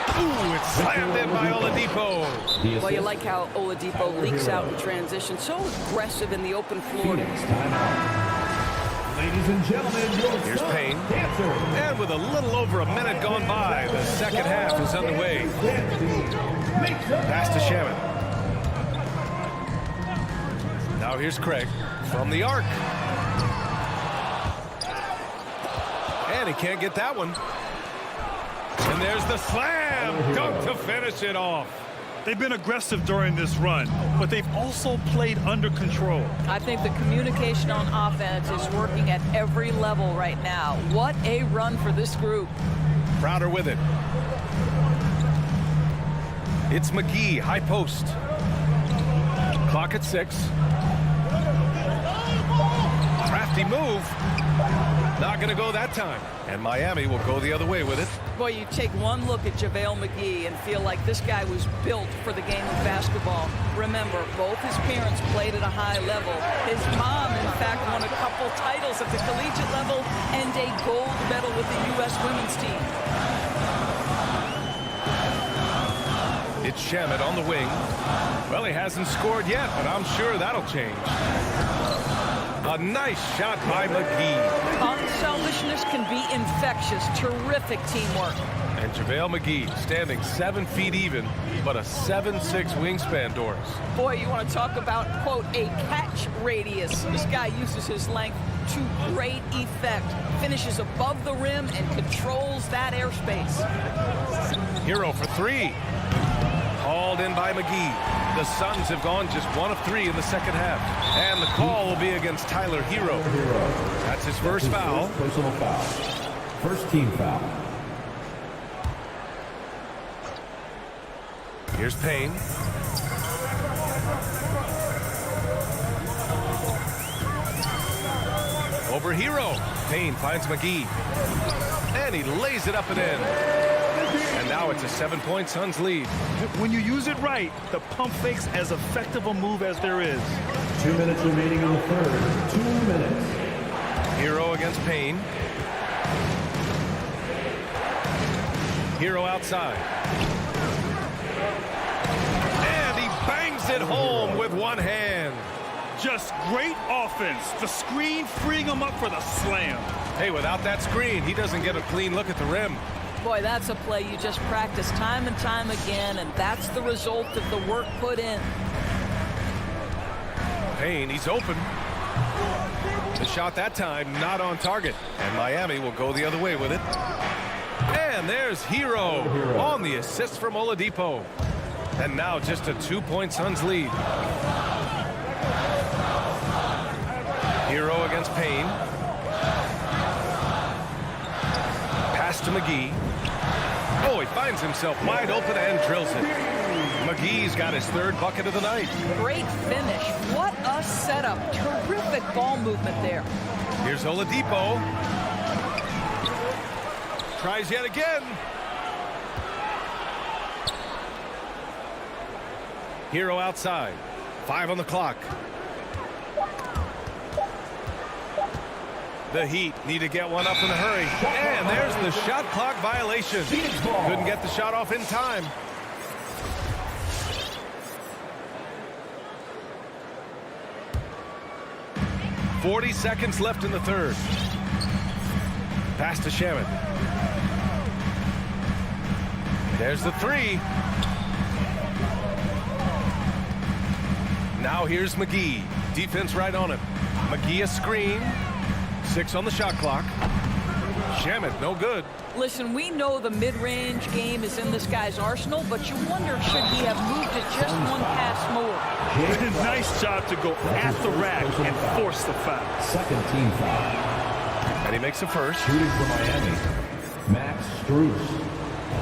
Ooh, it's slammed in by Oladipo. Well, you like how Oladipo leaks out in transition. So aggressive in the open floor. Ladies and gentlemen, here's Payne. And with a little over a minute gone by, the second half is underway. Pass to Shamet. Now here's Craig from the arc. And he can't get that one. And there's the slam dunk to finish it off. They've been aggressive during this run, but they've also played under control. I think the communication on offense is working at every level right now. What a run for this group. Crowder with it. It's McGee, high post. Clock at 6. Crafty move. Not going to go that time. And Miami will go the other way with it. Boy, you take one look at JaVale McGee and feel like this guy was built for the game of basketball. Remember, both his parents played at a high level. His mom, in fact, won a couple titles at the collegiate level and a gold medal with the U.S. women's team. It's Shamet on the wing. Well, he hasn't scored yet, but I'm sure that'll change. A nice shot by McGee. Unselfishness can be infectious. Terrific teamwork. And JaVale McGee standing 7 feet even, but a 7'6" wingspan, Doris. Boy, you want to talk about, quote, a catch radius. This guy uses his length to great effect. Finishes above the rim and controls that airspace. Hero for 3. Hauled in by McGee. The Suns have gone just 1 of 3 in the second half. And the call will be against Tyler Hero. That's his first foul. Personal foul. First team foul. Here's Payne. Over Hero. Payne finds McGee. And he lays it up and in. And now it's a 7-point Suns lead. When you use it right, the pump fake's as effective a move as there is. 2 minutes remaining in the third. 2 minutes. Hero against Payne. Hero outside. And he bangs it home with one hand. Just great offense. The screen freeing him up for the slam. Hey, without that screen, he doesn't get a clean look at the rim. Boy, that's a play you just practice time and time again, and that's the result of the work put in. Payne, he's open. The shot that time, not on target. And Miami will go the other way with it. And there's Hero on the assist from Oladipo. And now just a 2-point Suns lead. Hero against Payne. Pass to McGee. Oh, he finds himself wide open and drills it. McGee's got his 3rd bucket of the night. Great finish. What a setup. Terrific ball movement there. Here's Oladipo. Tries yet again. Hero outside. 5 on the clock. The Heat need to get one up in a hurry. And there's the shot clock violation. Couldn't get the shot off in time. .40 seconds left in the third. Pass to Shamet. There's the 3. Now here's McGee. Defense right on him. McGee a screen. 6 on the shot clock. Shamet, no good. Listen, we know the mid-range game is in this guy's arsenal, but you wonder, should he have moved it just one pass more? Nice job to go at the rack and force the foul. Second team foul. And he makes a first. Shooting for Miami. Max Strus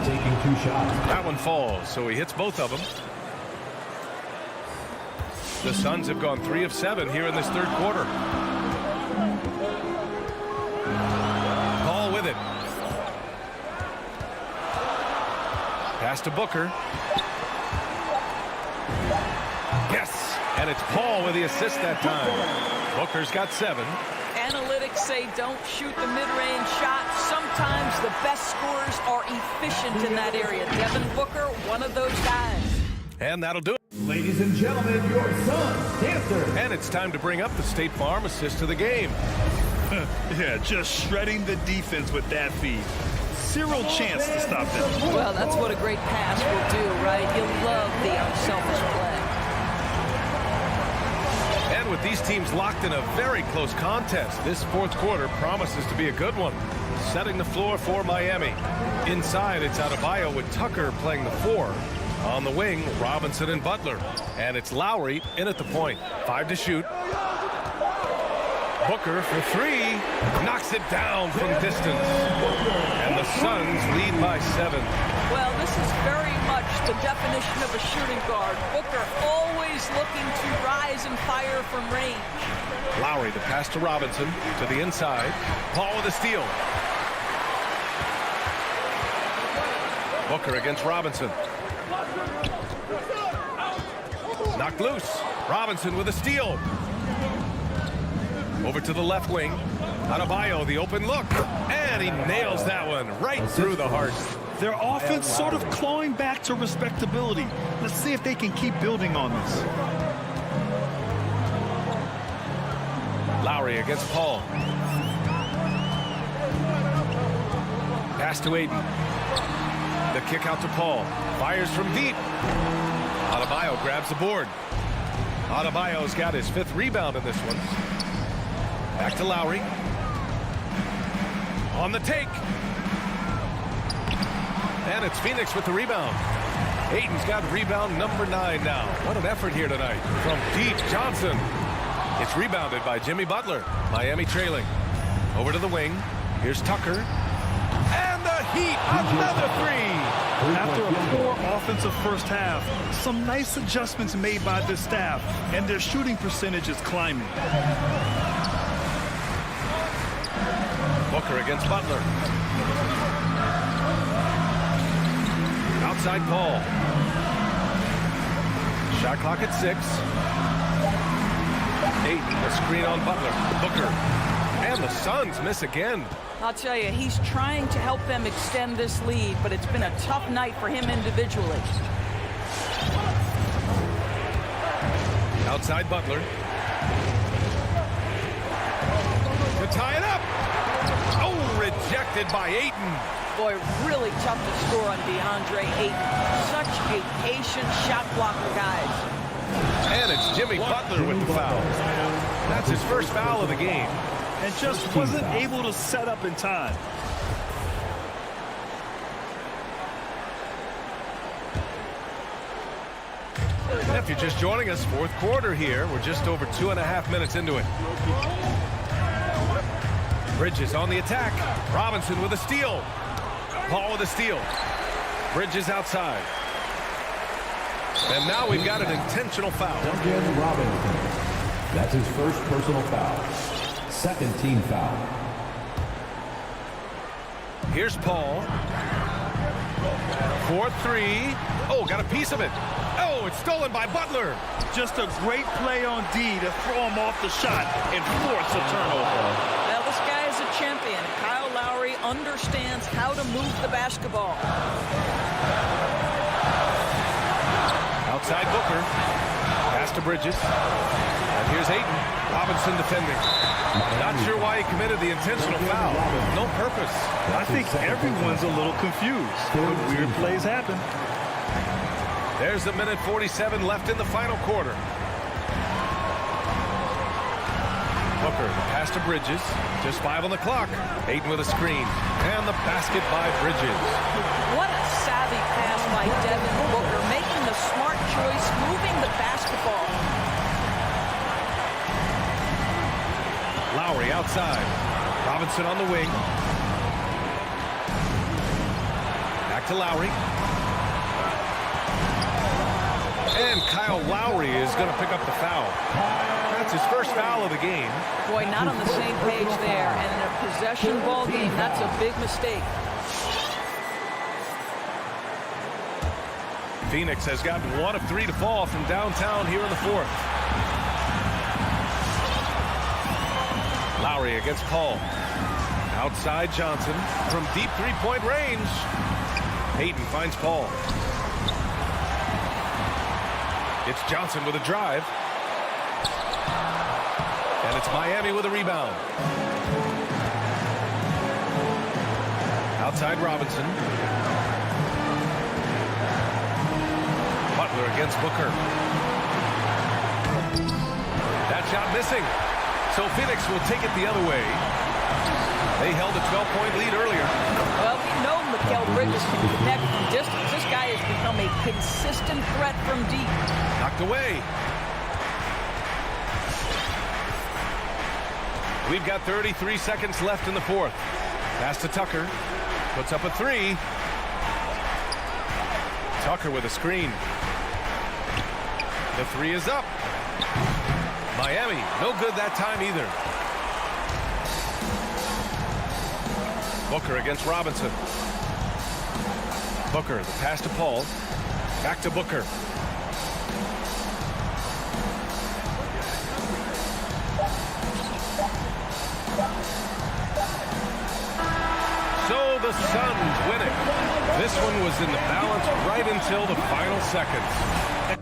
taking 2 shots. That one falls, so he hits both of them. The Suns have gone 3 of 7 here in this third quarter. Paul with it. Pass to Booker. Yes, and it's Paul with the assist that time. Booker's got 7. Analytics say don't shoot the mid-range shot. Sometimes the best scorers are efficient in that area. Devin Booker, one of those guys. And that'll do it. Ladies and gentlemen, your Suns dancer. And it's time to bring up the State Farm assist of the game. Yeah, just shredding the defense with that feed. Zero chance to stop them. Well, that's what a great pass will do, right? You'll love the unselfish play. And And with these teams locked in a very close contest, this fourth quarter promises to be a good one. Setting the floor for Miami. Inside, it's Adebayo with Tucker playing the 4. On the wing, Robinson and Butler. And it's Lowry in at the point. 5 to shoot. Booker for 3. Knocks it down from distance. And the Suns lead by 7. Well, this is very much the definition of a shooting guard. Booker always looking to rise and fire from range. Lowry, the pass to Robinson, to the inside. Paul with a steal. Booker against Robinson. Knocked loose. Robinson with a steal. Over to the left wing. Adebayo, the open look. And he nails that one right through the heart. Their offense sort of clawing back to respectability. Let's see if they can keep building on this. Lowry against Paul. Pass to Aiden. The kick out to Paul. Fires from deep. Adebayo grabs the board. Adebayo's got his 5th rebound in this one. Back to Lowry. On the take. And it's Phoenix with the rebound. Aiton's got rebound number 9 now. What an effort here tonight. From deep, Johnson. It's rebounded by Jimmy Butler. Miami trailing. Over to the wing. Here's Tucker. And the Heat, another 3. After a poor offensive first half, some nice adjustments made by this staff, and their shooting percentage is climbing. Booker against Butler. Outside Paul. Shot clock at 6. Ayton, the screen on Butler. Booker. And the Suns miss again. I'll tell you, he's trying to help them extend this lead, but it's been a tough night for him individually. Outside Butler. To tie it up. Oh, rejected by Ayton. Boy, really tough to score on DeAndre Ayton. Such a patient shot blocker, guys. And it's Jimmy Butler with the foul. That's his first foul of the game. And just wasn't able to set up in time. If you're just joining us, fourth quarter here. We're just over 2.5 minutes into it. Bridges on the attack. Robinson with a steal. Paul with a steal. Bridges outside. And now we've got an intentional foul. Duncan Robinson. That's his first personal foul. 2nd team foul. Here's Paul. 4-3. Oh, got a piece of it. Oh, it's stolen by Butler. Just a great play on D to throw him off the shot and force a turnover. Well, this guy is a champion. Kyle Lowry understands how to move the basketball. Outside Booker. Pass to Bridges. And here's Ayton. Robinson defending. Not sure why he committed the intentional foul. No purpose. I think everyone's a little confused. But weird plays happen. There's a minute 47 left in the final quarter. Booker, pass to Bridges. Just 5 on the clock. Ayton with a screen. And the basket by Bridges. What a savvy pass by Devin Booker, making the smart choice, moving the basketball. Lowry outside. Robinson on the wing. Back to Lowry. And Kyle Lowry is going to pick up the foul. That's his first foul of the game. Boy, not on the same page there. And in a possession ball game, that's a big mistake. Phoenix has gotten 1 of 3 to fall from downtown here in the fourth. Lowry against Paul. Outside Johnson from deep 3-point range. Ayton finds Paul. It's Johnson with a drive. And it's Miami with a rebound. Outside Robinson. Butler against Booker. That shot missing. So Phoenix will take it the other way. They held a 12-point lead earlier. Well, we know Mikal Bridges can connect from distance. This guy has become a consistent threat from deep. Knocked away. We've got 33 seconds left in the fourth. Pass to Tucker. Puts up a three. Tucker with a screen. The three is up. Miami, no good that time either. Booker against Robinson. Booker, the pass to Paul. Back to Booker. So the Suns win it. This one was in the balance right until the final seconds.